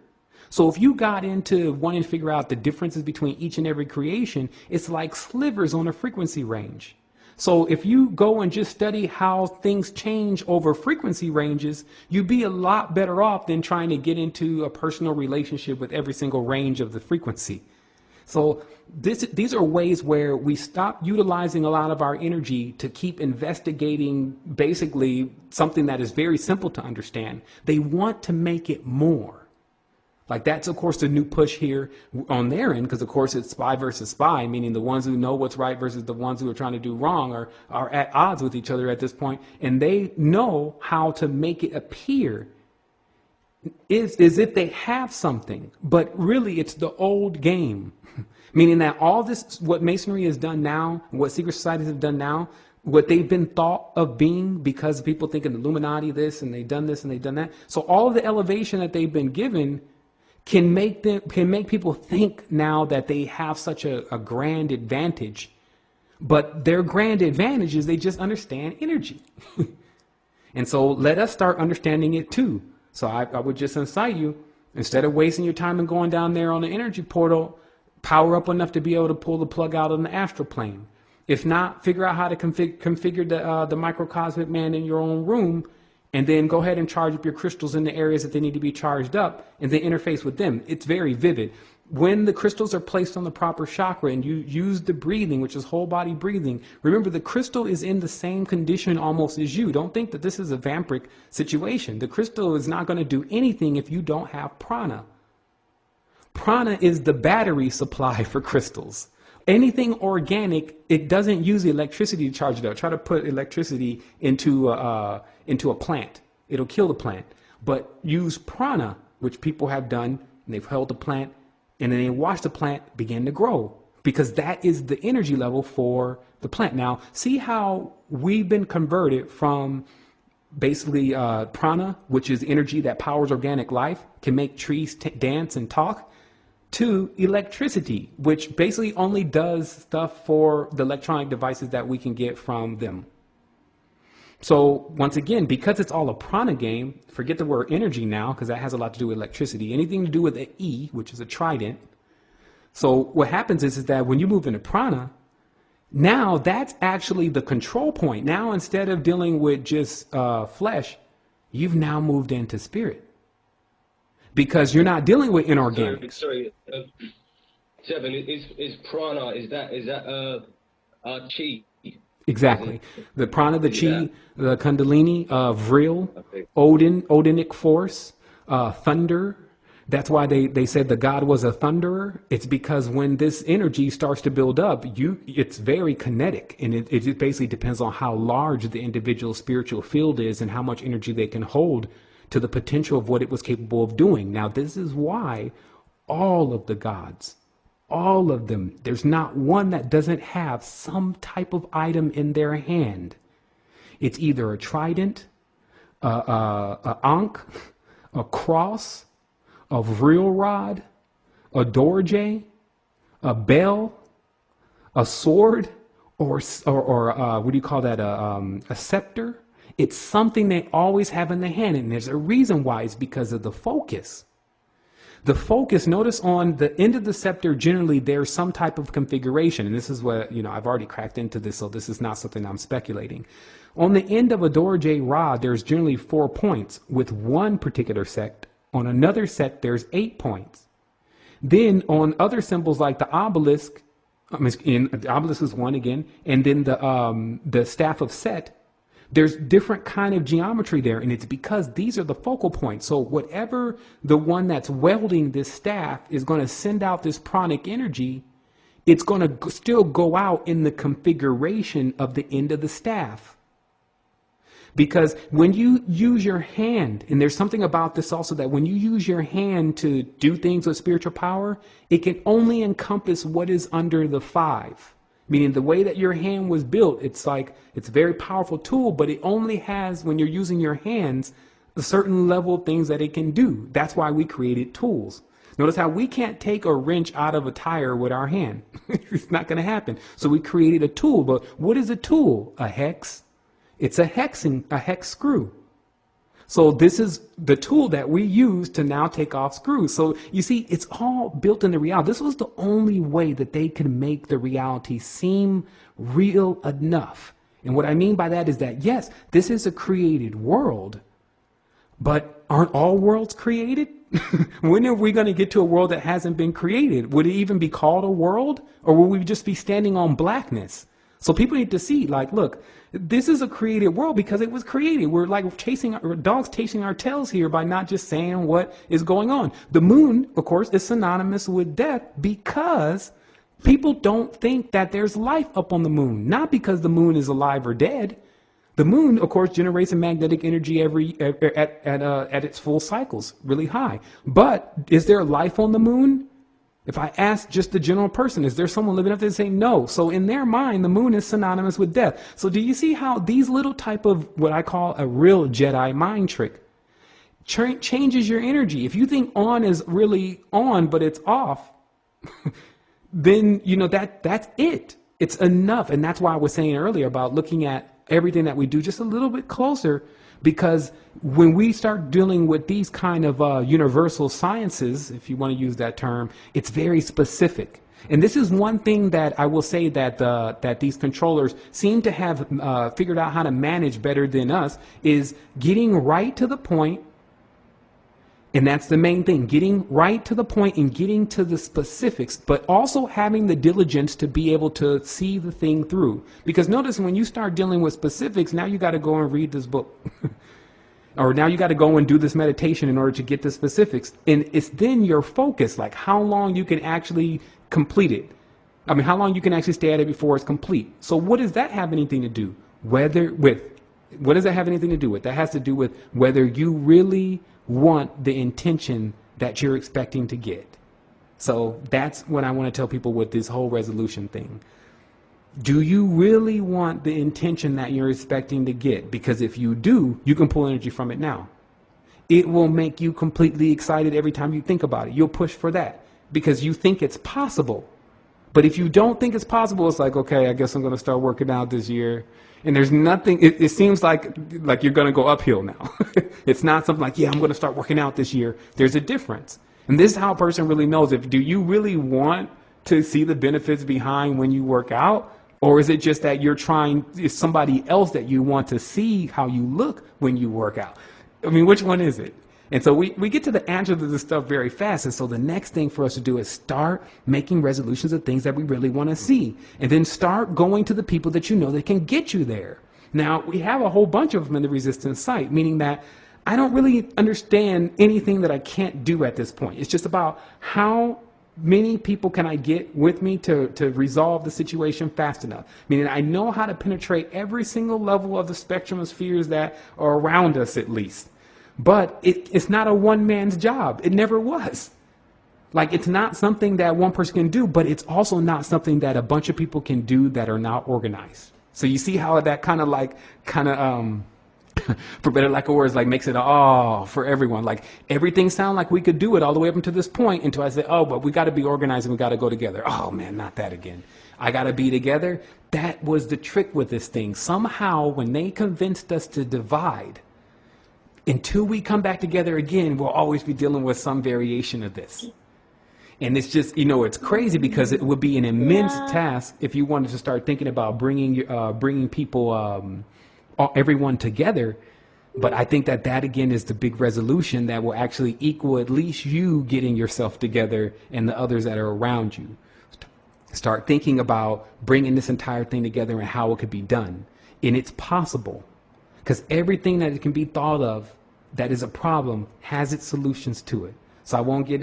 So if you got into wanting to figure out the differences between each and every creation, it's like slivers on a frequency range. So if you go and just study how things change over frequency ranges, you'd be a lot better off than trying to get into a personal relationship with every single range of the frequency. So these are ways where we stop utilizing a lot of our energy to keep investigating basically something that is very simple to understand. They want to make it more. Like that's, of course, the new push here on their end, because, of course, it's spy versus spy, meaning the ones who know what's right versus the ones who are trying to do wrong are at odds with each other at this point. And they know how to make it appear as if they have something. But really, it's the old game, meaning that all this, what Masonry has done now, what secret societies have done now, what they've been thought of being because people think of Illuminati this and they've done this and they've done that. So all of the elevation that they've been given can make people think now that they have such a grand advantage, but their grand advantage is they just understand energy. And so let us start understanding it too. So I would just incite you, instead of wasting your time and going down there on the energy portal, power up enough to be able to pull the plug out on the astral plane. If not, figure out how to configure the microcosmic man in your own room, and then go ahead and charge up your crystals in the areas that they need to be charged up, and then interface with them. It's very vivid. When the crystals are placed on the proper chakra and you use the breathing, which is whole body breathing, remember the crystal is in the same condition almost as you. Don't think that this is a vampiric situation. The crystal is not going to do anything if you don't have prana. Prana is the battery supply for crystals. Anything organic, it doesn't use electricity to charge it up. Try to put electricity into a plant. It'll kill the plant. But use prana, which people have done, and they've held the plant, and then they watch the plant begin to grow, because that is the energy level for the plant. Now, see how we've been converted from basically prana, which is energy that powers organic life, can make trees dance and talk, to electricity, which basically only does stuff for the electronic devices that we can get from them. So once again, because it's all a prana game, forget the word energy now, because that has a lot to do with electricity. Anything to do with the E, which is a trident. So what happens is that when you move into prana, now that's actually the control point. Now, instead of dealing with just flesh, you've now moved into spirit. Because you're not dealing with inorganic. Sorry, Sevan, is prana, is that chi? Exactly. The prana, the chi, the kundalini, vril, Odinic force, thunder, That's why they said the God was a thunderer. It's because when this energy starts to build up, it's very kinetic, and it just basically depends on how large the individual spiritual field is and how much energy they can hold to the potential of what it was capable of doing. Now, this is why all of the gods, all of them, there's not one that doesn't have some type of item in their hand. It's either a trident, a ankh, a cross, a real rod, a dorje, a bell, a sword, or what do you call that? A scepter. It's something they always have in their hand, and there's a reason why. It's because of the focus. The focus. Notice on the end of the scepter, generally there's some type of configuration, and this is what I've already cracked into this, so this is not something I'm speculating. On the end of a dorje rod, there's generally 4 points with one particular sect. On another set, there's 8 points. Then on other symbols like the obelisk, the obelisk is 1 again, and then the staff of Set, there's different kind of geometry there, and it's because these are the focal points. So whatever the one that's welding this staff is going to send out this pranic energy, it's going to still go out in the configuration of the end of the staff. Because when you use your hand, and there's something about this also, that when you use your hand to do things with spiritual power, it can only encompass what is under the 5. Meaning the way that your hand was built, it's a very powerful tool, but it only has, when you're using your hands, a certain level of things that it can do. That's why we created tools. Notice how we can't take a wrench out of a tire with our hand. It's not going to happen. So we created a tool. But what is a tool? A hex. It's a hex screw. So this is the tool that we use to now take off screws. So you see, it's all built into reality. This was the only way that they could make the reality seem real enough. And what I mean by that is that, yes, this is a created world, but aren't all worlds created? When are we going to get to a world that hasn't been created? Would it even be called a world, or will we just be standing on blackness? So people need to see, look, this is a created world because it was created. We're like dogs chasing our tails here by not just saying what is going on. The moon, of course, is synonymous with death because people don't think that there's life up on the moon. Not because the moon is alive or dead. The moon, of course, generates a magnetic energy at its full cycles, really high. But is there life on the moon? If I ask just the general person, is there someone living up there? They say no. So in their mind, the moon is synonymous with death. So do you see how these little type of what I call a real Jedi mind trick changes your energy? If you think on is really on, but it's off, then that's it. It's enough. And that's why I was saying earlier about looking at everything that we do just a little bit closer. Because when we start dealing with these kind of universal sciences, if you want to use that term, it's very specific. And this is one thing that I will say that these controllers seem to have figured out how to manage better than us, is getting right to the point. And that's the main thing, getting right to the point and getting to the specifics, but also having the diligence to be able to see the thing through. Because notice when you start dealing with specifics, now you got to go and read this book. Or now you got to go and do this meditation in order to get the specifics. And it's then your focus, like how long you can actually complete it. I mean, how long you can actually stay at it before it's complete. So what does that have anything to do? What does that have anything to do with? That has to do with whether you really want the intention that you're expecting to get. So that's what I want to tell people with this whole resolution thing. Do you really want the intention that you're expecting to get? Because if you do, you can pull energy from it now. It will make you completely excited every time you think about it. You'll push for that because you think it's possible. But if you don't think it's possible, it's like, okay, I guess I'm going to start working out this year. And there's nothing, it seems like you're going to go uphill now. It's not something like, yeah, I'm going to start working out this year. There's a difference. And this is how a person really knows, do you really want to see the benefits behind when you work out? Or is it just that it's somebody else that you want to see how you look when you work out? I mean, which one is it? And so we get to the answer to this stuff very fast. And so the next thing for us to do is start making resolutions of things that we really want to see. And then start going to the people that you know that can get you there. Now, we have a whole bunch of them in the resistance site, meaning that I don't really understand anything that I can't do at this point. It's just about how many people can I get with me to resolve the situation fast enough. Meaning I know how to penetrate every single level of the spectrum of spheres that are around us at least. But it's not a one man's job. It never was. Like, it's not something that one person can do, but it's also not something that a bunch of people can do that are not organized. So you see how that kind of for better lack of words, like makes it for everyone. Like, everything sound like we could do it all the way up until this point until I say, oh, but we got to be organized and we got to go together. Oh man, not that again. I got to be together. That was the trick with this thing. Somehow when they convinced us to divide, until we come back together again, we'll always be dealing with some variation of this. And it's just, it's crazy because it would be an immense task if you wanted to start thinking about bringing people, everyone together. But I think that again is the big resolution that will actually equal at least you getting yourself together and the others that are around you. Start thinking about bringing this entire thing together and how it could be done. And it's possible, because everything that it can be thought of that is a problem has its solutions to it. So I won't get,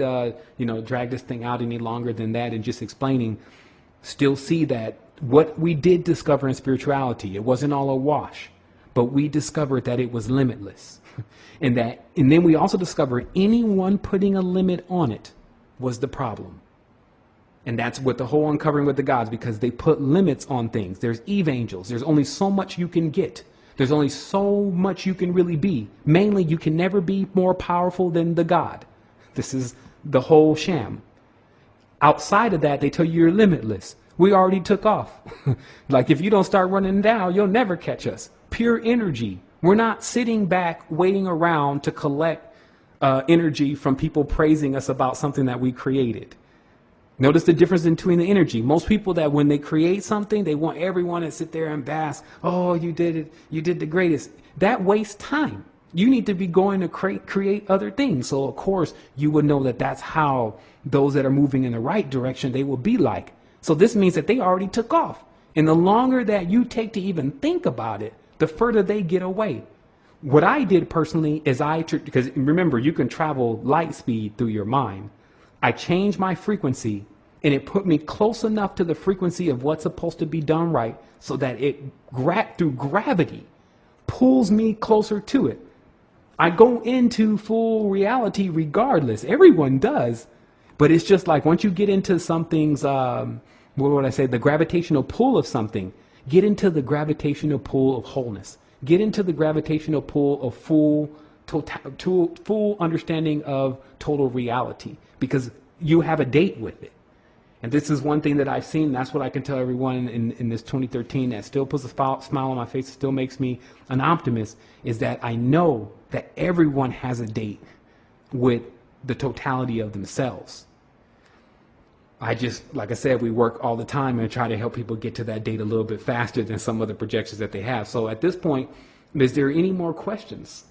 drag this thing out any longer than that and just explaining. Still see that what we did discover in spirituality, it wasn't all a wash, but we discovered that it was limitless. and then we also discovered anyone putting a limit on it was the problem. And that's what the whole uncovering with the gods, because they put limits on things. There's Eve angels. There's only so much you can get. There's only so much you can really be. Mainly, you can never be more powerful than the God. This is the whole sham. Outside of that, they tell you you're limitless. We already took off. Like, if you don't start running down, you'll never catch us. Pure energy. We're not sitting back waiting around to collect energy from people praising us about something that we created. Notice the difference between the energy. Most people, that when they create something, they want everyone to sit there and bask. Oh, you did it. You did the greatest. That wastes time. You need to be going to create other things. So, of course, you would know that that's how those that are moving in the right direction, they will be like. So this means that they already took off. And the longer that you take to even think about it, the further they get away. What I did personally is because remember, you can travel light speed through your mind. I changed my frequency, and it put me close enough to the frequency of what's supposed to be done right, so that it, through gravity, pulls me closer to it. I go into full reality regardless. Everyone does. But it's just like, once you get into something's, what would I say, the gravitational pull of something, get into the gravitational pull of wholeness. Get into the gravitational pull of full understanding of total reality, because you have a date with it. And this is one thing that I've seen. That's what I can tell everyone in this 2013 that still puts a smile on my face, still makes me an optimist, is that I know that everyone has a date with the totality of themselves. I just, like I said, we work all the time and try to help people get to that date a little bit faster than some other projections that they have. So at this point, is there any more questions?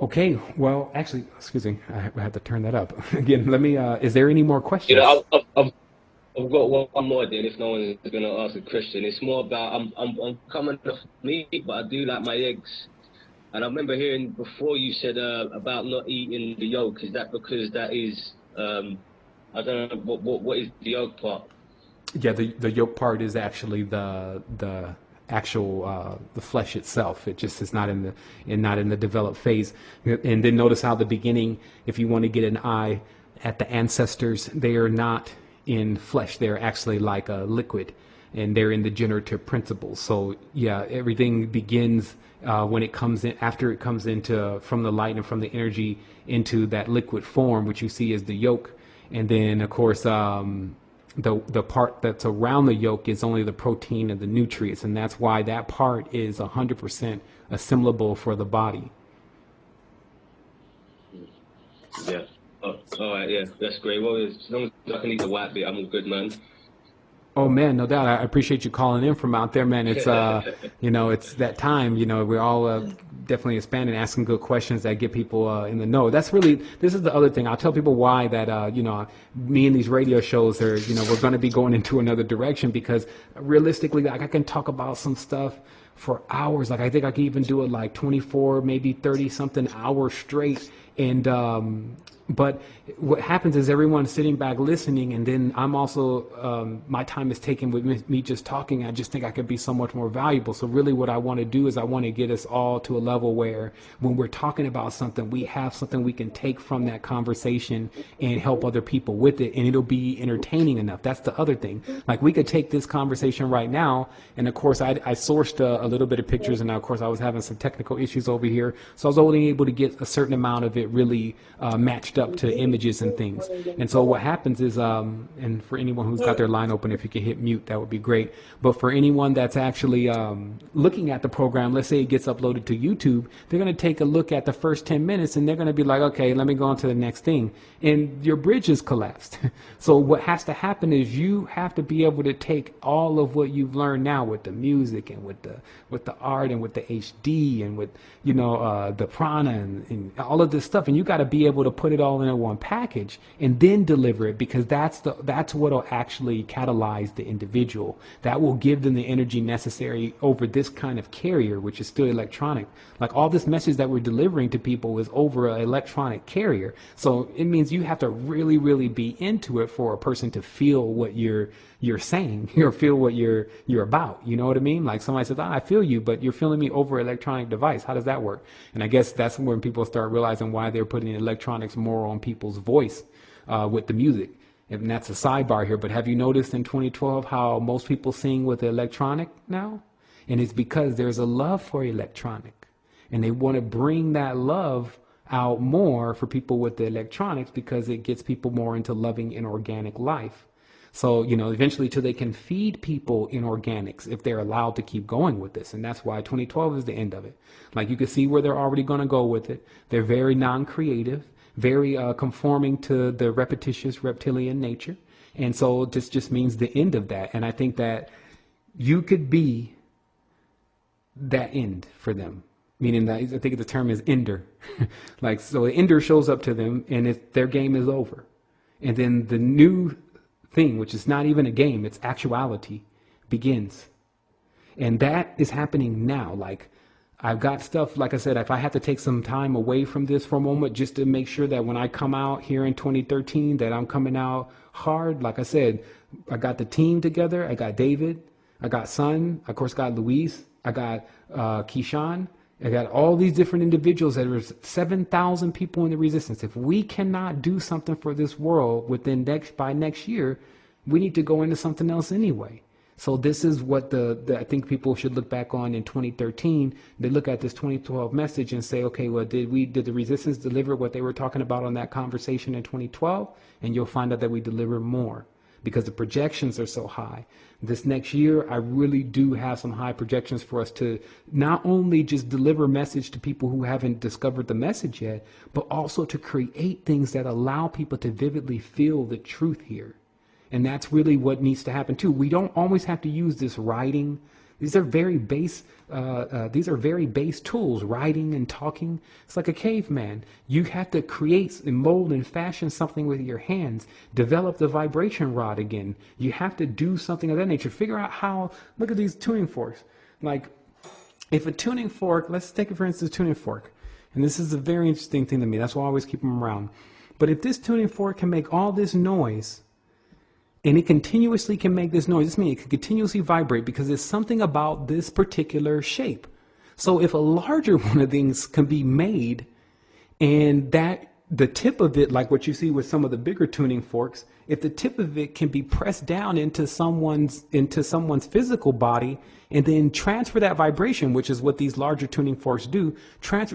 Okay, well, actually, excuse me, I have to turn that up. Again, let me, is there any more questions? I've got one more, then, if no one is going to ask a question. It's more about, I'm coming off meat, but I do like my eggs. And I remember hearing before you said about not eating the yolk. Is that because that is, I don't know, what is the yolk part? Yeah, the yolk part is actually the actual the flesh itself. It just is not in the developed phase. And then notice how the beginning, if you want to get an eye at the ancestors, they are not in flesh. They're actually like a liquid, and they're in the generative principles. So yeah, everything begins when it comes in, after it comes into from the light and from the energy into that liquid form, which you see as the yolk. And then of course the part that's around the yolk is only the protein and the nutrients, and that's why that part is 100% assimilable for the body. Yeah. Oh, all right. Yeah, that's great. Well, as long as I can eat the white bit, I'm all good, man. Oh man, no doubt. I appreciate you calling in from out there, man. It's it's that time. We're all definitely expanding, asking good questions that get people in the know. This is the other thing. I'll tell people why that me and these radio shows are we're going to be going into another direction, because realistically, like, I can talk about some stuff for hours. Like I think I could even do it like 24, maybe 30 something hours straight. And but what happens is everyone's sitting back listening, and then I'm also my time is taken with me just talking. I just think I could be so much more valuable. So really what I want to do is I want to get us all to a level where when we're talking about something, we have something we can take from that conversation and help other people with it, and it'll be entertaining enough. That's the other thing. Like we could take this conversation right now, and of course I sourced a little bit of pictures, and now of course I was having some technical issues over here, so I was only able to get a certain amount of it really matched up to images and things. And so what happens is, and for anyone who's got their line open, if you could hit mute, that would be great. But for anyone that's actually looking at the program, let's say it gets uploaded to YouTube, they're going to take a look at the first 10 minutes and they're going to be like, okay, let me go on to the next thing. And your bridge is collapsed. So what has to happen is you have to be able to take all of what you've learned now with the music and with the art and with the HD and with, you know, the prana and all of this stuff. And you got to be able to put it all in one package and then deliver it, because that's what'll actually catalyze the individual. That will give them the energy necessary over this kind of carrier, which is still electronic. Like all this message that we're delivering to people is over an electronic carrier. So it means you have to really, really be into it for a person to feel what you're saying, or feel what you're about. You know what I mean? Like somebody says, I feel you, but you're feeling me over an electronic device. How does that work? And I guess that's when people start realizing why they're putting electronics more on people's voice with the music. And that's a sidebar here, but have you noticed in 2012 how most people sing with the electronic now? And it's because there's a love for electronic, and they want to bring that love out more for people with the electronics, because it gets people more into loving an organic life. So, you know, eventually till they can feed people in organics, if they're allowed to keep going with this. And that's why 2012 is the end of it. Like you can see where they're already going to go with it. They're very non-creative, very conforming to the repetitious reptilian nature. And so this just means the end of that. And I think that you could be that end for them. Meaning that I think the term is ender. Like, so the ender shows up to them and their game is over. And then the new thing, which is not even a game, it's actuality, begins. And that is happening now. Like, I've got stuff, like I said, if I have to take some time away from this for a moment, just to make sure that when I come out here in 2013, that I'm coming out hard. Like I said, I got the team together. I got David, I got Sun, of course, got Luis, I got Keyshawn. I got all these different individuals. There's 7,000 people in the resistance. If we cannot do something for this world by next year, we need to go into something else anyway. So this is what I think people should look back on in 2013. They look at this 2012 message and say, okay, well, did the resistance deliver what they were talking about on that conversation in 2012? And you'll find out that we deliver more, because the projections are so high. This next year, I really do have some high projections for us to not only just deliver message to people who haven't discovered the message yet, but also to create things that allow people to vividly feel the truth here. And that's really what needs to happen too. We don't always have to use this writing. These are very base tools, writing and talking. It's like a caveman. You have to create and mold and fashion something with your hands. Develop the vibration rod again. You have to do something of that nature. Figure out how, look at these tuning forks. Like, if a tuning fork, let's take it for instance, a tuning fork. And this is a very interesting thing to me. That's why I always keep them around. But if this tuning fork can make all this noise, and it continuously can make this noise, this means it can continuously vibrate, because there's something about this particular shape. So if a larger one of these can be made, and that the tip of it, like what you see with some of the bigger tuning forks, if the tip of it can be pressed down into someone's physical body, and then transfer that vibration, which is what these larger tuning forks do,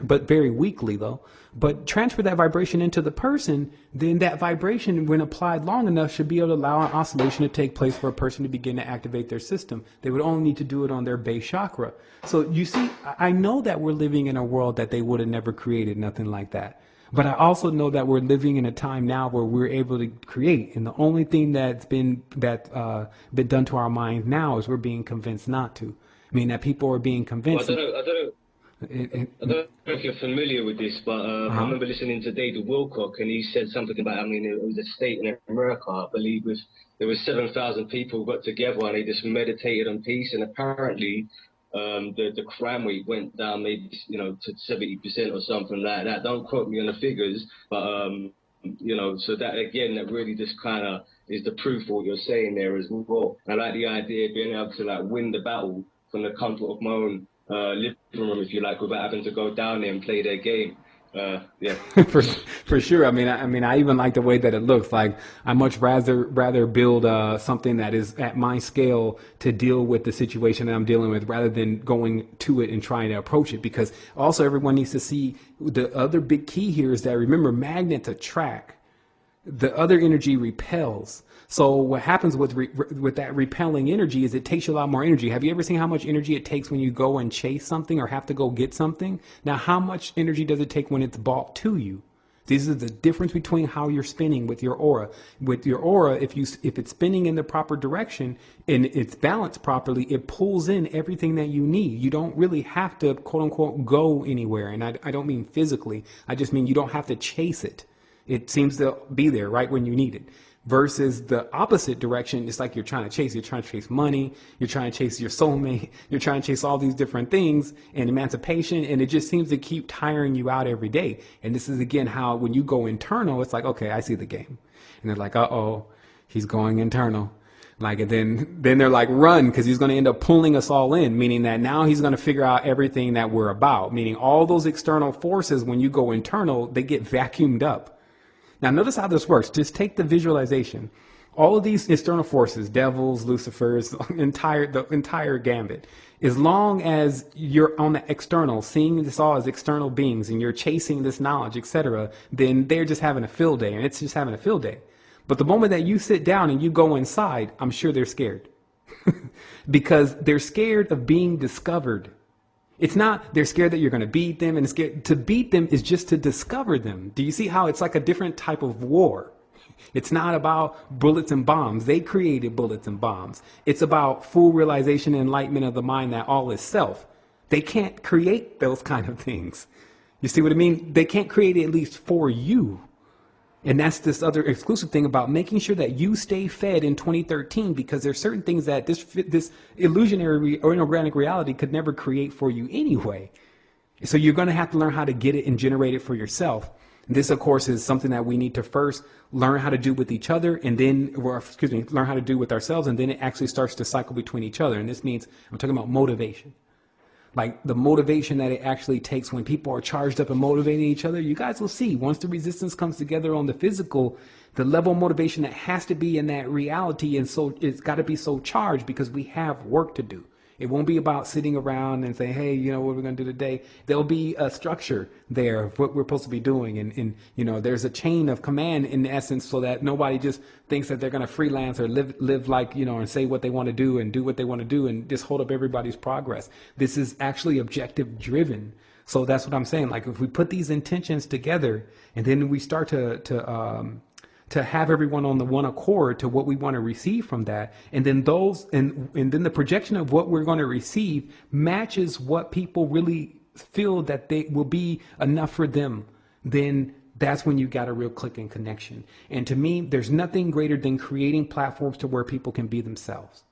but very weakly though, but transfer that vibration into the person, then that vibration, when applied long enough, should be able to allow an oscillation to take place for a person to begin to activate their system. They would only need to do it on their base chakra. So you see, I know that we're living in a world that they would have never created, nothing like that. But I also know that we're living in a time now where we're able to create, and the only thing that's been done to our mind now is we're being convinced not to. I mean, that people are being convinced. Well, I don't know if you're familiar with this, but I remember listening to David Wilcock, and he said something about, I mean, it was a state in America, I believe, there was 7,000 people got together and they just meditated on peace, and apparently the crime rate went down maybe, you know, to 70% or something like that. Don't quote me on the figures, but you know, so that again, that really just kind of is the proof of what you're saying there as well. I like the idea of being able to like win the battle from the comfort of my own living room, if you like, without having to go down there and play their game. Yeah. for sure. I mean, I even like the way that it looks. Like, I much rather build something that is at my scale to deal with the situation that I'm dealing with, rather than going to it and trying to approach it. Because also everyone needs to see the other big key here is that, remember, magnets attract. The other energy repels. So what happens with that repelling energy is it takes you a lot more energy. Have you ever seen how much energy it takes when you go and chase something or have to go get something? Now, how much energy does it take when it's brought to you? This is the difference between how you're spinning with your aura. With your aura, if it's spinning in the proper direction and it's balanced properly, it pulls in everything that you need. You don't really have to, quote unquote, go anywhere. And I don't mean physically. I just mean you don't have to chase it. It seems to be there right when you need it. Versus the opposite direction, it's like you're trying to chase money, you're trying to chase your soulmate, you're trying to chase all these different things and emancipation, and it just seems to keep tiring you out every day. And this is again how when you go internal, it's like, okay, I see the game. And they're like, uh-oh, he's going internal. Like, and then they're like, run, because he's going to end up pulling us all in, meaning that now he's going to figure out everything that we're about, meaning all those external forces, when you go internal, they get vacuumed up. Now, notice how this works. Just take the visualization. All of these external forces, devils, Lucifers, the entire gambit, as long as you're on the external, seeing this all as external beings, and you're chasing this knowledge, etc., then they're just having a field day, and it's just having a field day. But the moment that you sit down and you go inside, I'm sure they're scared. Because they're scared of being discovered. It's not they're scared that you're going to beat them, and scared to beat them is just to discover them. Do you see how it's like a different type of war? It's not about bullets and bombs. They created bullets and bombs. It's about full realization and enlightenment of the mind that all is self. They can't create those kind of things. You see what I mean? They can't create it at least for you. And that's this other exclusive thing about making sure that you stay fed in 2013, because there's certain things that this illusionary or inorganic reality could never create for you anyway. So you're going to have to learn how to get it and generate it for yourself. This, of course, is something that we need to first learn how to do with each other, and then, learn how to do with ourselves, and then it actually starts to cycle between each other. And this means I'm talking about motivation. Like the motivation that it actually takes when people are charged up and motivating each other. You guys will see once the resistance comes together on the physical, the level of motivation that has to be in that reality. And so it's got to be so charged because we have work to do. It won't be about sitting around and saying, hey, you know, what we're going to do today. There'll be a structure there of what we're supposed to be doing. And you know, there's a chain of command in essence, so that nobody just thinks that they're going to freelance or live like, you know, and say what they want to do and do what they want to do and just hold up everybody's progress. This is actually objective driven. So that's what I'm saying. Like, if we put these intentions together and then we start to have everyone on the one accord to what we want to receive from that. And then and then the projection of what we're going to receive matches what people really feel that they will be enough for them. Then that's when you got a real click and connection. And to me, there's nothing greater than creating platforms to where people can be themselves.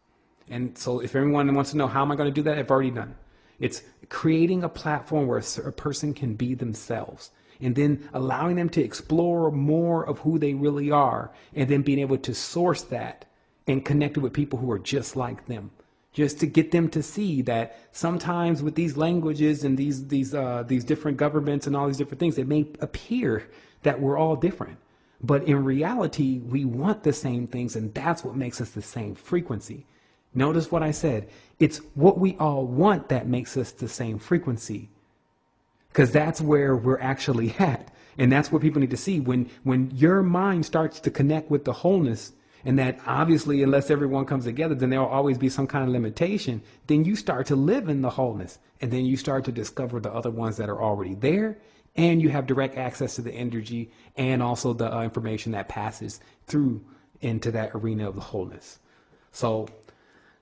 And so if everyone wants to know, how am I going to do that? I've already done it. It's creating a platform where a person can be themselves, and then allowing them to explore more of who they really are, and then being able to source that and connect it with people who are just like them, just to get them to see that sometimes with these languages and these different governments and all these different things, it may appear that we're all different, but in reality, we want the same things, and that's what makes us the same frequency. Notice what I said. It's what we all want that makes us the same frequency. Because that's where we're actually at. And that's what people need to see. When your mind starts to connect with the wholeness, and that obviously, unless everyone comes together, then there'll always be some kind of limitation. Then you start to live in the wholeness. And then you start to discover the other ones that are already there. And you have direct access to the energy and also the information that passes through into that arena of the wholeness. So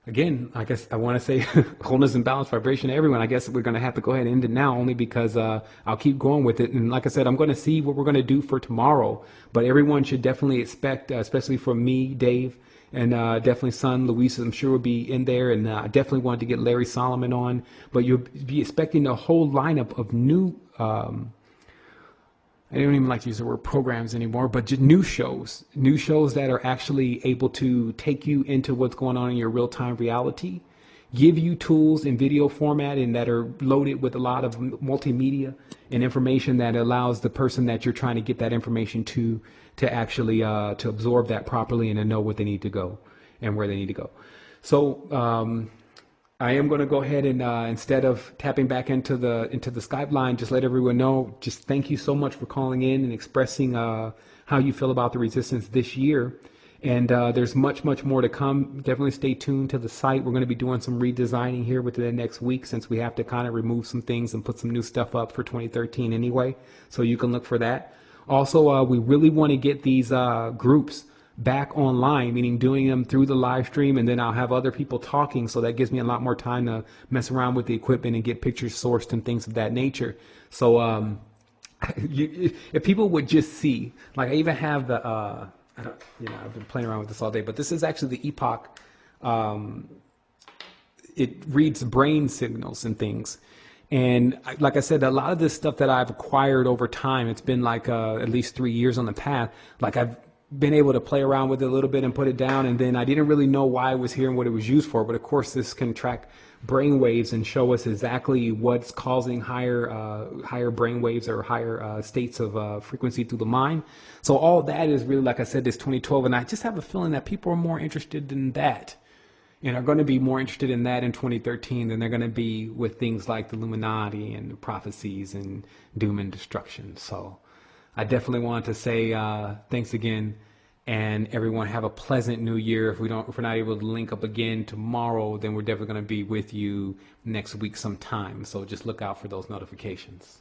again, I guess I want to say wholeness and balance vibration to everyone. I guess we're going to have to go ahead and end it now, only because I'll keep going with it. And like I said, I'm going to see what we're going to do for tomorrow. But everyone should definitely expect, especially from me, Dave, and definitely son, Luis, I'm sure will be in there. And I definitely wanted to get Larry Solomon on. But you'll be expecting a whole lineup of new I don't even like to use the word programs anymore, but just new shows that are actually able to take you into what's going on in your real-time reality, give you tools in video format and that are loaded with a lot of multimedia and information that allows the person that you're trying to get that information to actually to absorb that properly and to know what they need to go and where they need to go. So I am going to go ahead and instead of tapping back into the Skype line, just let everyone know, just thank you so much for calling in and expressing how you feel about the resistance this year. And there's much more to come. Definitely stay tuned to the site. We're going to be doing some redesigning here within the next week, since we have to kind of remove some things and put some new stuff up for 2013 anyway. So you can look for that. Also, we really want to get these groups back online, meaning doing them through the live stream, and then I'll have other people talking, so that gives me a lot more time to mess around with the equipment and get pictures sourced and things of that nature. So if people would just see, like I even have the I've been playing around with this all day, but this is actually the Epoch. It reads brain signals and things. And like I said, a lot of this stuff that I've acquired over time, it's been like at least 3 years on the path. Like I've been able to play around with it a little bit and put it down, and then I didn't really know why it was here and what it was used for. But of course, this can track brain waves and show us exactly what's causing higher brain waves or higher states of frequency through the mind. So all that is really, like I said, this 2012, and I just have a feeling that people are more interested in that and are going to be more interested in that in 2013 than they're going to be with things like the Illuminati and the prophecies and doom and destruction. So I definitely want to say thanks again, and everyone have a pleasant new year. If we're not able to link up again tomorrow, then we're definitely going to be with you next week sometime. So just look out for those notifications.